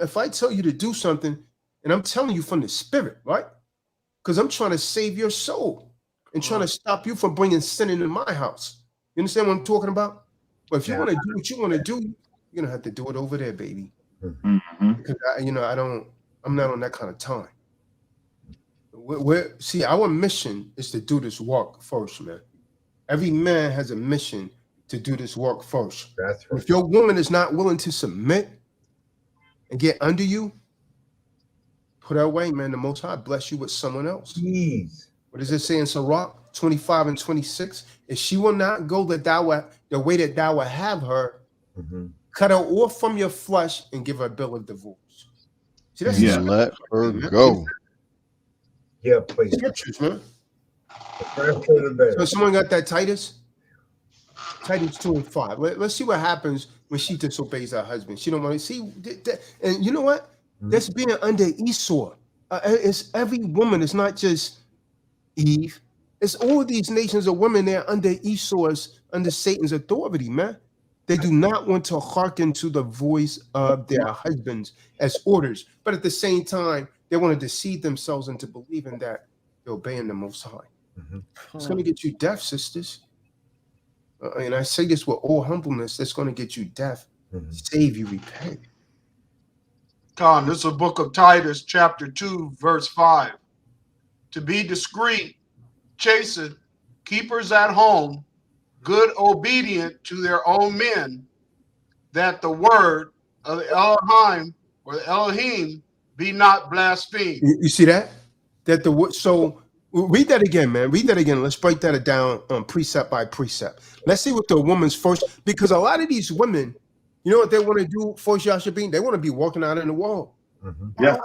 if I tell you to do something, and I'm telling you from the spirit, right? Because I'm trying to save your soul and trying to stop you from bringing sin into my house. You understand what I'm talking about? But if you want to do what you want to do, you're gonna have to do it over there, baby. Because I'm not on that kind of time. See, our mission is to do this work first, man. Every man has a mission to do this work first. That's right. If your woman is not willing to submit and get under you, put her away, man. The Most High bless you with someone else. Jeez. What does it say in Sirach 25:26? If she will not go the way that thou would have her, cut her off from your flesh and give her a bill of divorce. See, that's let her go. Yeah, please. Scriptures, man. So So someone got that Titus? Titus 2:5. Let's see what happens when she disobeys her husband. She don't want to see. And you know what? That's being under Esau. It's every woman. It's not just Eve. It's all these nations of women. They're under Esau's, under Satan's authority, man. They do not want to hearken to the voice of their husbands as orders. But at the same time, they want to deceive themselves into believing that they're obeying the Most High. It's going to get you deaf, sisters. And I say this with all humbleness. That's going to get you deaf. Save you, repent. Con, this is a book of Titus, chapter 2, verse 5. To be discreet, chasten, keepers at home, good, obedient to their own men, that the word of the Elohim or the Elohim be not blasphemed. You see that? So read that again, man. Read that again. Let's break that down precept by precept. Let's see what the woman's first, because a lot of these women, you know what they want to do for Yashabeam? They want to be walking out in the world. Yeah.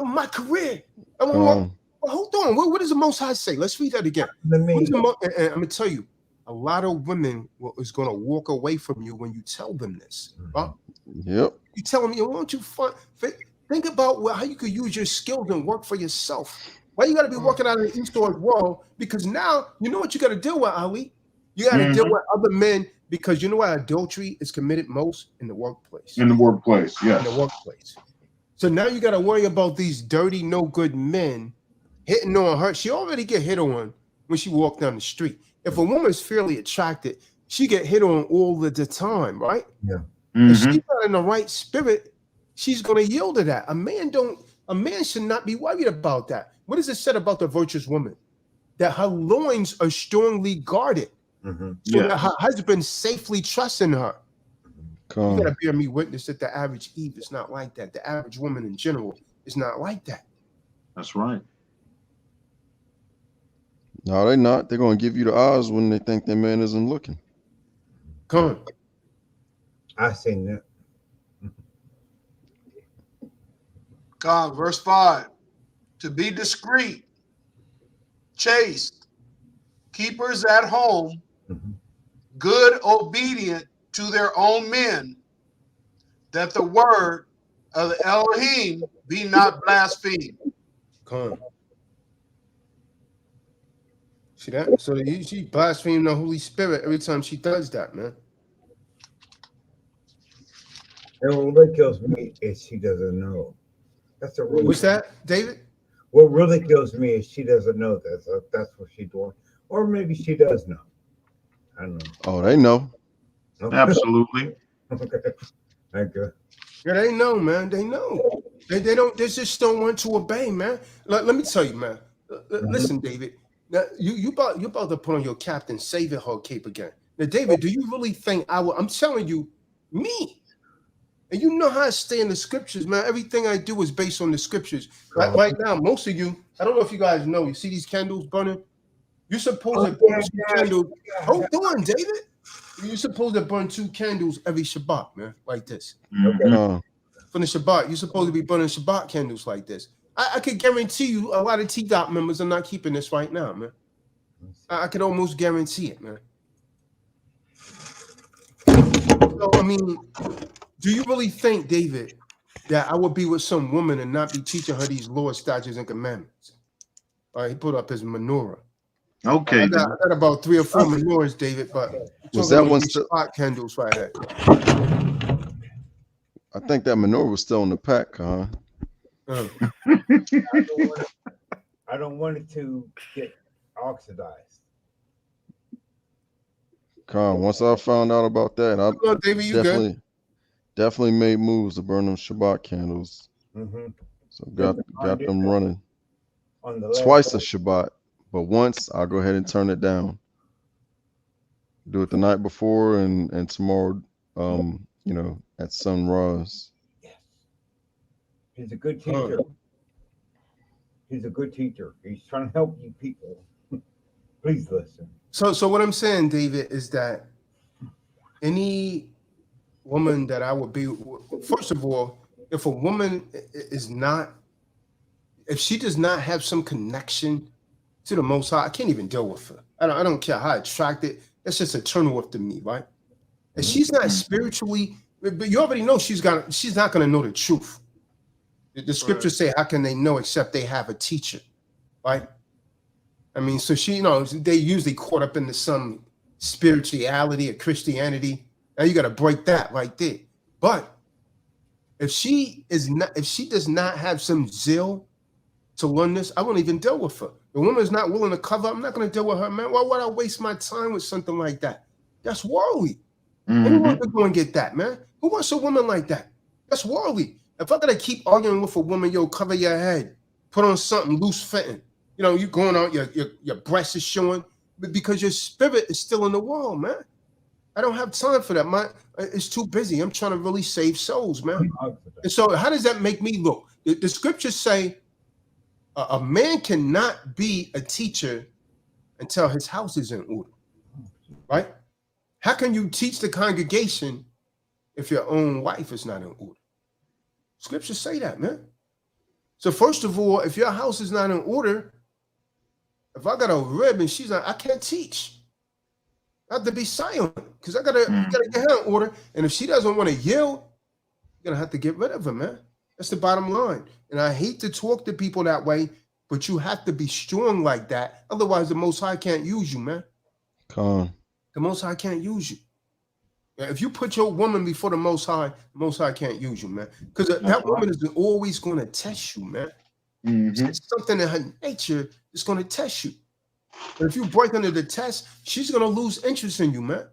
My career. I want to walk. Well, hold on. What does the Most High say? Let's read that again. And I'm going to tell you, a lot of women is going to walk away from you when you tell them this. Huh? Yep. You tell them, won't you think about how you could use your skills and work for yourself. Why you got to be working out in the Eastern world? Because now you know what you got to deal with, Ali. You got to deal with other men, because you know why adultery is committed most? In the workplace. In the workplace, yes. In the workplace. So now you got to worry about these dirty, no good men hitting on her. She already get hit on when she walked down the street. If a woman is fairly attracted, she get hit on all the time, right? Yeah. If she's not in the right spirit, she's going to yield to that. A man should not be worried about that. What is it said about the virtuous woman? That her loins are strongly guarded. So that her husband safely trusts in her. You gotta bear me witness that the average Eve is not like that. The average woman in general is not like that. That's right. No, they're not. They're going to give you the odds when they think their man isn't looking. Come on. I seen that. Con, verse 5. To be discreet, chaste, keepers at home, good, obedient to their own men, that the word of the Elohim be not blasphemed. Come on. See that? So she blasphemed the Holy Spirit every time she does that, man. And what kills me is she doesn't know. That's a really. What's that, David? What really kills me is she doesn't know that. So that's what she's doing. Or maybe she does know. I don't know. Oh, they know. Absolutely. Okay. Thank you. Yeah, they know, man. They know. They don't. They just don't want to obey, man. Let me tell you, man. Listen, David. Now, you about to put on your Captain Savior hog cape again. Now, David, do you really think I'm telling you, me. And you know how I stay in the scriptures, man. Everything I do is based on the scriptures. Right now, most of you, I don't know if you guys know, you see these candles burning? You're supposed to burn 2 candles. Hold on, David. You're supposed to burn 2 candles every Shabbat, man, like this. From the Shabbat, you're supposed to be burning Shabbat candles like this. I could guarantee you a lot of TDOC members are not keeping this right now, man. I could almost guarantee it, man. So, I mean, do you really think, David, that I would be with some woman and not be teaching her these laws, statutes, and commandments? All right, he put up his menorah. Okay. I got about 3 or 4 menorahs, David, but was that one still spot candles right here? I think that menorah was still in the pack, huh? I don't want it to get oxidized. Once I found out about that, I David, you definitely made moves to burn them Shabbat candles. So got them running On the twice a Shabbat, but once I'll go ahead and turn it down. Do it the night before and tomorrow, you know, at sunrise. Yes. He's a good teacher. He's a good teacher. He's trying to help you people. Please listen. So what I'm saying, David, is that any woman that I would be, first of all, if a woman is not, if she does not have some connection to the Most High, I can't even deal with her. I don't care how attracted. That's just a turn off to me, right? And she's not spiritually, but you already know she's not going to know the truth. The scriptures say, how can they know except they have a teacher, right? I mean, so she, you know, they usually caught up into some spirituality or Christianity. Now you got to break that right there. But if she does not have some zeal to learn this, I won't even deal with her. The woman is not willing to cover. I'm not going to deal with her, man. Why would I waste my time with something like that? That's worldly. Anyone could go and get that, man. Who wants a woman like that? That's worldly. If I got to keep arguing with a woman, yo, cover your head, put on something loose fitting. You know, you going out, your breast is showing, but because your spirit is still in the world, man. I don't have time for that. It's too busy. I'm trying to really save souls, man. And so how does that make me look? The scriptures say a man cannot be a teacher until his house is in order, right? How can you teach the congregation if your own wife is not in order? Scriptures say that, man. So first of all, if your house is not in order, if I got a rib and she's not, I can't teach. I have to be silent because I gotta get her in order. And if she doesn't want to yield, you're gonna have to get rid of her, man. That's the bottom line. And I hate to talk to people that way, but you have to be strong like that. Otherwise, the Most High can't use you, man. The Most High can't use you. If you put your woman before the Most High can't use you, man. Because that woman is always going to test you, man. It's something in her nature that's going to test you. But if you break under the test, she's going to lose interest in you, man.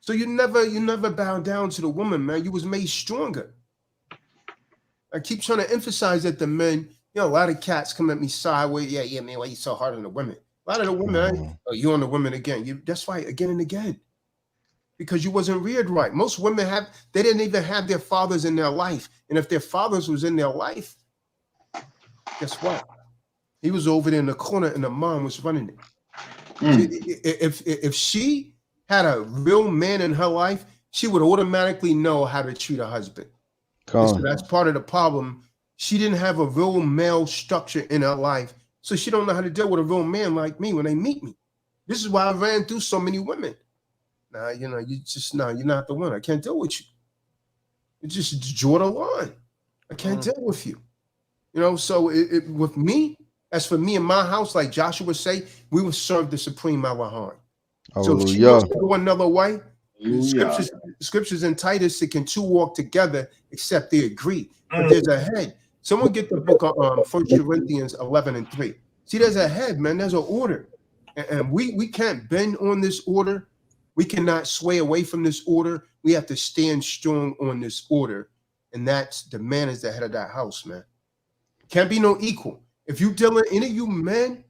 So you never bow down to the woman, man. You was made stronger. I keep trying to emphasize that the men, you know, a lot of cats come at me sideways. Yeah, man, why you so hard on the women? A lot of the women, you on the women again. That's right, again and again. Because you wasn't reared right. Most women they didn't even have their fathers in their life. And if their fathers was in their life, guess what? He was over there in the corner and the mom was running it. If she had a real man in her life, she would automatically know how to treat her husband. So that's part of the problem. She didn't have a real male structure in her life. So she don't know how to deal with a real man like me when they meet me. This is why I ran through so many women. Nah, you know, you're not the one. I can't deal with you. You just draw the line. I can't deal with you. You know, so with me, as for me and my house, like Joshua say, we will serve the supreme Elohim. So if she wants to go another way, scriptures in Titus, it can 2 walk together except they agree. But there's a head. Someone get the book of 1 Corinthians 11:3. See, there's a head, man. There's an order. And we can't bend on this order. We cannot sway away from this order. We have to stand strong on this order. and that's the man is the head of that house, man. Can't be no equal. If you dealing any of you men,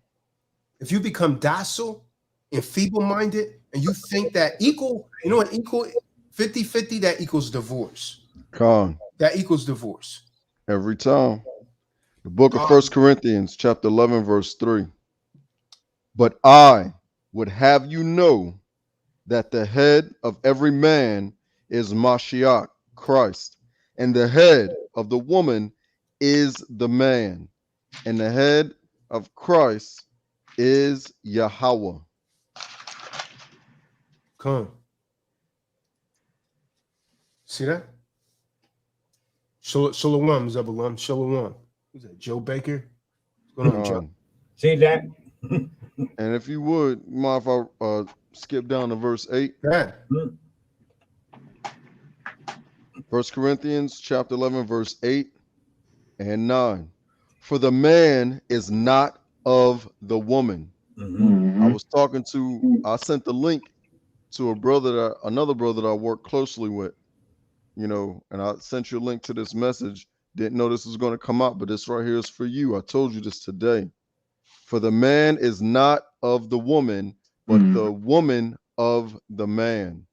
if you become docile and feeble-minded, and you think that equal, you know what equal 50-50, that equals divorce. Con, That equals divorce. every time. The book of 1 Corinthians, chapter 11, verse 3. But I would have you know that the head of every man is Mashiach, Christ, and the head of the woman is the man, and the head of Christ is Yahweh. Come. See that? Shalom, Zebulon. Shalom. Who's that? Joe Baker? What's going on, Joe? Con. See that? And if you would, mind if I skip down to verse 8? Yeah. 1 Corinthians chapter 11, verse 8 and 9. For the man is not of the woman. I sent the link to another brother that I work closely with, you know, and I sent you a link to this message. Didn't know this was going to come out, but this right here is for you. I told you this today. For the man is not of the woman, but the woman of the man.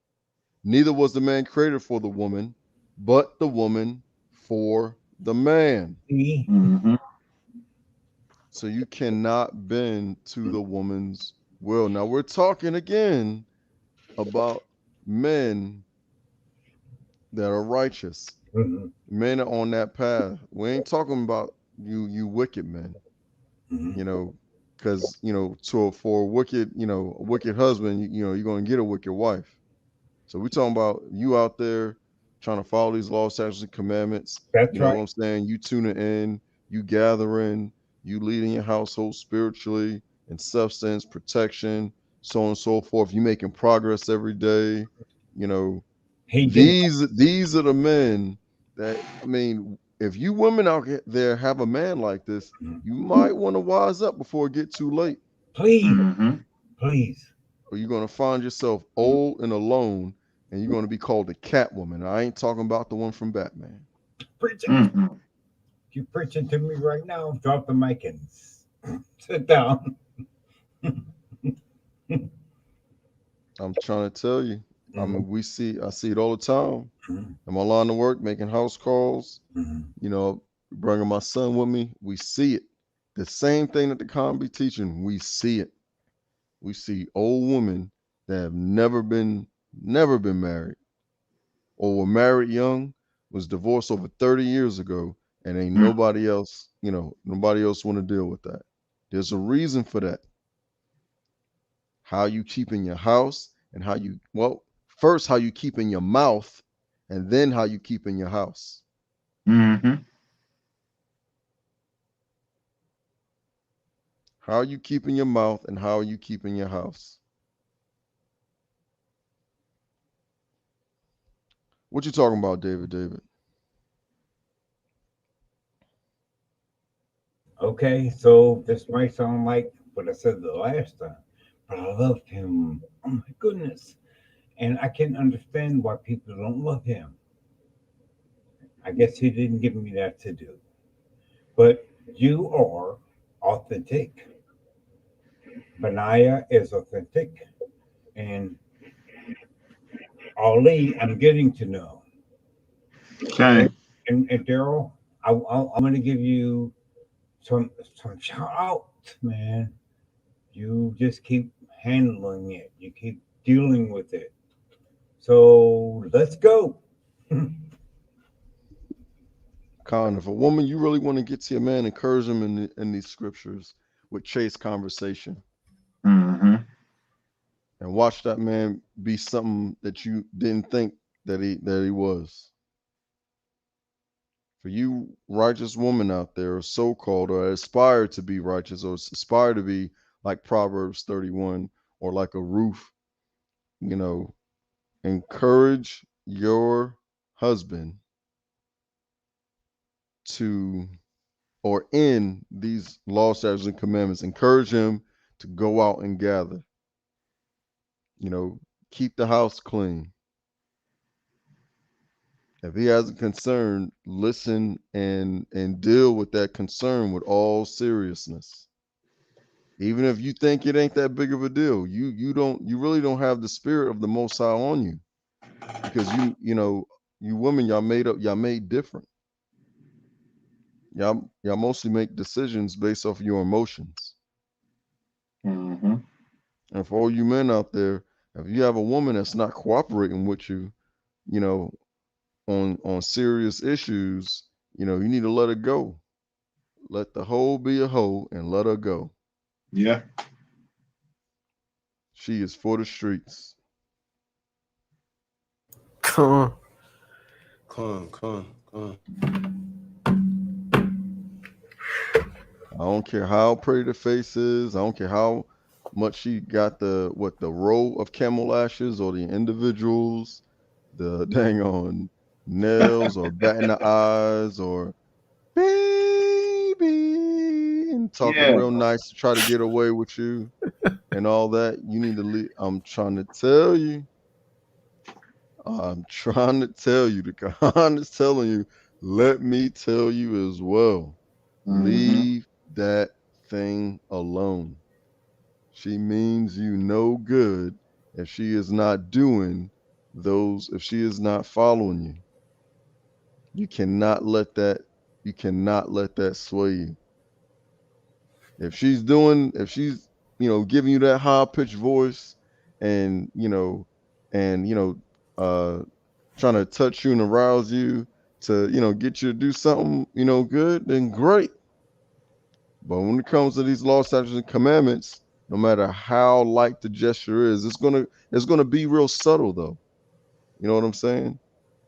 Neither was the man created for the woman, but the woman for the man. So you cannot bend to the woman's will. Now we're talking again about men that are righteous. Men are on that path. We ain't talking about you wicked men. You know, because you know, for a wicked, a wicked husband, you're gonna get a wicked wife. So we're talking about you out there trying to follow these laws, statutes, and commandments. That's you know right. what I'm saying? You tuning in, you gathering, you leading your household spiritually in substance, protection, so on and so forth. You making progress every day. You know, these are the men that, I mean, if you women out there have a man like this, you might want to wise up before it get too late. Please, please. Or you're going to find yourself old and alone, and you're going to be called a Catwoman. I ain't talking about the one from Batman. Preaching. You preaching to me right now. Drop the mic and sit down. I'm trying to tell you. I mean, I see it all the time. In my line of work, making house calls, you know, bringing my son with me. We see it. The same thing that the con be teaching, we see it. We see old women that have never been married, or were married young, was divorced over 30 years ago, and ain't nobody else want to deal with that. There's a reason for that. How you keeping your house, and first how you keeping your mouth, and then how you keeping your house. How are you keeping your mouth, and how are you keeping your house? What you talking about, David? Okay, so this might sound like what I said the last time, but I loved him. Oh my goodness. And I can understand why people don't love him. I guess he didn't give me that to do. But you are authentic. Benaiah is authentic. And Ali, I'm getting to know. Okay. And Daryl, I'm going to give you some shout out, man. You just keep handling it. You keep dealing with it. So let's go. Con, if a woman, you really want to get to your man, encourage him in these scriptures with chaste conversation. And watch that man be something that you didn't think that he was. For you righteous women out there, or so-called, or aspire to be righteous, or aspire to be like Proverbs 31, or like a Ruth, encourage your husband to, or in these law, statutes, and commandments, encourage him to go out and gather. Keep the house clean. If he has a concern, listen and deal with that concern with all seriousness. Even if you think it ain't that big of a deal, you really don't have the spirit of the Most High on you, because you women, y'all made different. Y'all mostly make decisions based off your emotions. Mm-hmm. And for all you men out there, if you have a woman that's not cooperating with you, you know, on serious issues, you need to let her go. Let the hoe be a hoe and let her go. Yeah. She is for the streets. Come on. Come on. I don't care how pretty the face is. I don't care how much she got the row of camel lashes or the individuals, the dang on nails or batting the eyes or baby and talking Yeah. real nice to try to get away with you and all that. You need to leave. I'm trying to tell you. The Quran is telling you, let me tell you as well. Mm-hmm. Leave that thing alone. She means you no good if she is not doing if she is not following you. You cannot let that sway you. If she's giving you that high pitched voice and uh trying to touch you and arouse you to get you to do something good, then great. But when it comes to these law, statutes, and commandments, no matter how light the gesture is, it's gonna be real subtle though. You know what I'm saying?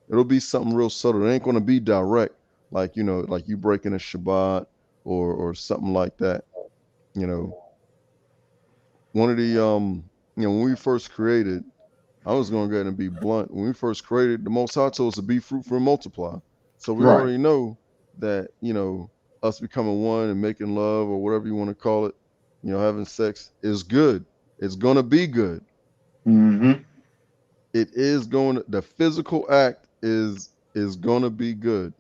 It'll be something real subtle. It ain't gonna be direct, like like you breaking a Shabbat or something like that. You know, one of the when we first created, I was gonna go ahead and be blunt. When we first created, the Most High told us to be fruitful and multiply. So we Right. already know that us becoming one and making love or whatever you want to call it, having sex is good. It's gonna be good. Mm-hmm. The physical act is gonna be good.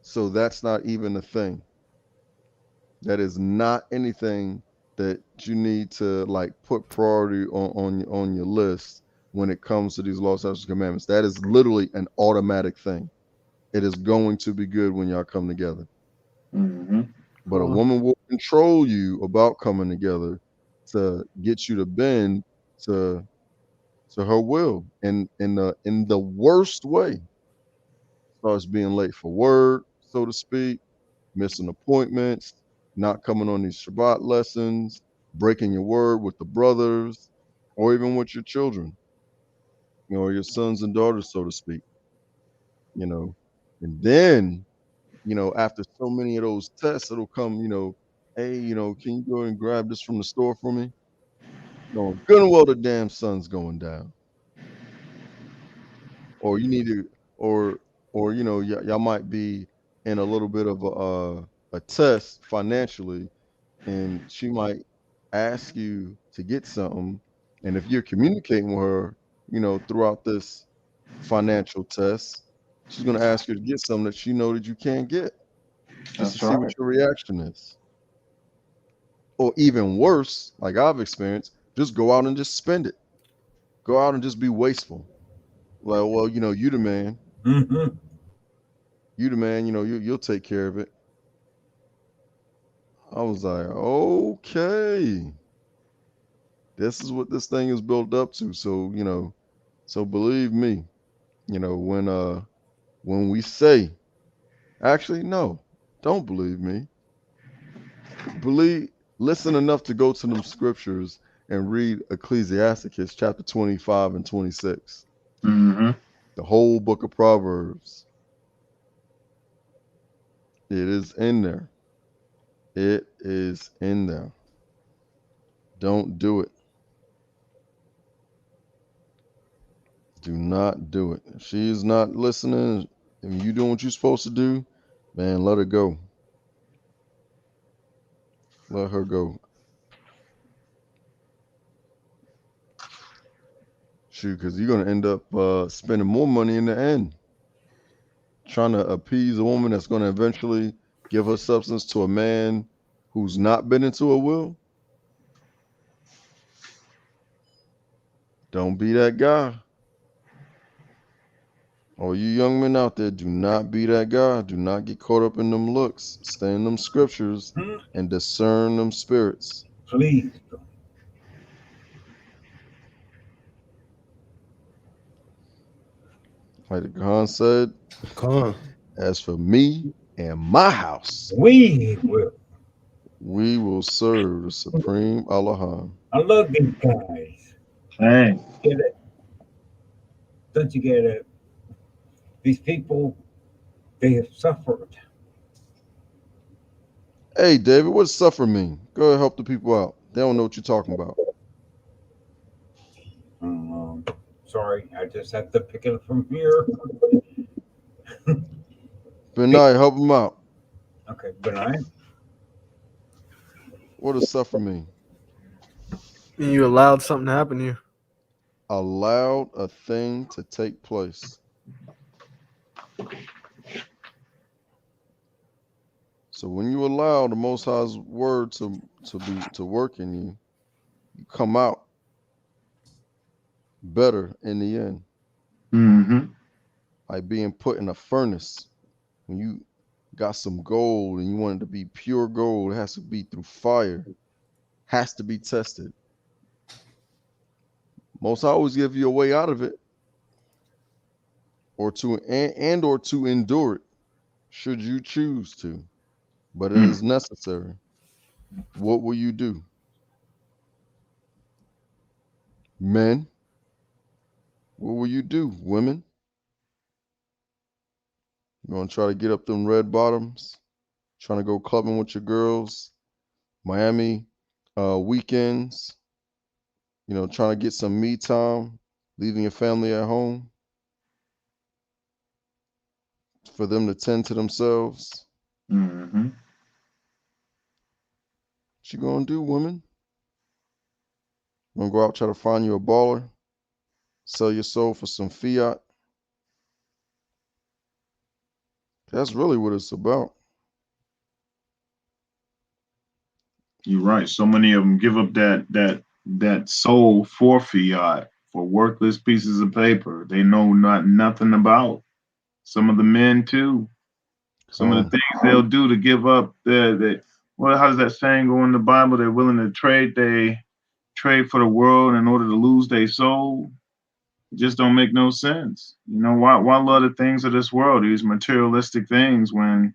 So that's not even a thing. That is not anything that you need to like put priority on your list when it comes to these laws, statutes, and commandments. That is literally an automatic thing. It is going to be good when y'all come together. Mm-hmm. But a woman will control you about coming together to get you to bend to her will, and in the worst way. Starts being late for work, so to speak, missing appointments, not coming on these Shabbat lessons, breaking your word with the brothers, or even with your children, or your sons and daughters, so to speak, you know. And then, after so many of those tests, it'll come, hey, can you go and grab this from the store for me? No, good and well the damn sun's going down. Or you need to, or y'all might be in a little bit of a test financially, and she might ask you to get something, and if you're communicating with her throughout this financial test, she's going to ask you to get something that she know that you can't get, just to That's see what right. your reaction is. Or even worse, like I've experienced, just go out and just spend it. Go out and just be wasteful. Like, well, you the man. Mm-hmm. You the man, you'll take care of it. I was like, okay, this is what this thing is built up to. So, so believe me, when we say, actually, no, don't believe me. Believe, listen enough to go to them scriptures and read Ecclesiasticus chapter 25 and 26, Mm-hmm. the whole book of Proverbs. It is in there. It is in there. Don't do it. Do not do it. If she is not listening and you doing what you're supposed to do, man, let her go. Let her go. Shoot, because you're gonna end up spending more money in the end. trying to appease a woman that's going to eventually give her substance to a man who's not been into a will. Don't be that guy. All you young men out there, do not be that guy. Do not get caught up in them looks. Stay in them scriptures and discern them spirits. Please. Like the Khan said, Come on. as for me and my house, We will. we will serve the Supreme Allaham. I love these guys. Hey, Get it? Don't you get it? These people, they have suffered. Hey, David, what does suffer mean? Go ahead, help the people out. They don't know what you're talking about. Sorry, I just have to pick it up from here. Benai, help them out. Okay, but I What does suffer mean? And you allowed something to happen to you. Allowed a thing to take place. So when you allow the Most High's word to work in you, you come out better in the end. mm-hmm. Like being put in a furnace. When you got some gold and you want it to be pure gold, it has to be through fire, has to be tested. Most High always give you a way out of it, or to endure it, should you choose to. But it is necessary. What will you do? Men, what will you do? Women, you gonna try to get up them red bottoms, trying to go clubbing with your girls, Miami weekends, trying to get some me time, leaving your family at home for them to tend to themselves. Mm-hmm. What you gonna do, women? You gonna go out, try to find you a baller, sell your soul for some fiat? That's really what it's about. You're right. So many of them give up that soul for fiat, for worthless pieces of paper. They know nothing about. Some of the men too. Some of the things they'll do to give up how does that saying go in the Bible? They're willing to trade. They trade for the world in order to lose their soul. It just don't make no sense. Why love the things of this world, these materialistic things, when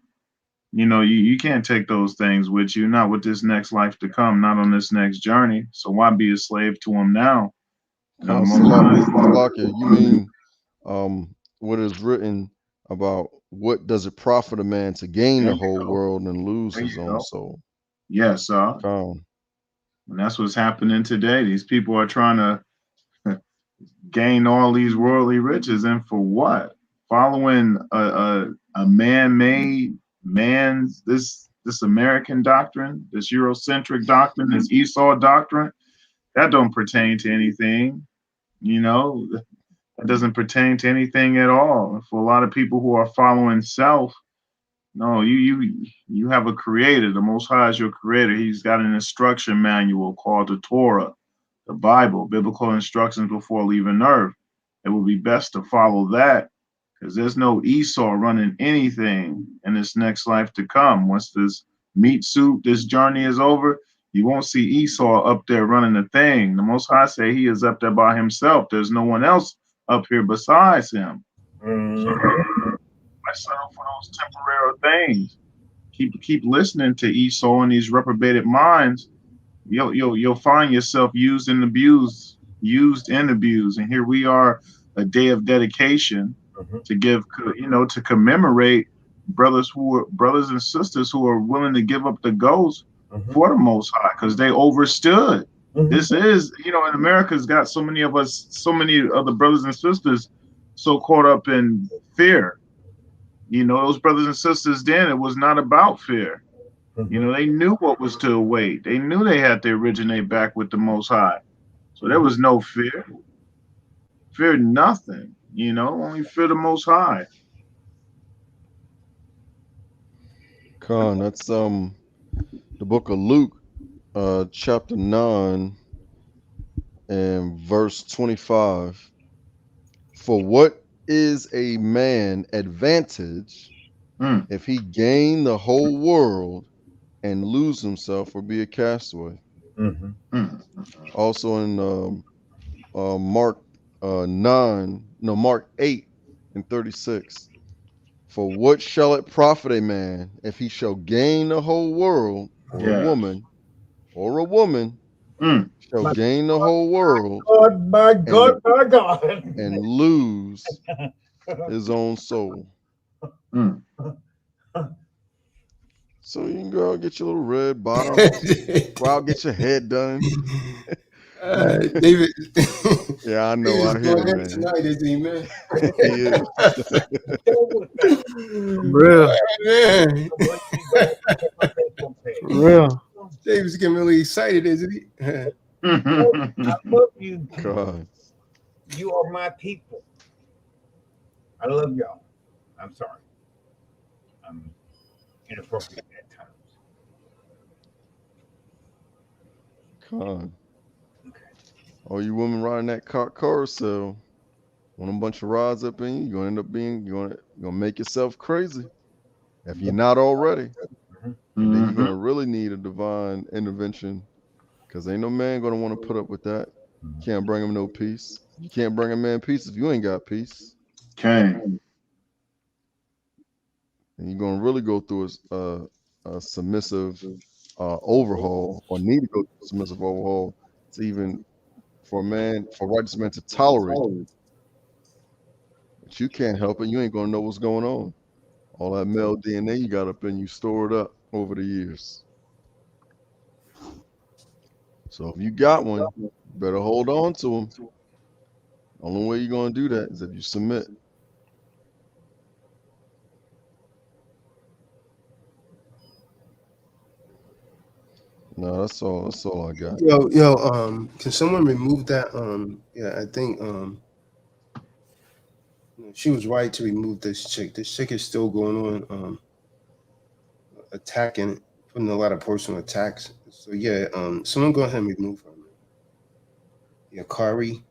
you can't take those things with you, not with this next life to come, not on this next journey. So why be a slave to them now? Salaka, you mean what is written about what does it profit a man to gain the whole world and lose his own soul? Yes, sir. And that's what's happening today. These people are trying to gain all these worldly riches, and for what? Following a man-made this American doctrine, this Eurocentric doctrine, this Esau doctrine, that don't pertain to anything. That doesn't pertain to anything at all. For a lot of people who are following self, no, you have a creator. The Most High is your creator. He's got an instruction manual called the Torah, the Bible, biblical instructions before leaving earth. It would be best to follow that, because there's no Esau running anything in this next life to come. Once this meat suit, this journey is over, you won't see Esau up there running the thing. The Most High say he is up there by himself. There's no one else up here besides him. I settle for those temporary things. Keep listening to Esau and these reprobated minds. You'll find yourself used and abused. And here we are, a day of dedication to give, to commemorate brothers and sisters who are willing to give up the ghost for the Most High, because they overstood. This is, in America's got so many of us, so many of the brothers and sisters so caught up in fear. Those brothers and sisters then, it was not about fear. They knew what was to await. They knew they had to originate back with the Most High. So there was no fear. Fear nothing, only fear the Most High. Con, that's the book of Luke, chapter 9 and verse 25. For what is a man advantage Mm, if he gain the whole world and lose himself or be a castaway? Mm-hmm. mm. Also in Mark 8 and 36. For what shall it profit a man if he shall gain the whole world, or Yeah. a woman Mm. shall My gain the whole world God, my God, my God. and lose his own soul? Mm. So you can go out, get your little red bottom, go out, get your head done. David, Yeah, I know, David's I hear going you, in man. tonight, isn't he, man? He is. Real, Man, real. David's getting really excited, isn't he? I love you. God. You are my people. I love y'all. I'm sorry. I'm inappropriate at times. God. Okay. All you women riding that carousel, when a bunch of rides up in you, you're gonna end up being you're gonna make yourself crazy if you're not already. Mhm. And then you're Mhm. gonna really need a divine intervention, because ain't no man gonna want to put up with that. Can't bring him no peace. You can't bring a man peace if you ain't got peace. Okay. And you're gonna really go through a submissive overhaul, or need to go through a submissive overhaul to even for a righteous man to tolerate you. But you can't help it. You ain't gonna know what's going on. All that male DNA you got up in you stored up over the years. So if you got one, you better hold on to him. Only way you're gonna do that is if you submit. No, that's all. That's all I got. Can someone remove that? Yeah, I think she was right to remove this chick. This chick is still going on, attacking, putting a lot of personal attacks. So yeah, someone go ahead and remove her. Man. Yeah, Kari.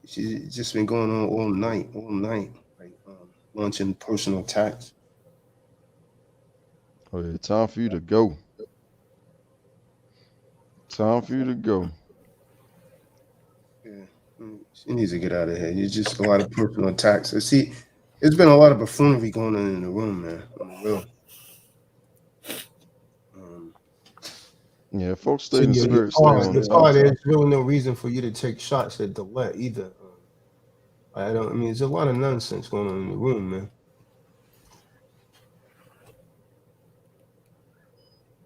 She's just been going on all night, like launching personal attacks. Oh yeah, time for you to go. Time for you to go. Yeah, she needs to get out of here. It's just a lot of personal attacks. I see, there's been a lot of buffoonery going on in the room, man. On the real. Yeah, folks stay So in the your spirit, stay on top. there's really no reason for you to take shots at Delet either. I don't. I mean, there's a lot of nonsense going on in the room, man.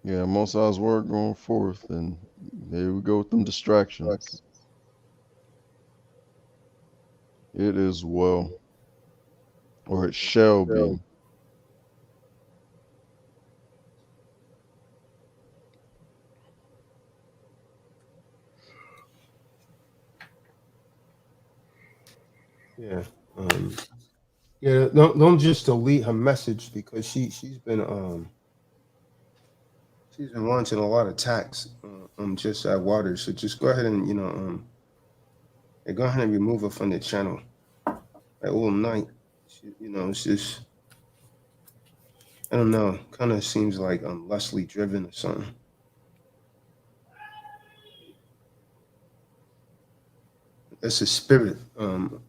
Yeah, most I's word going forth, and there we go with them distractions. It is well, or it shall be. Yeah. Yeah. Don't just delete her message because she's been launching a lot of attacks just at Waters. So just go ahead and yeah, go ahead and remove her from the channel. Like all night, it's just I don't know. Kind of seems like lustly driven or something. That's a spirit, of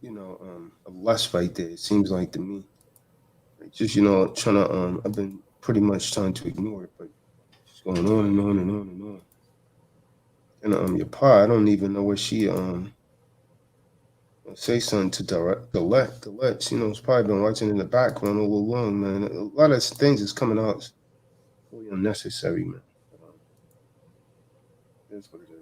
lust right there. It seems like to me. Like just trying to I've been pretty much trying to ignore it, but it's going on and on and on and on. And your pa, I don't even know what she say something to Delect. It's probably been watching in the background all along, man. A lot of things is coming out really unnecessary, man. That's what it is.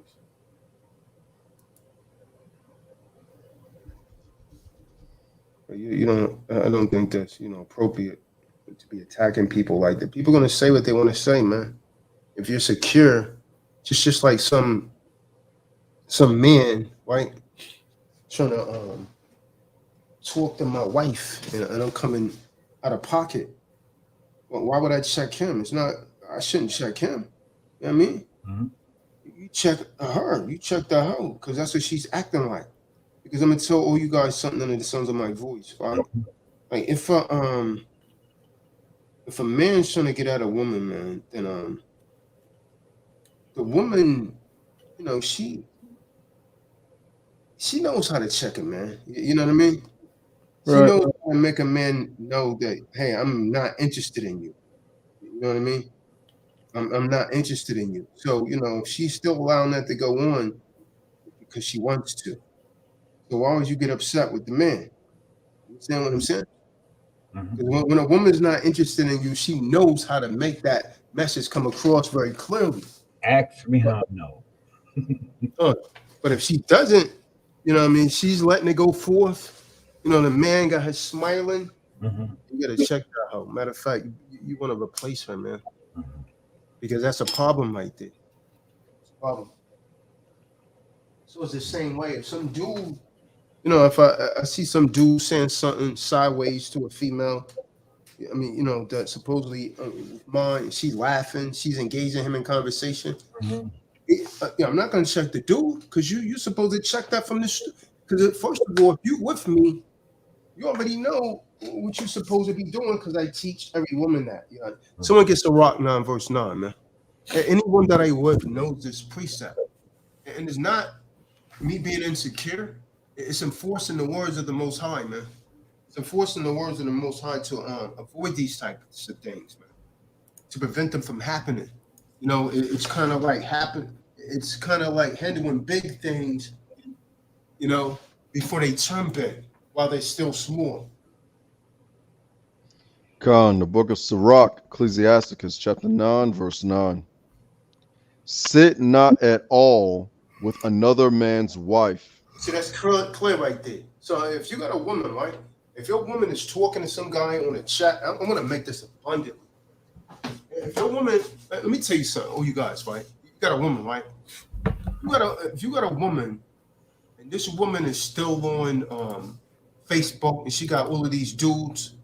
But you don't. I don't think that's appropriate to be attacking people like that. People gonna say what they want to say, man. If you're secure, just like some man, right, trying to talk to my wife, and I'm coming out of pocket. Well, why would I check him? It's not. I shouldn't check him. You know what I mean? Mm-hmm. You check her. You check the hoe because that's what she's acting like. Because I'm gonna tell all you guys something under the sounds of my voice, right? Like if a man's trying to get at a woman, man, then the woman, you know, she knows how to check it, man. You know what I mean? She Right. knows how to make a man know that, hey, I'm not interested in you. You know what I mean? I'm not interested in you. So, you know, she's still allowing that to go on because she wants to. So why would you get upset with the man? You understand what I'm saying? Mm-hmm. Because when a woman's not interested in you, she knows how to make that message come across very clearly. Ask me how I know. But if she doesn't, you know what I mean, she's letting it go forth. You know, the man got her smiling. Mm-hmm. You got to check that out. Matter of fact, you want to replace her, man. Mm-hmm. Because that's a problem right there. It's a problem. So it's the same way. If some dude, you know, if I see some dude saying something sideways to a female, I mean, you know, that supposedly mine, she's laughing, she's engaging him in conversation. Mm-hmm. I'm not going to check the dude because you're supposed to check that from this. Because first of all, if you with me, you already know what you're supposed to be doing because I teach every woman that. You know, someone gets a rock 9 verse 9, man. Anyone that I with knows this precept, and it's not me being insecure. It's enforcing the words of the Most High, man. It's enforcing the words of the Most High to avoid these types of things, man, to prevent them from happening. You know, it's kind of like It's kind of like handling big things, you know, before they turn big, while they're still small. Khan, the book of Sirach, Ecclesiasticus, chapter 9, verse 9. Sit not at all with another man's wife. See, that's clear right there. So if you got a woman, right? If your woman is talking to some guy on a chat, I'm going to make this abundant. If your woman, let me tell you something, oh, you guys, right? You got a woman, right? If you got a woman, and this woman is still on Facebook, and she got all of these dudes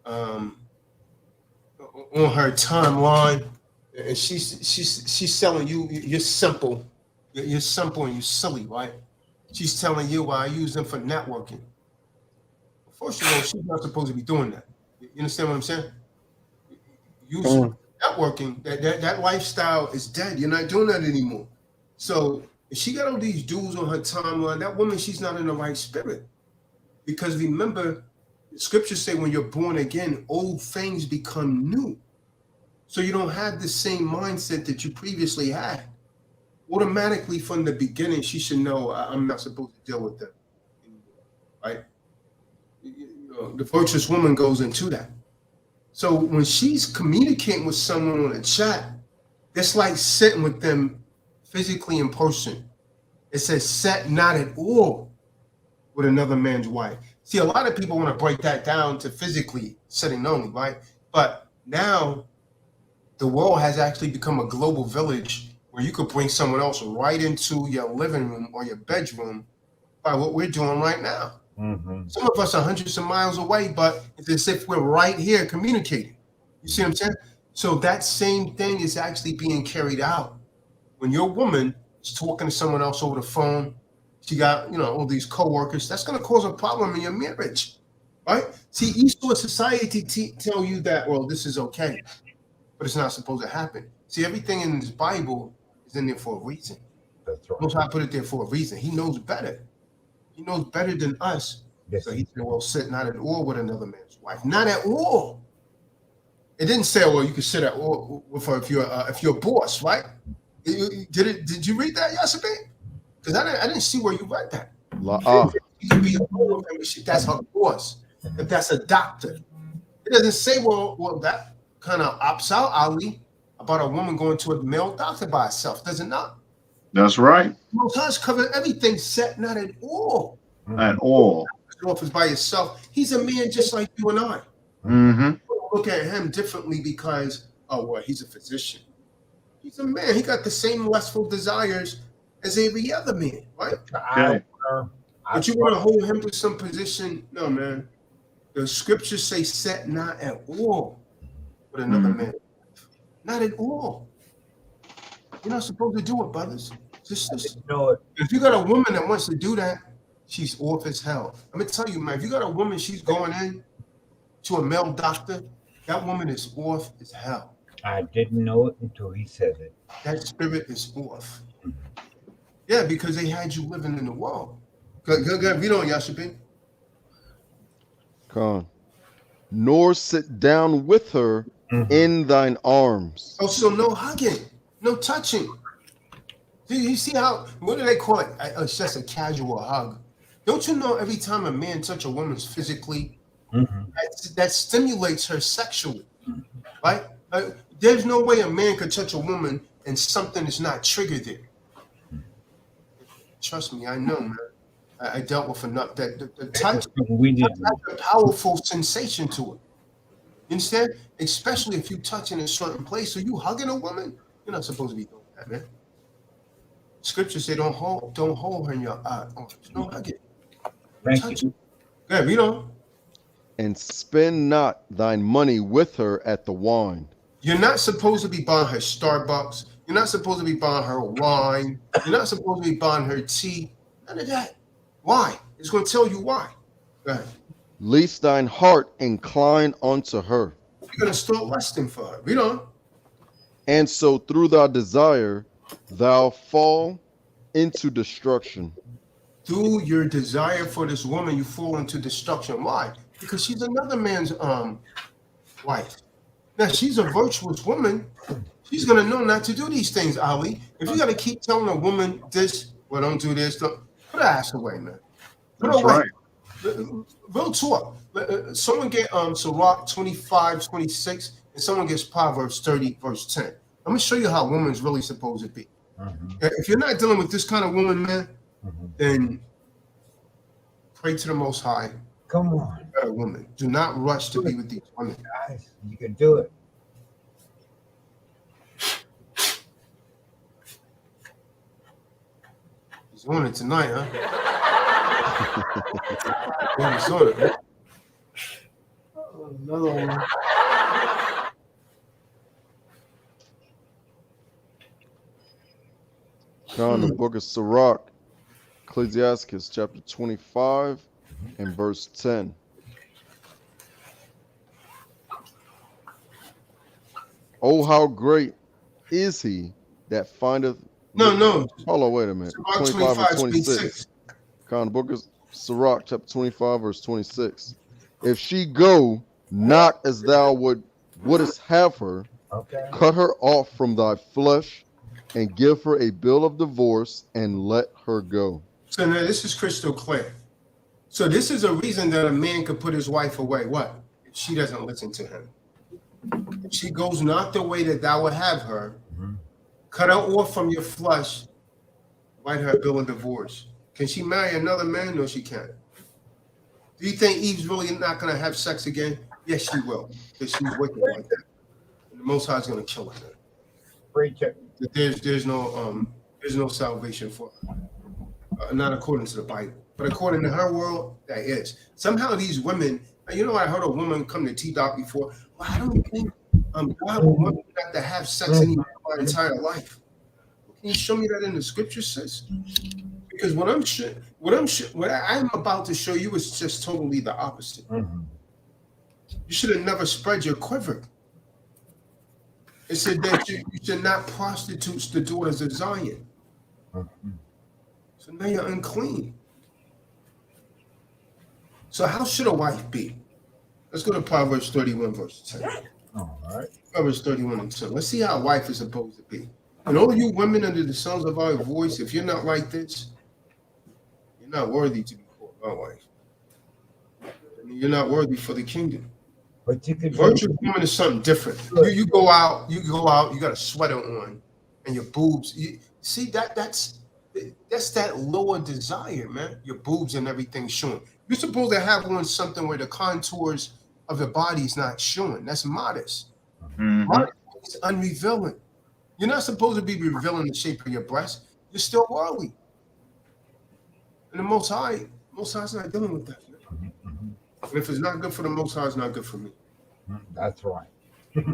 on her timeline, and she's selling you, you're simple, you're simple and you're silly, right? She's telling you, well, I use them for networking. First of all, she's not supposed to be doing that. You understand what I'm saying? Networking, that lifestyle is dead. You're not doing that anymore. So if she got all these dudes on her timeline, that woman, she's not in the right spirit. Because remember, scriptures say when you're born again, old things become new. So you don't have the same mindset that you previously had. Automatically from the beginning, she should know I'm not supposed to deal with them anymore, right? The virtuous woman goes into that. So when she's communicating with someone on a chat, it's like sitting with them physically in person. It says set not at all with another man's wife. See, a lot of people want to break that down to physically sitting only, right? But now the world has actually become a global village where you could bring someone else right into your living room or your bedroom by what we're doing right now. Mm-hmm. Some of us are hundreds of miles away, but it's as if we're right here communicating. You see what I'm saying? So that same thing is actually being carried out. When your woman is talking to someone else over the phone, she got, all these coworkers, that's going to cause a problem in your marriage, right? See, Eastern society tell you that, well, this is okay, but it's not supposed to happen. See, everything in this Bible is in there for a reason. That's right. Most High put it there for a reason. He knows better. He knows better than us. Yes, So he said, well, sit not at all with another man's wife. Not at all. It didn't say, well, you can sit at all with her if you're a boss, right? Did you read that, Yashabeam? Because I didn't see where you read that. You could be a boss, and that's her boss. If that's a doctor. It doesn't say, well, that kind of opts out, Ali, about a woman going to a male doctor by herself, does it not? That's right. Most High's covered everything, set not at all. At all. Office by yourself. He's a man just like you and I. Mm-hmm. Look at him differently because, he's a physician. He's a man. He got the same lustful desires as every other man, right? Okay. But you want to hold him to some position? No, man. The scriptures say set not at all. with another man. Not at all. You're not supposed to do it, brothers. Sisters. No, If you got a woman that wants to do that, she's off as hell. I'm gonna tell you, man, if you got a woman, she's going in to a male doctor, that woman is off as hell. I didn't know it until he said it. That spirit is off. Yeah, because they had you living in the world. Good. Read on, Yashabeam. Con. Nor sit down with her in thine arms. Oh, so no hugging, no touching. You see how, what do they call it? It's just a casual hug. Don't you know every time a man touches a woman physically, that stimulates her sexually, right? There's no way a man could touch a woman and something is not triggered there. Trust me, I know, man. I dealt with enough. That the touch has a powerful sensation to it. You understand? Especially if you touch in a certain place. So you hugging a woman, you're not supposed to be doing that, man. Scriptures say don't hold her in your arms. Don't hug it. Thank you. Yeah, read on. And spend not thine money with her at the wine. You're not supposed to be buying her Starbucks. You're not supposed to be buying her wine. You're not supposed to be buying her tea. None of that. Why? It's going to tell you why. Go ahead. Lest thine heart incline unto her. You're going to start lusting for her. Read on. And so through thy desire, thou fall into destruction. Through your desire for this woman, you fall into destruction. Why? Because she's another man's wife. Now, she's a virtuous woman. She's going to know not to do these things, Ali. If you got to keep telling a woman this, well, don't do this, put her ass away, man. Put her away. Right. Real talk. Someone get Sirach 25:26, and someone gets Proverbs 30, verse 10. I'm going to show you how a woman's really supposed to be. If you're not dealing with this kind of woman, man, then pray to the Most High. Come on. A woman. Do not rush to be with these women. Guys, you can do it. He's on it tonight, huh? He's on it. Another one. Now in the book of Sirach, Ecclesiastes chapter 25 and verse 10. Oh, how great is he that findeth. No. Hold on, wait a minute. 25 and 26. Con, the book of Sirach, chapter 25, verse 26. If she go not as thou wouldest have her, cut her off from thy flesh, and give her a bill of divorce, and let her go. So now this is crystal clear. So this is a reason that a man could put his wife away. What? If she doesn't listen to him. If she goes not the way that thou would have her, cut her off from your flesh, write her a bill of divorce. Can she marry another man? No, she can't. Do you think Eve's really not going to have sex again? Yes, she will. Because she's wicked like that. And the Most High is going to kill her. Preach it. There's no salvation for her. Not according to the Bible. But according to her world, that is. Somehow these women, you know, I heard a woman come to TDOC before. Well, I don't think God will want me not to have sex anymore my entire life. Can you show me that in the scripture, sis? Because what I'm about to show you is just totally the opposite. You should have never spread your quiver. It said that you should not prostitute the daughters of Zion. So now you're unclean. So how should a wife be? Let's go to Proverbs 31, verse 10. All right. Proverbs 31 and 10. Let's see how a wife is supposed to be. And all you women under the sounds of our voice, if you're not like this, you're not worthy to be called my wife. I mean, you're not worthy for the kingdom. But you could Virtuous woman is something different. You go out, you got a sweater on, and your boobs. See that's that lower desire, man. Your boobs and everything showing. You're supposed to have on something where the contours of the body is not showing. That's modest. Modest is unrevealing. You're not supposed to be revealing the shape of your breast. You're still worldly. And the Most High's not dealing with that. And if it's not good for the Most High, it's not good for me. That's right. As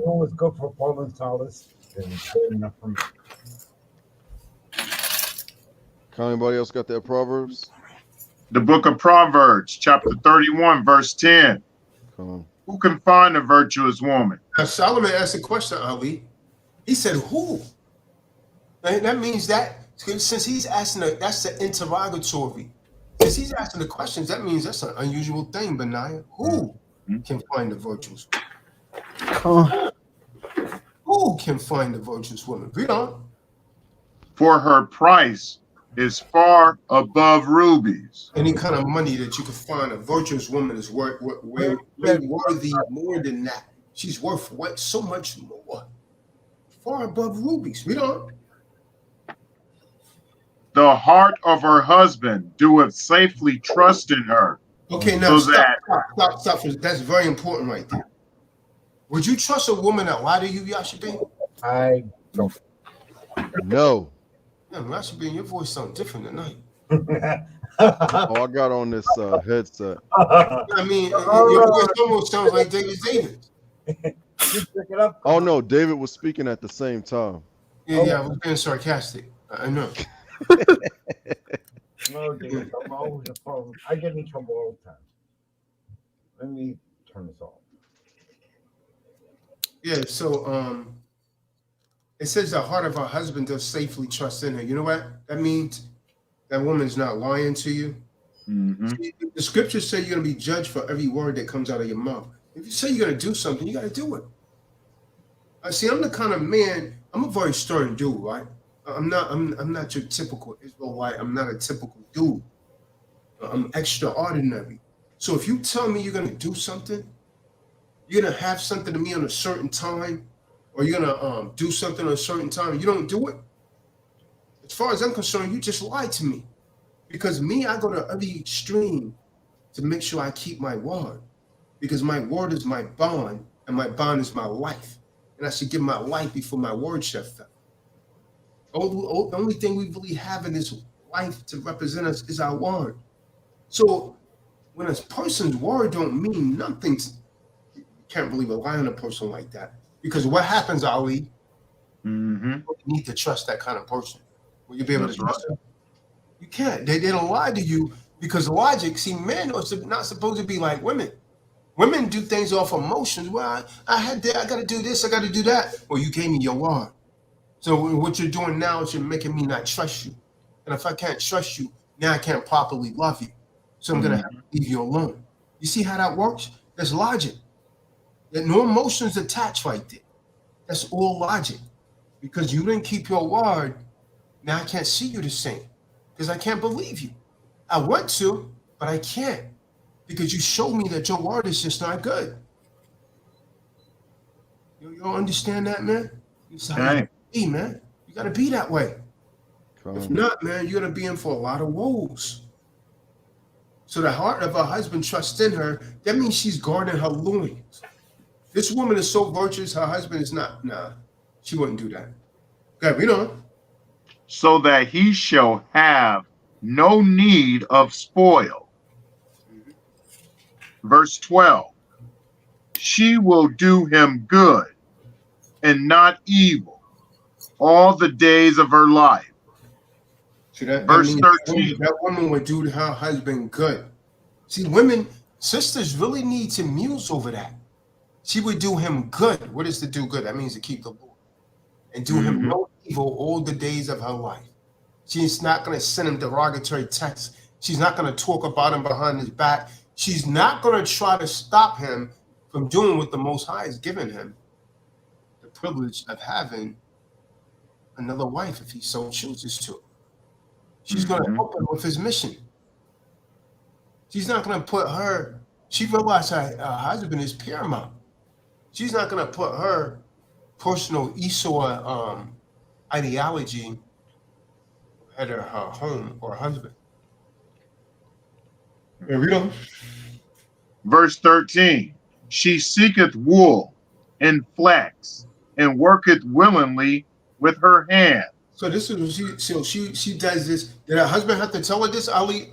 long as good for Paul and Silas, then good enough for me. Anybody else got that Proverbs? The book of Proverbs, chapter 31, verse 10. Come. Who can find a virtuous woman? Now, Solomon asked a question, Ali. He said, who? And that means that since he's asking, that's the interrogatory. Since he's asking the questions, that means that's an unusual thing, Benaiah. Who can find the virtuous woman? Who can find the virtuous woman? Read on. For her price is far above rubies. Any kind of money that you could find, a virtuous woman is worth way worthy more than that. She's worth what? So much more. Far above rubies. Read on. The heart of her husband doeth safely trust in her. Okay, now So stop. That's very important right there. Would you trust a woman that lied to you, Yashabeam? I don't. No. Yeah, Yashabeam, your voice sounds different tonight. Oh, I got on this headset. I mean, your voice almost sounds like David Davis. Just pick it up. Oh no, David was speaking at the same time. Yeah, I was being sarcastic. I know. No, David, I'm always a problem. I get in trouble all the time. Let me turn this off. Yeah, so it says the heart of her husband does safely trust in her. You know what that means? That woman's not lying to you. See, the scriptures say you're gonna be judged for every word that comes out of your mouth. If you say you're gonna do something, you gotta do it. See, I'm the kind of man, I'm a very stern dude, right? I'm not your typical Israelite. I'm not a typical dude. I'm extraordinary. So if you tell me you're gonna do something, you're gonna have something to me on a certain time, or you're gonna do something on a certain time, you don't do it. As far as I'm concerned, you just lied to me. Because me, I go to every extreme to make sure I keep my word. Because my word is my bond, and my bond is my life. And I should give my life before my word shall fail. The only thing we really have in this life to represent us is our word. So when a person's word don't mean nothing, you can't really rely on a person like that. Because what happens, Ali? You need to trust that kind of person. Will you be able to trust them? You can't. They don't lie to you because logic. See, men are not supposed to be like women. Women do things off emotions. Well, I had that. I got to do this. I got to do that. Well, you gave me your word. So what you're doing now is you're making me not trust you. And if I can't trust you, now I can't properly love you. So I'm going to have to leave you alone. You see how that works? There's logic. There's no emotions attached right there. That's all logic. Because you didn't keep your word, now I can't see you the same. Because I can't believe you. I want to, but I can't. Because you showed me that your word is just not good. You don't understand that, man? Okay. Be, man. You got to be that way. Come. If not, man, you're going to be in for a lot of woes. So the heart of her husband trusts in her. That means she's guarding her loins. This woman is so virtuous, her husband is not. Nah, she wouldn't do that. Okay, read on. So that he shall have no need of spoil. Verse 12. She will do him good and not evil all the days of her life. See that? Verse that 13. That woman would do her husband good. See, women, sisters really need to muse over that. She would do him good. What is to do good? That means to keep the Lord. And do him no evil all the days of her life. She's not going to send him derogatory texts. She's not going to talk about him behind his back. She's not going to try to stop him from doing what the Most High has given him, the privilege of having another wife if he so chooses to. She's going to help him with his mission. She's not going to put her, she realized her husband is paramount. She's not going to put her personal Esau ideology at her home or husband. Yeah, read on. Verse 13. She seeketh wool and flax and worketh willingly with her hand. So this is she does this. Did her husband have to tell her this, Ali?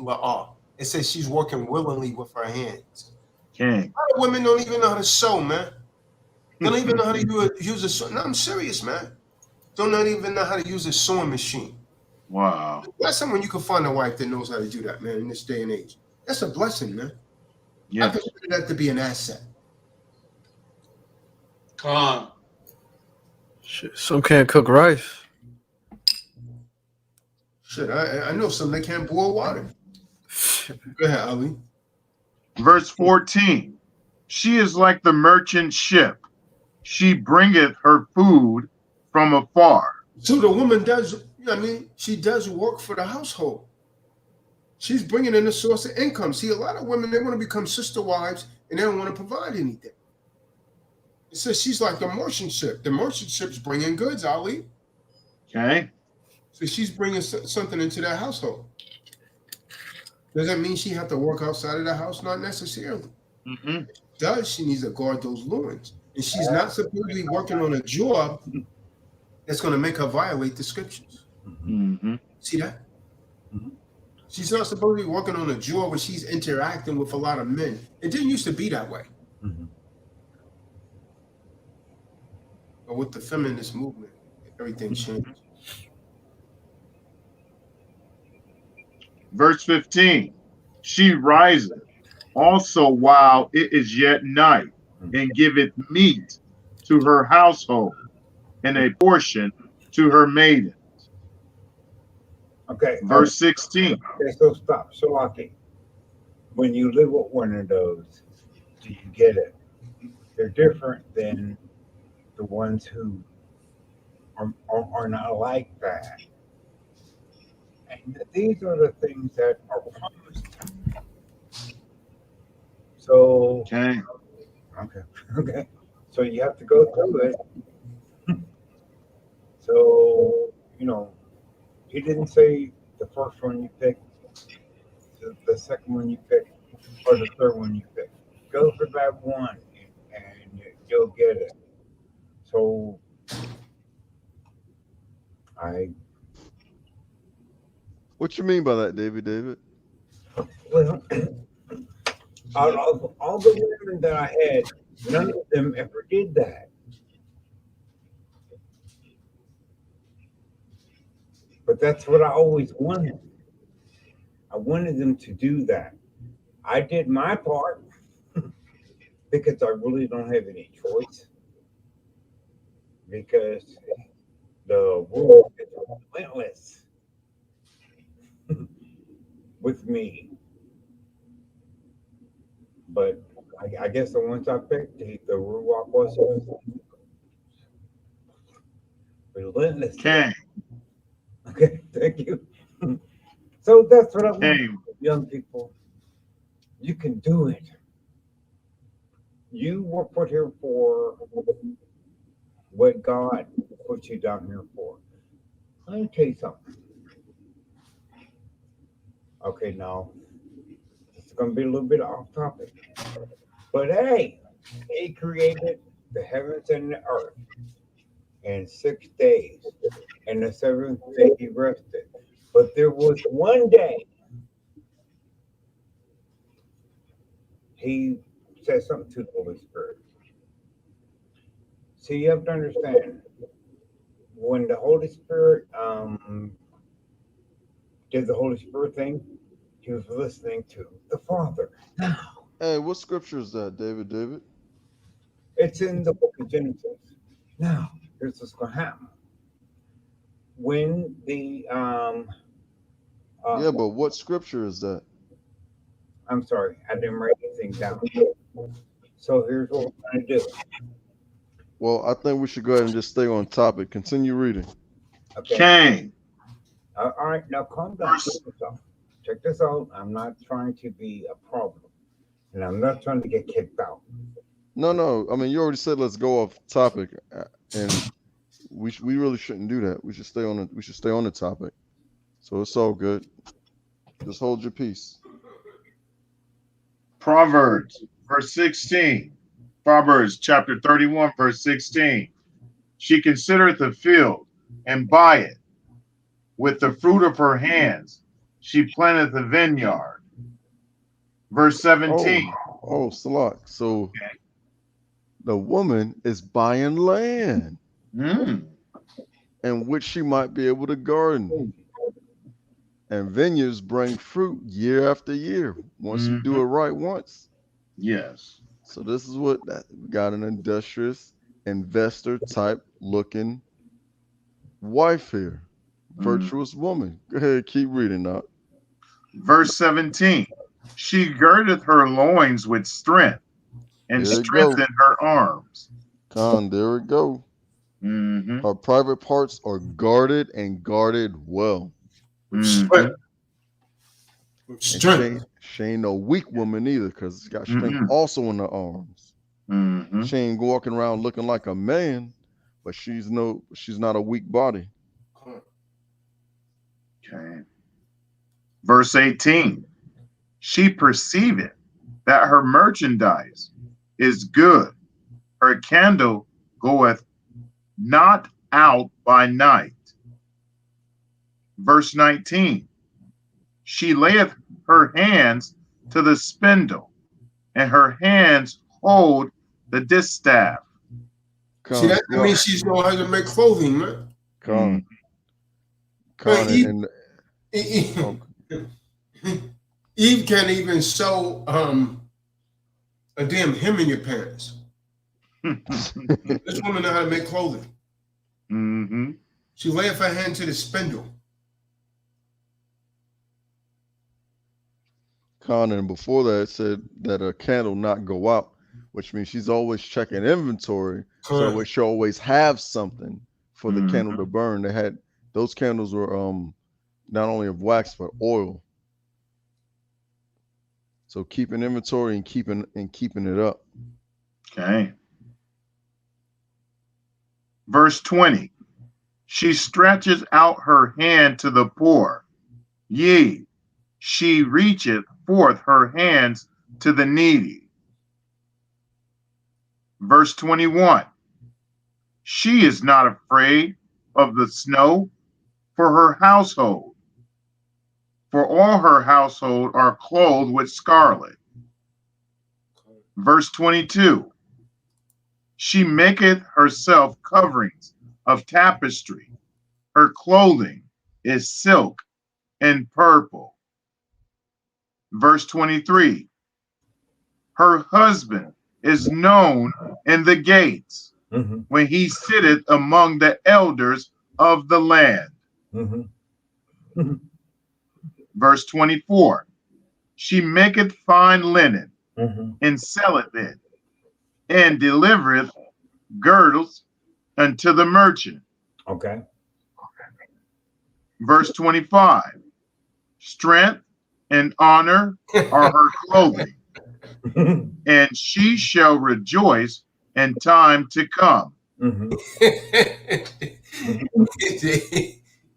It says she's working willingly with her hands. King. A lot of women don't even know how to sew, man. They don't even know how to use a sew. No, I'm serious, man. Don't not even know how to use a sewing machine. Wow. That's someone you can find a wife that knows how to do that, man, in this day and age. That's a blessing, man. I Yes. consider that to be an asset. Khan. Shit, some can't cook rice. Shit, I know some that can't boil water. Go ahead, Ali. Verse 14. She is like the merchant ship. She bringeth her food from afar. So the woman does, you know what I mean, she does work for the household. She's bringing in a source of income. See, a lot of women, they want to become sister wives and they don't want to provide anything. It says she's like the merchant ship. The merchant ship's bringing goods, Ali. Okay. So she's bringing something into that household. Does that mean she have to work outside of the house? Not necessarily. Mm-hmm. Does she needs to guard those loins? And she's not supposed to be working on a job that's going to make her violate the scriptures. Mm-hmm. See that? She's not supposed to be working on a job where she's interacting with a lot of men. It didn't used to be that way. But with the feminist movement, everything changed. Verse 15. She riseth also while it is yet night, and giveth meat to her household, and a portion to her maiden. Okay. Verse 16. Okay, so stop. So, Aki, when you live with one of those, do you get it? They're different than the ones who are not like that. And these are the things that are promised. So, Okay. okay. So you have to go through it. So, you know, he didn't say the first one you picked, the second one you picked, or the third one you picked. Go for that one and you'll get it. So What you mean by that, David? well, out of all the women that I had, none of them ever did that. But that's what I always wanted. I wanted them to do that. I did my part because I really don't have any choice. Because the world is relentless with me. But I guess the ones I picked, the Ruach was relentless. Okay. Okay, thank you. So that's what I want, Okay. young people. You can do it. You were put here for what God put you down here for. Let me tell you something. Okay, now it's going to be a little bit off topic. But hey, he created the heavens and the earth in 6 days. And the seventh day he rested. But there was one day he said something to the Holy Spirit. See, you have to understand, when the Holy Spirit did the Holy Spirit thing, he was listening to the Father. Now, Hey, what scripture is that, David? it's in the book of Genesis. Now, here's what's going to happen. When the Yeah, but what scripture is that? I'm sorry, I didn't write anything down. So here's what we're going to do. Well, I think we should go ahead and just stay on topic. Continue reading. Okay. All right, now calm down. Check this out. I'm not trying to be a problem, and I'm not trying to get kicked out. No. I mean, you already said let's go off topic, and we really shouldn't do that. We should stay on the topic. So it's all good. Just hold your peace. Proverbs, verse 16. Proverbs chapter 31, verse 16. She considereth the field and buyeth. With the fruit of her hands, she planteth a vineyard. Verse 17. Oh, Salak. So Okay. the woman is buying land Mm. in which she might be able to garden. And vineyards bring fruit year after year once you do it right once. Yes. So this is what we got, an industrious investor type looking wife here. Virtuous woman. Go ahead, keep reading now. Verse 17. She girdeth her loins with strength and There it go. strengthened her arms. There it go. Mm-hmm. Her private parts are guarded and guarded well. Strength. And Strength. she ain't no weak woman either, because it's got strength also in her arms. Mm-hmm. She ain't walking around looking like a man, but she's not a weak body. Okay. Verse 18. She perceiveth that her merchandise is good. Her candle goeth not out by night. Verse 19. She layeth her hands to the spindle, and her hands hold the distaff. See, that means she's know how to make clothing, man. Eve can't even sew a damn hem in your pants. This woman know how to make clothing. Mm-hmm. She layeth her hand to the spindle. And before that, it said that a candle not go out, which means she's always checking inventory. So she always have something for the candle to burn. Those candles were not only of wax but oil. So keeping inventory and keeping it up. Okay. Verse 20. She stretches out her hand to the poor. Yea, she reacheth forth her hands to the needy. Verse 21. She is not afraid of the snow for her household, for all her household are clothed with scarlet. Verse 22. She maketh herself coverings of tapestry. Her clothing is silk and purple. Verse 23. Her husband is known in the gates when he sitteth among the elders of the land. Verse 24. She maketh fine linen and selleth it, and delivereth girdles unto the merchant. Okay. Verse 25. Strength and honor are her clothing, and she shall rejoice in time to come.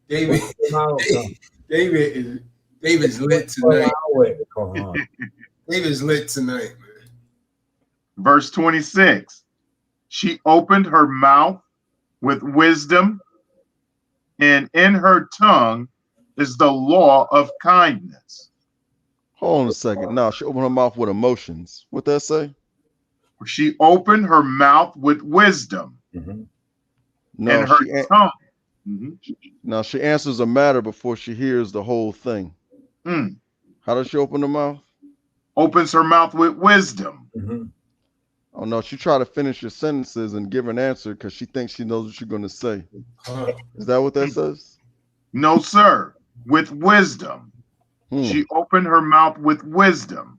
David's lit tonight. David's lit tonight, man. Verse 26. She opened her mouth with wisdom, and in her tongue is the law of kindness. Hold on a second. Now she opened her mouth with emotions. What that say? She opened her mouth with wisdom. No, and her tongue. Now she answers a matter before she hears the whole thing. How does she open her mouth? Opens her mouth with wisdom. Oh no, she try to finish your sentences and give an answer because she thinks she knows what you're going to say. Is that what that says? No, sir. With wisdom. She opened her mouth with wisdom.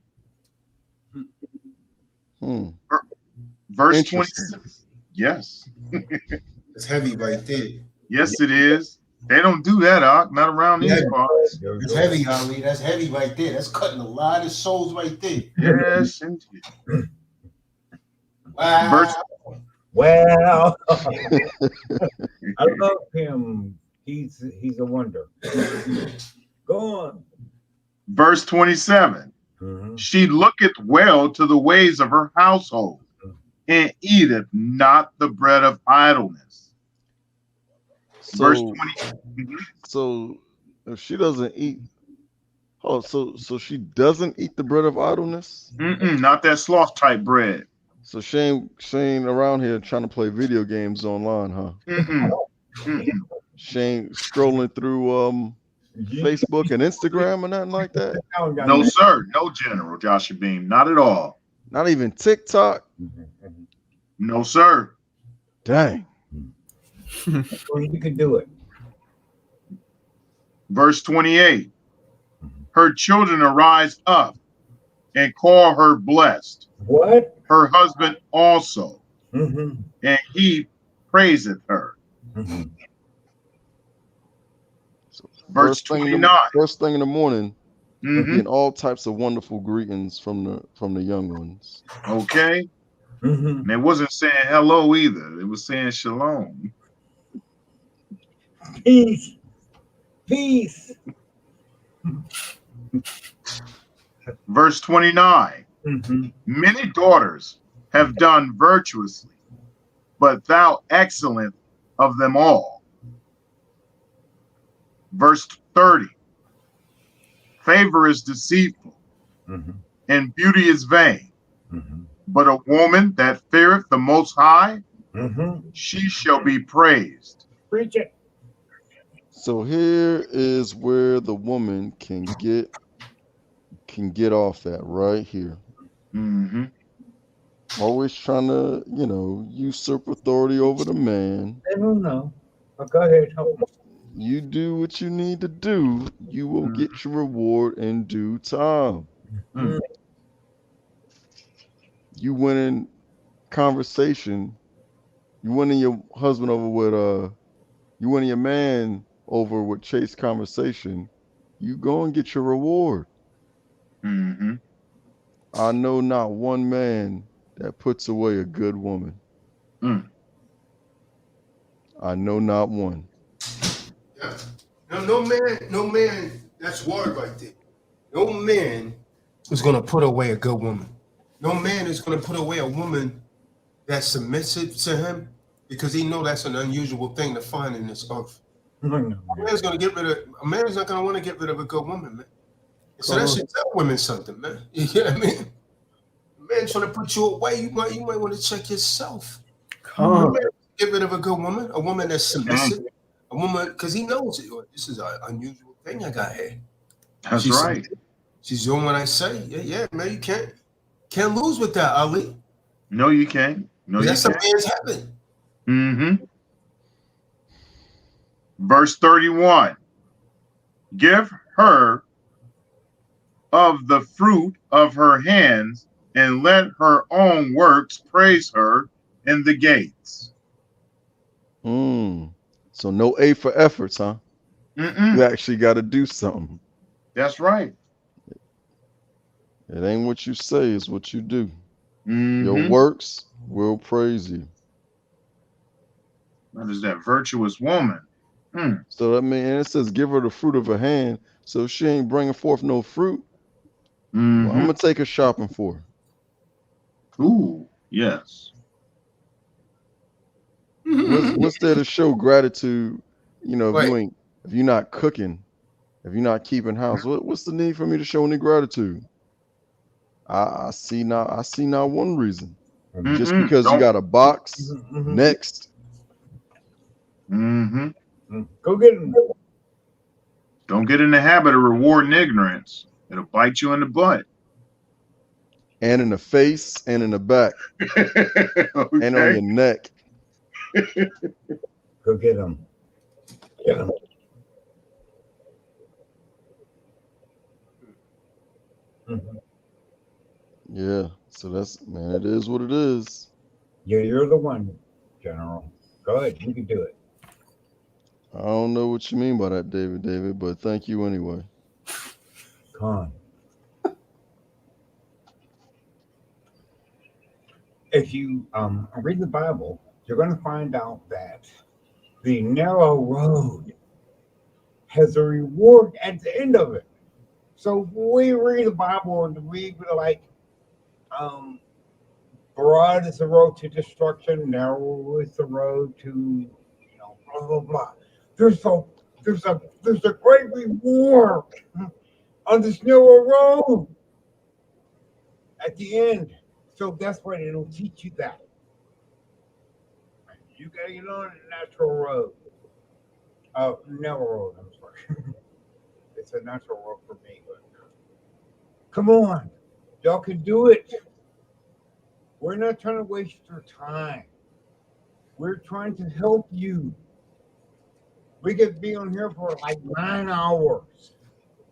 Verse 26. Yes. It's heavy right there. Yes, it is. They don't do that, not around these parts. It's heavy, Ali. That's heavy right there. That's cutting a lot of souls right there. Yes, indeed. Wow. Well, I love him. He's a wonder. Go on. Verse 27. She looketh well to the ways of her household, and eateth not the bread of idleness. Verse 20. So if she doesn't eat, Oh, so she doesn't eat the bread of idleness. Not that sloth type bread. So she ain't around here trying to play video games online, huh? She ain't scrolling through Facebook and Instagram or nothing like that. No, sir. No, General Yashabeam. Not at all. Not even TikTok. No, sir. Dang. Well, you can do it. Verse 28. Her children arise up and call her blessed. What? Her husband also, Mm-hmm. and he praiseth her. Mm-hmm. So Verse 29. First thing in the morning, Mhm. getting all types of wonderful greetings from the young ones. Okay. Mm-hmm. And it wasn't saying hello either. It was saying shalom. Peace. Peace. Verse 29. Mm-hmm. Many daughters have done virtuously, but thou excellent of them all. Verse 30. Favor is deceitful, Mm-hmm. and beauty is vain. Mm-hmm. But a woman that feareth the Most High, Mm-hmm. she shall be praised. Preach it. So here is where the woman can get off at, right here. Mm-hmm. Always trying to, usurp authority over the man. I don't know. But go ahead. Help me. You do what you need to do. You will get your reward in due time. Mm-hmm. You winning conversation. You winning your husband over with you winning your man over with chase conversation. You go and get your reward. Mm-hmm. I know not one man that puts away a good woman. Mm. I know not one. Yeah. No man, that's word right there. No man is going to put away a good woman. No man is going to put away a woman that's submissive to him because he know that's an unusual thing to find in this earth. A man's not going to want to get rid of a good woman, man. So that should tell women something, man. You know what I mean? A man trying to put you away, you might want to check yourself. Get rid of a good woman, a woman that's submissive, a woman, because he knows it. This is an unusual thing I got here. That's right. She's doing what I say. Yeah, man. You can't lose with that, Ali. No, you can't. No, you that's a can't. man's heaven. Mm-hmm. Verse 31. Give her of the fruit of her hands, and let her own works praise her in the gates. So no A for efforts, huh? Mm-mm. You actually got to do something. That's right. It ain't what you say, it's what you do. Mm-hmm. Your works will praise you. That is that virtuous woman. So that means, and it says, give her the fruit of her hand. So if she ain't bringing forth no fruit, Mm-hmm. well, I'm going to take her shopping for her. Ooh, yes. What's there to show gratitude? If you're not cooking, if you're not keeping house, what's the need for me to show any gratitude? I see not one reason. Mm-mm. Just because you got a box. Next. Mm-hmm. Go get him. Don't get in the habit of rewarding ignorance. It'll bite you in the butt. And in the face and in the back. Okay. And on your neck. Go get him. Get him. Mm-hmm. Yeah. So it is what it is. Yeah, you're the one, General. Go ahead. You can do it. I don't know what you mean by that, David, but thank you anyway. Come on. If you read the Bible, you're going to find out that the narrow road has a reward at the end of it. So we read the Bible and we be like, broad is the road to destruction, narrow is the road to, blah blah blah. There's a great reward on this narrow road at the end. So that's why they don't teach you that. You gotta get on the natural road. Narrow road, I'm sorry. It's a natural road for me, but come on. Y'all can do it. We're not trying to waste your time. We're trying to help you. We could be on here for like 9 hours.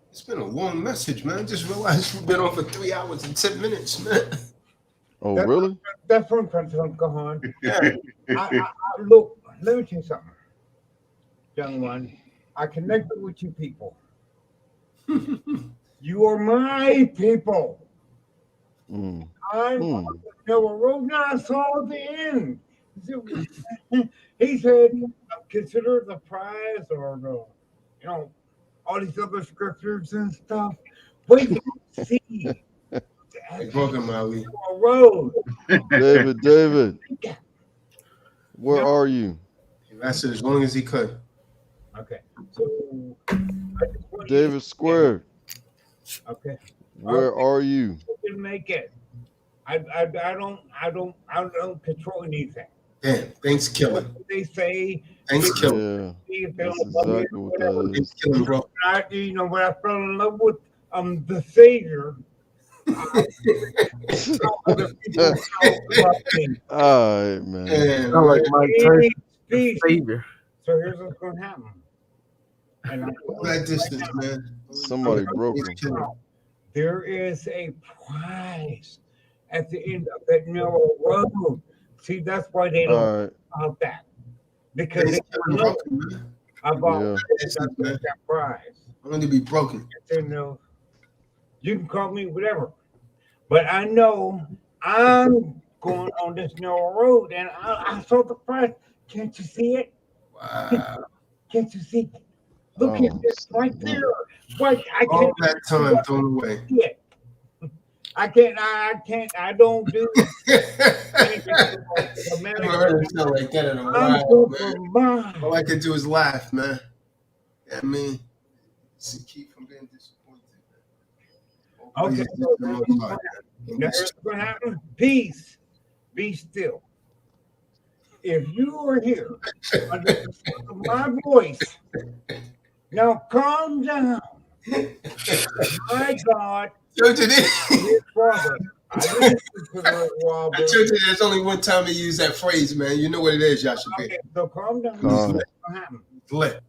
It's been a long message, man. Just realized we've been on for 3 hours and 10 minutes, man. Oh, really? That's what I'm trying to go on. Yeah. Look, let me tell you something, young one. I connected with you people. You are my people. Mm. I'm on the narrow road. Now I saw the end. He said, consider the prize or the, all these other scriptures and stuff. Wait till you see Hey, broken, Maui. the road. David, where are you? He lasted as long as he could. Okay, so David Squared, okay, where are you? you can make it. I don't control anything. Damn, thanks, killing. What they say. Thanks, killing. Yeah, See if they that's don't love you exactly or what whatever. that is. Thanks, killing, bro. When I fell in love with the Savior, other people love me. All right, man. Man, I like Mike Tyson, Peace. savior. So here's what's going to happen. And all that distance, man. Somebody broke him. Thanks, killing. there is a prize at the end of that narrow road. See, that's why they don't All right. about that. Because they Thanks, killing, know broken, man. about Yeah. that prize. I'm going to be broken. You can call me whatever. But I know I'm going on this narrow road and I saw the prize. Can't you see it? Wow. Can't you see it? Look at this right there. What I All can't that time thrown away. see it. I don't do anything. I haven't heard him sound like that in a I'm while, going man. for mine. All I can do is laugh, man. Yeah, I mean, to keep from being disappointed. Okay, so now here's what happened. Peace. Be still. If you are here under the sound of my voice, now calm down. My God, Church it is. his father. I listened to it a while back. Church it is. There's only one time he used that phrase, man. You know what it is, Yashabeam. Okay, so calm down. Calm. What's going to happen? Lit.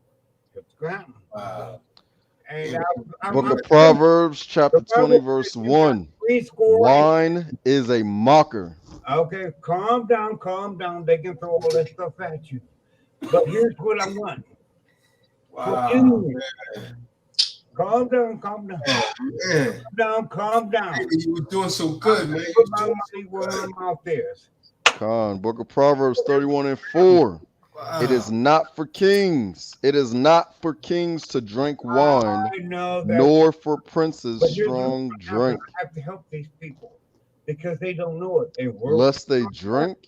What's going to happen? Wow. And Book of Proverbs, chapter 20, verse 1. Rescore. Wine is a mocker. Okay, calm down, calm down. They can throw all that stuff at you. But here's what I want. Wow. Calm down, calm down. Man. Calm down, calm down. You were doing so good, man. Put my money where my mouth is. Con. Book of Proverbs 31 and 4. Wow. It is not for kings. It is not for kings to drink wine, I know that. nor for princes But here's strong what happens. drink, I have to help these people because they don't know it. And lest they drink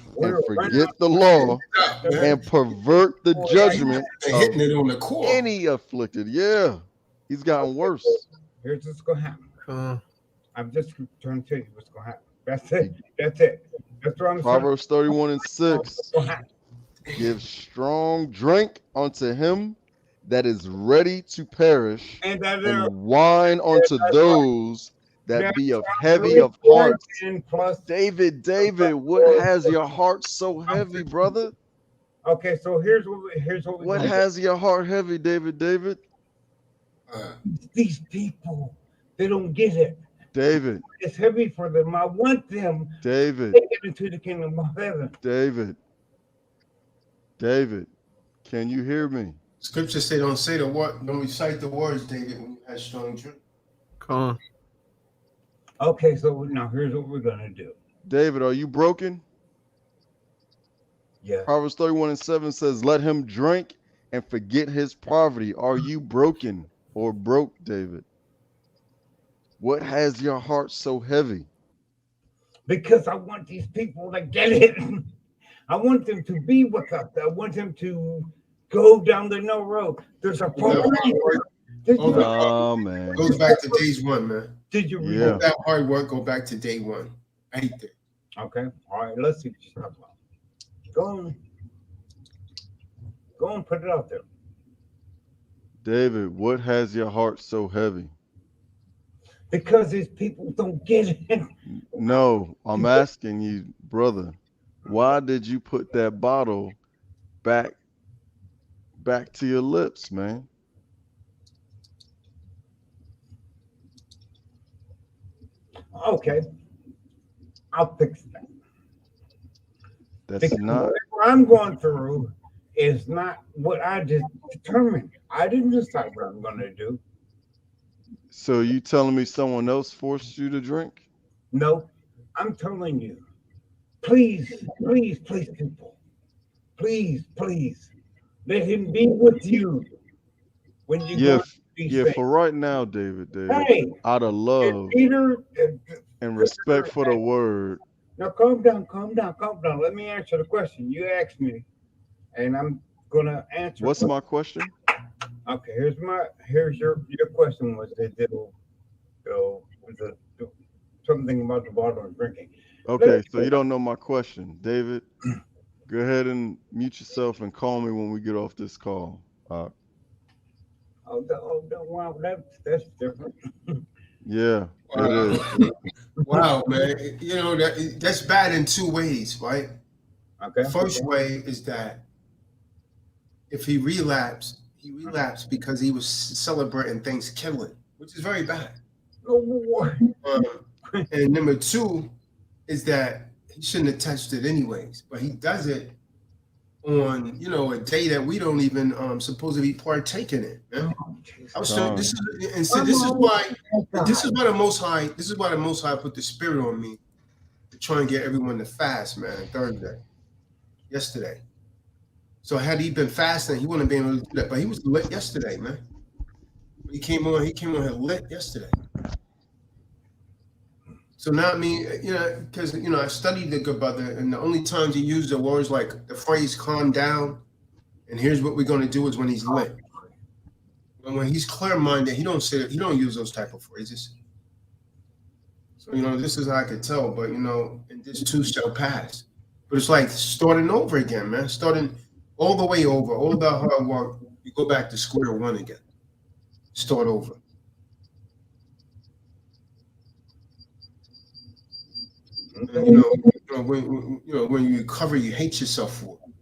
and we're forget the law and pervert the judgment hitting it of on the core. any afflicted. Yeah, he's gotten worse. Here's what's going to happen. I'm just trying to tell you what's going to happen. That's it. That's it. That's what I'm saying. Proverbs 31 and 6. What's gonna happen. Give strong drink unto him that is ready to perish, And that and wine unto that's those that That's be of right. heavy of heart. And plus, David, what has your heart so heavy, brother? okay, so here's what we What gonna do. has your heart heavy, David? These people, they don't get it. David, It's heavy for them. I want them David, to get into the kingdom of heaven. David, can you hear me? Scripture say don't say the word, don't recite the words, David, when you have strong drink. Come on. Okay, so now here's what we're gonna do. David, are you broken? Yeah. Proverbs 31 and 7 says, let him drink and forget his poverty. Are you broken or broke, David? What has your heart so heavy? Because I want these people to get it. I want them to be with us. I want them to go down the no road. There's a prize. Did Oh, you? no. Nah, man. Goes back to days one, man. Did you read Yeah. All that hard work go back to day one. I hate that. Okay. All right. Let's see what you're talking about. Go on, put it out there. David, what has your heart so heavy? Because these people don't get it. No, I'm asking you, brother, why did you put that bottle back to your lips, man? Okay. I'll fix that. That's Because not whatever I'm going through is not what I just determined. I didn't decide what I'm going to do. so you telling me someone else forced you to drink? No, I'm telling you. Please, please, please, people. Please, please. Let him be with you when you Yeah, go through these yeah, things. for right now, David, Hey, out of love Peter, and respect for the word. now calm down, calm down, calm down. Let me answer the question you asked me, and I'm gonna answer. What's my question? Okay, here's your question was something about the bottle of drinking. Okay, so you don't know my question. David, go ahead and mute yourself and call me when we get off this call. Wow, that's different. Yeah, it Wow. is. Wow, man. You know, that's bad in two ways, right? Okay. First way is that if he relapsed because he was celebrating Thanksgiving, which is very bad. And number two is that he shouldn't have touched it anyways, but he does it on, you know, a day that we don't even supposed to be partaking in. Man. I was so, this is and so this is why the Most High put the spirit on me to try and get everyone to fast, man. Thursday, yesterday. So had he been fasting, he wouldn't have been able to do that. But he was lit yesterday, man. He came on here lit yesterday. So now, I mean, you know, because, you know, I studied the good brother, and the only times he used the words like the phrase calm down, and here's what we're going to do is when he's lit. And when he's clear-minded, he don't use those type of phrases. So, you know, this is how I could tell, but, you know, and this too shall pass. But it's like starting over again, man. Starting all the way over, all the hard work, you go back to square one again. Start over. And, when you recover, you hate yourself for it.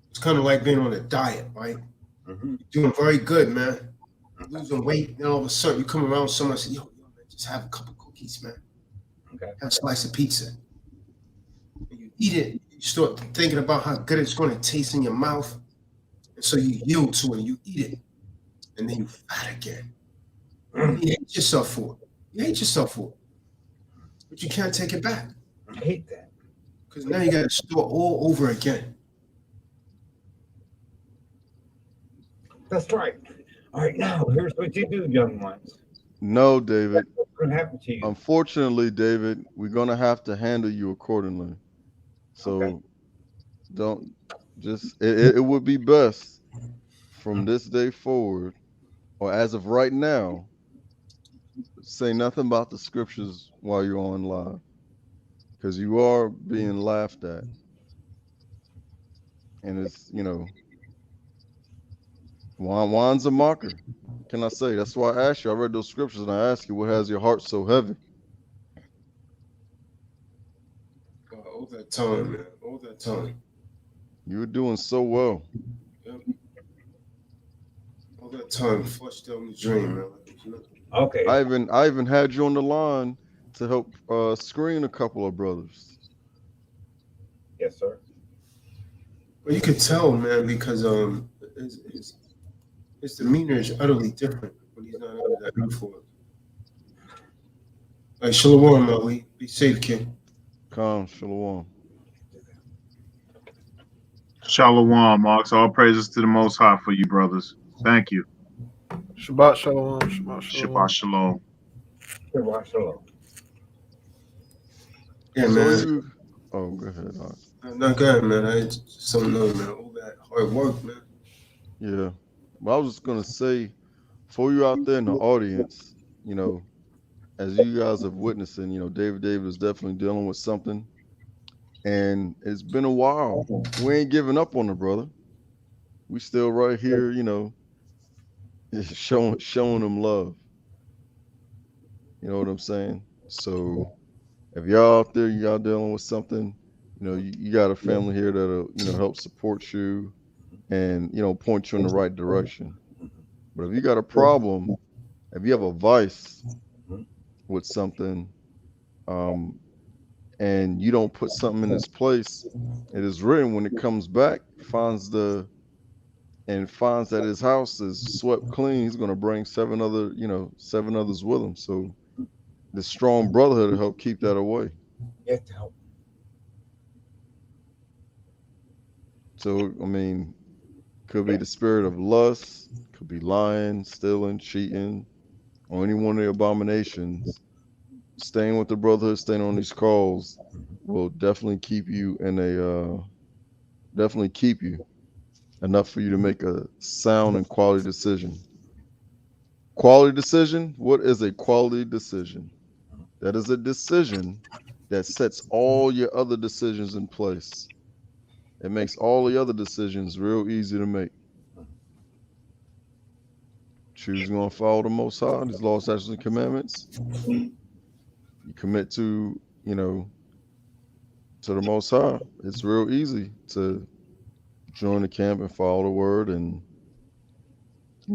It's kind of like being on a diet, right? Mm-hmm. You're doing very good, man. You're losing weight, and all of a sudden you come around someone and say, yo, man, just have a couple cookies, man. Okay. Have a slice of pizza. And you eat it, you start thinking about how good it's going to taste in your mouth. And so you yield to it, and you eat it. And then you fat again. And you hate yourself for it. But you can't take it back. I hate that. Because now you got to start all over again. That's right. All right, now here's what you do, young ones. No, David. What's going to happen to you? Unfortunately, David, we're going to have to handle you accordingly. So don't just, it would be best from this day forward, or as of right now, say nothing about the scriptures while you're on live, because you are being laughed at. And it's, you know, wine's a mocker. Can I say? That's why I asked you. I read those scriptures and I asked you, what has your heart so heavy? All that time, man. All that time. You were doing so well. Yep. All that time, flushed down the drain, man. Okay. I even had you on the line to help screen a couple of brothers. Yes, sir. Well, you could tell, man, because his demeanor is utterly different when he's not under that influence. All right, Shalom, Ali. Be safe, kid. Come, Shalom. Shalom, Marks. All praises to the Most High for you, brothers. Thank you. Shabbat shalom. Shabbat shalom. Shabbat shalom. Shabbat shalom. Yeah, So man. oh, go ahead. All right. Not good, man. I just don't know, man. All that hard work, man. Yeah. Well, I was just gonna say, for you out there in the audience, as you guys have witnessing, David is definitely dealing with something, and it's been a while. We ain't giving up on the brother. We still right here, showing him love. You know what I'm saying? So if y'all out there, y'all dealing with something, you got a family here that'll, help support you and, point you in the right direction. But if you got a problem, if you have a vice with something, and you don't put something in its place, it is written when it comes back, finds that his house is swept clean, he's going to bring seven others with him. So the strong brotherhood will help keep that away. Yes, help. So, I mean, could be the spirit of lust, could be lying, stealing, cheating, or any one of the abominations. Staying with the brotherhood, staying on these calls will definitely keep you enough for you to make a sound and quality decision. Quality decision? What is a quality decision? That is a decision that sets all your other decisions in place. It makes all the other decisions real easy to make. Choosing to follow the Most High, His laws, statutes, and commandments. You commit to, to the Most High. It's real easy to join the camp and follow the word and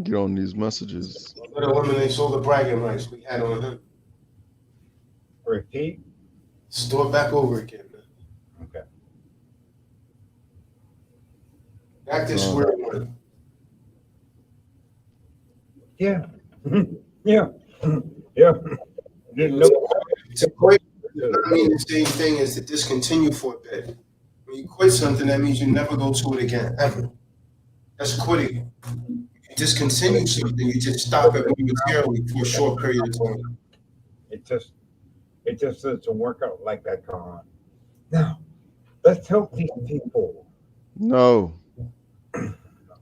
get on these messages. But eliminates all the bragging rights we had on him. Repeat. Start back over again, man. Okay. Back to square one. Yeah. Yeah. Yeah. To quit does not mean the same thing as to discontinue for a bit. When you quit something, that means you never go to it again, ever. That's quitting. You discontinue something, you just stop it momentarily for a short period of time. It just doesn't work out like that, Con. Now, let's help these people. No.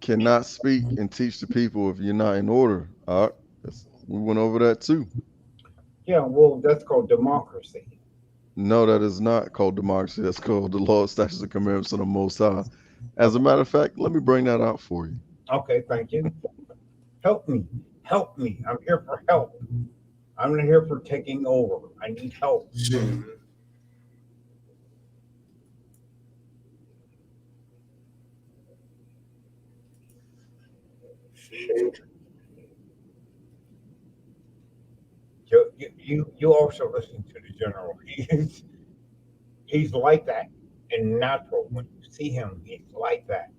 Cannot speak and teach the people if you're not in order. We went over that too. Yeah, well, that's called democracy. No, that is not called democracy. That's called the law, statutes, and commandments of the Most High. As a matter of fact, let me bring that out for you. Okay, thank you. Help me. Help me. I'm here for help. I'm not here for taking over. I need help. You also listen to the general. He's like that in natural. When you see him, he's like that.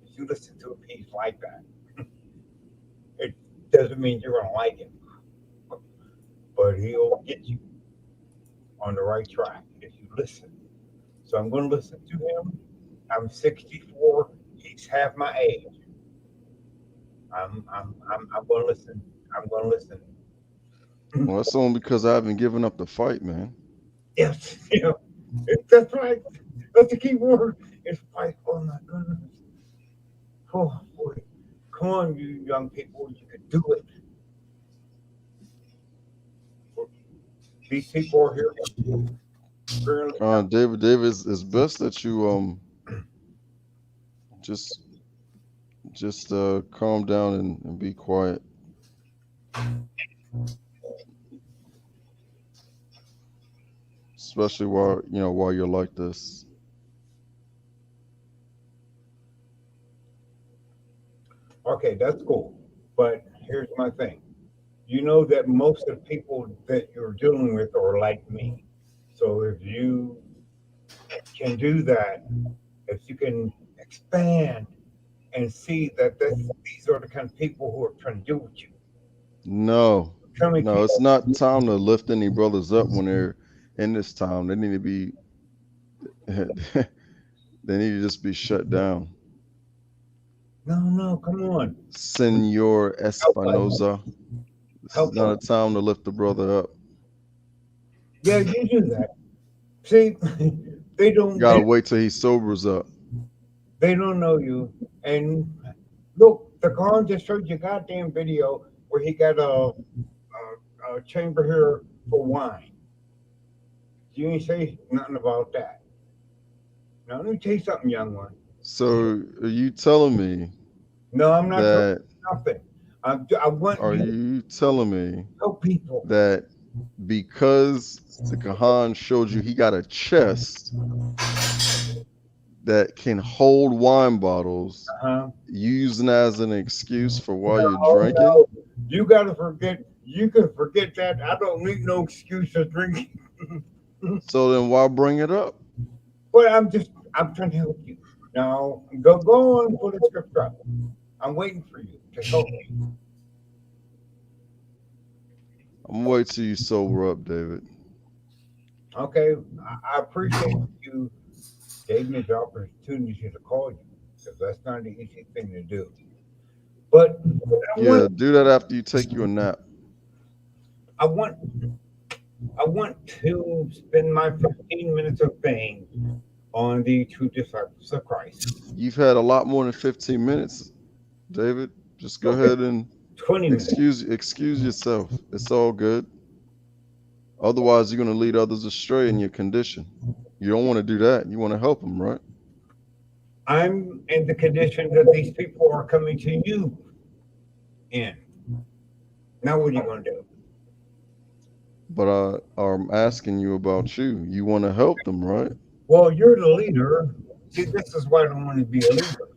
If you listen to him, he's like that. It doesn't mean you're gonna like him, but he'll get you on the right track if you listen. So I'm gonna listen to him. I'm 64. He's half my age. I'm gonna listen. I'm gonna listen. Well, that's only because I haven't given up the fight, man. Yes, that's right. That's the key word. It's fight. Oh my goodness. Oh boy. Come on, you young people, you can do it. These people are here. David, it's best that you just calm down and be quiet. Especially while you're like this. Okay, that's cool. But here's my thing. You know that most of the people that you're dealing with are like me. So if you can do that, if you can expand and see that these are the kind of people who are trying to deal with you. No, it's not time to lift any brothers up when they're in this time. They need to be they need to just be shut down. No, come on. Senor Espinoza. This is not a time to lift the brother up. Yeah, you do that. See, they don't. Gotta wait till he sobers up. They don't know you. And look, The Khan just showed you a goddamn video where he got a chamber here for wine. You ain't say nothing about that. Now let me tell you something, young one. So are you telling me No, I'm not telling that? you nothing. I want Are you telling me to tell people that because the Kahan showed you he got a chest that can hold wine bottles, using as an excuse for why you're drinking? No. You gotta forget. You can forget that. I don't need no excuse for drinking. So then why bring it up? But I'm trying to help you. Now go on, pull the script up. I'm waiting for you to help me. I'm gonna wait till you sober up, David. Okay, I appreciate you gave me the opportunity to call you because that's not an easy thing to do. But Yeah, do that after you take you a nap. I want to spend my 15 minutes of fame on the two disciples of Christ. You've had a lot more than 15 minutes, David. Just go ahead and 20 minutes. excuse yourself. It's all good. Otherwise, you're going to lead others astray in your condition. You don't want to do that. You want to help them, right? I'm in the condition that these people are coming to you in. Now what are you going to do? But I'm asking you about you. You want to help them, right? Well, you're the leader. See, this is why I don't want to be a leader.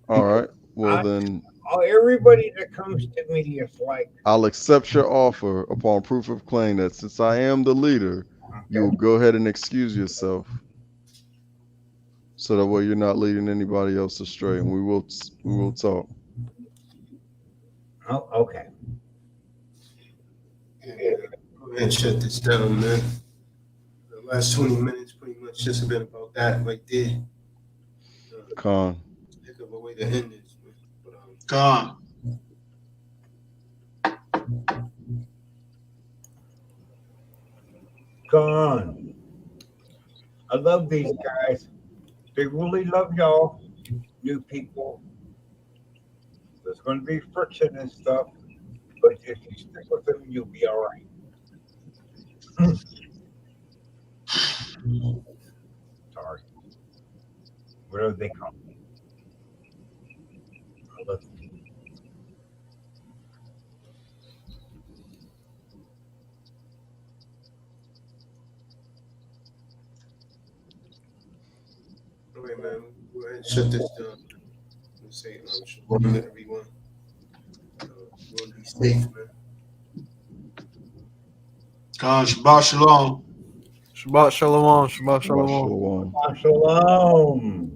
All right. Well, then Everybody that comes to me is like, I'll accept your offer upon proof of claim that since I am the leader, you'll go ahead and excuse yourself. So that way you're not leading anybody else astray, and we will talk. oh, okay. Yeah, go ahead and shut this down, man. The last 20 minutes pretty much just been about that right there. Khan. Heck of a way to end this, man. But, Gone. Gone. I love these guys. They really love y'all, new people. There's going to be friction and stuff, but if you stick with them, you'll be all right. Sorry. Whatever they call me. I love you. all right, man. Go ahead and shut this down. Let's say, shalom to everyone. Everyone be safe, man. Gone. Shabbat shalom. Shabbat shalom. Shabbat shalom. Shalom. Shalom.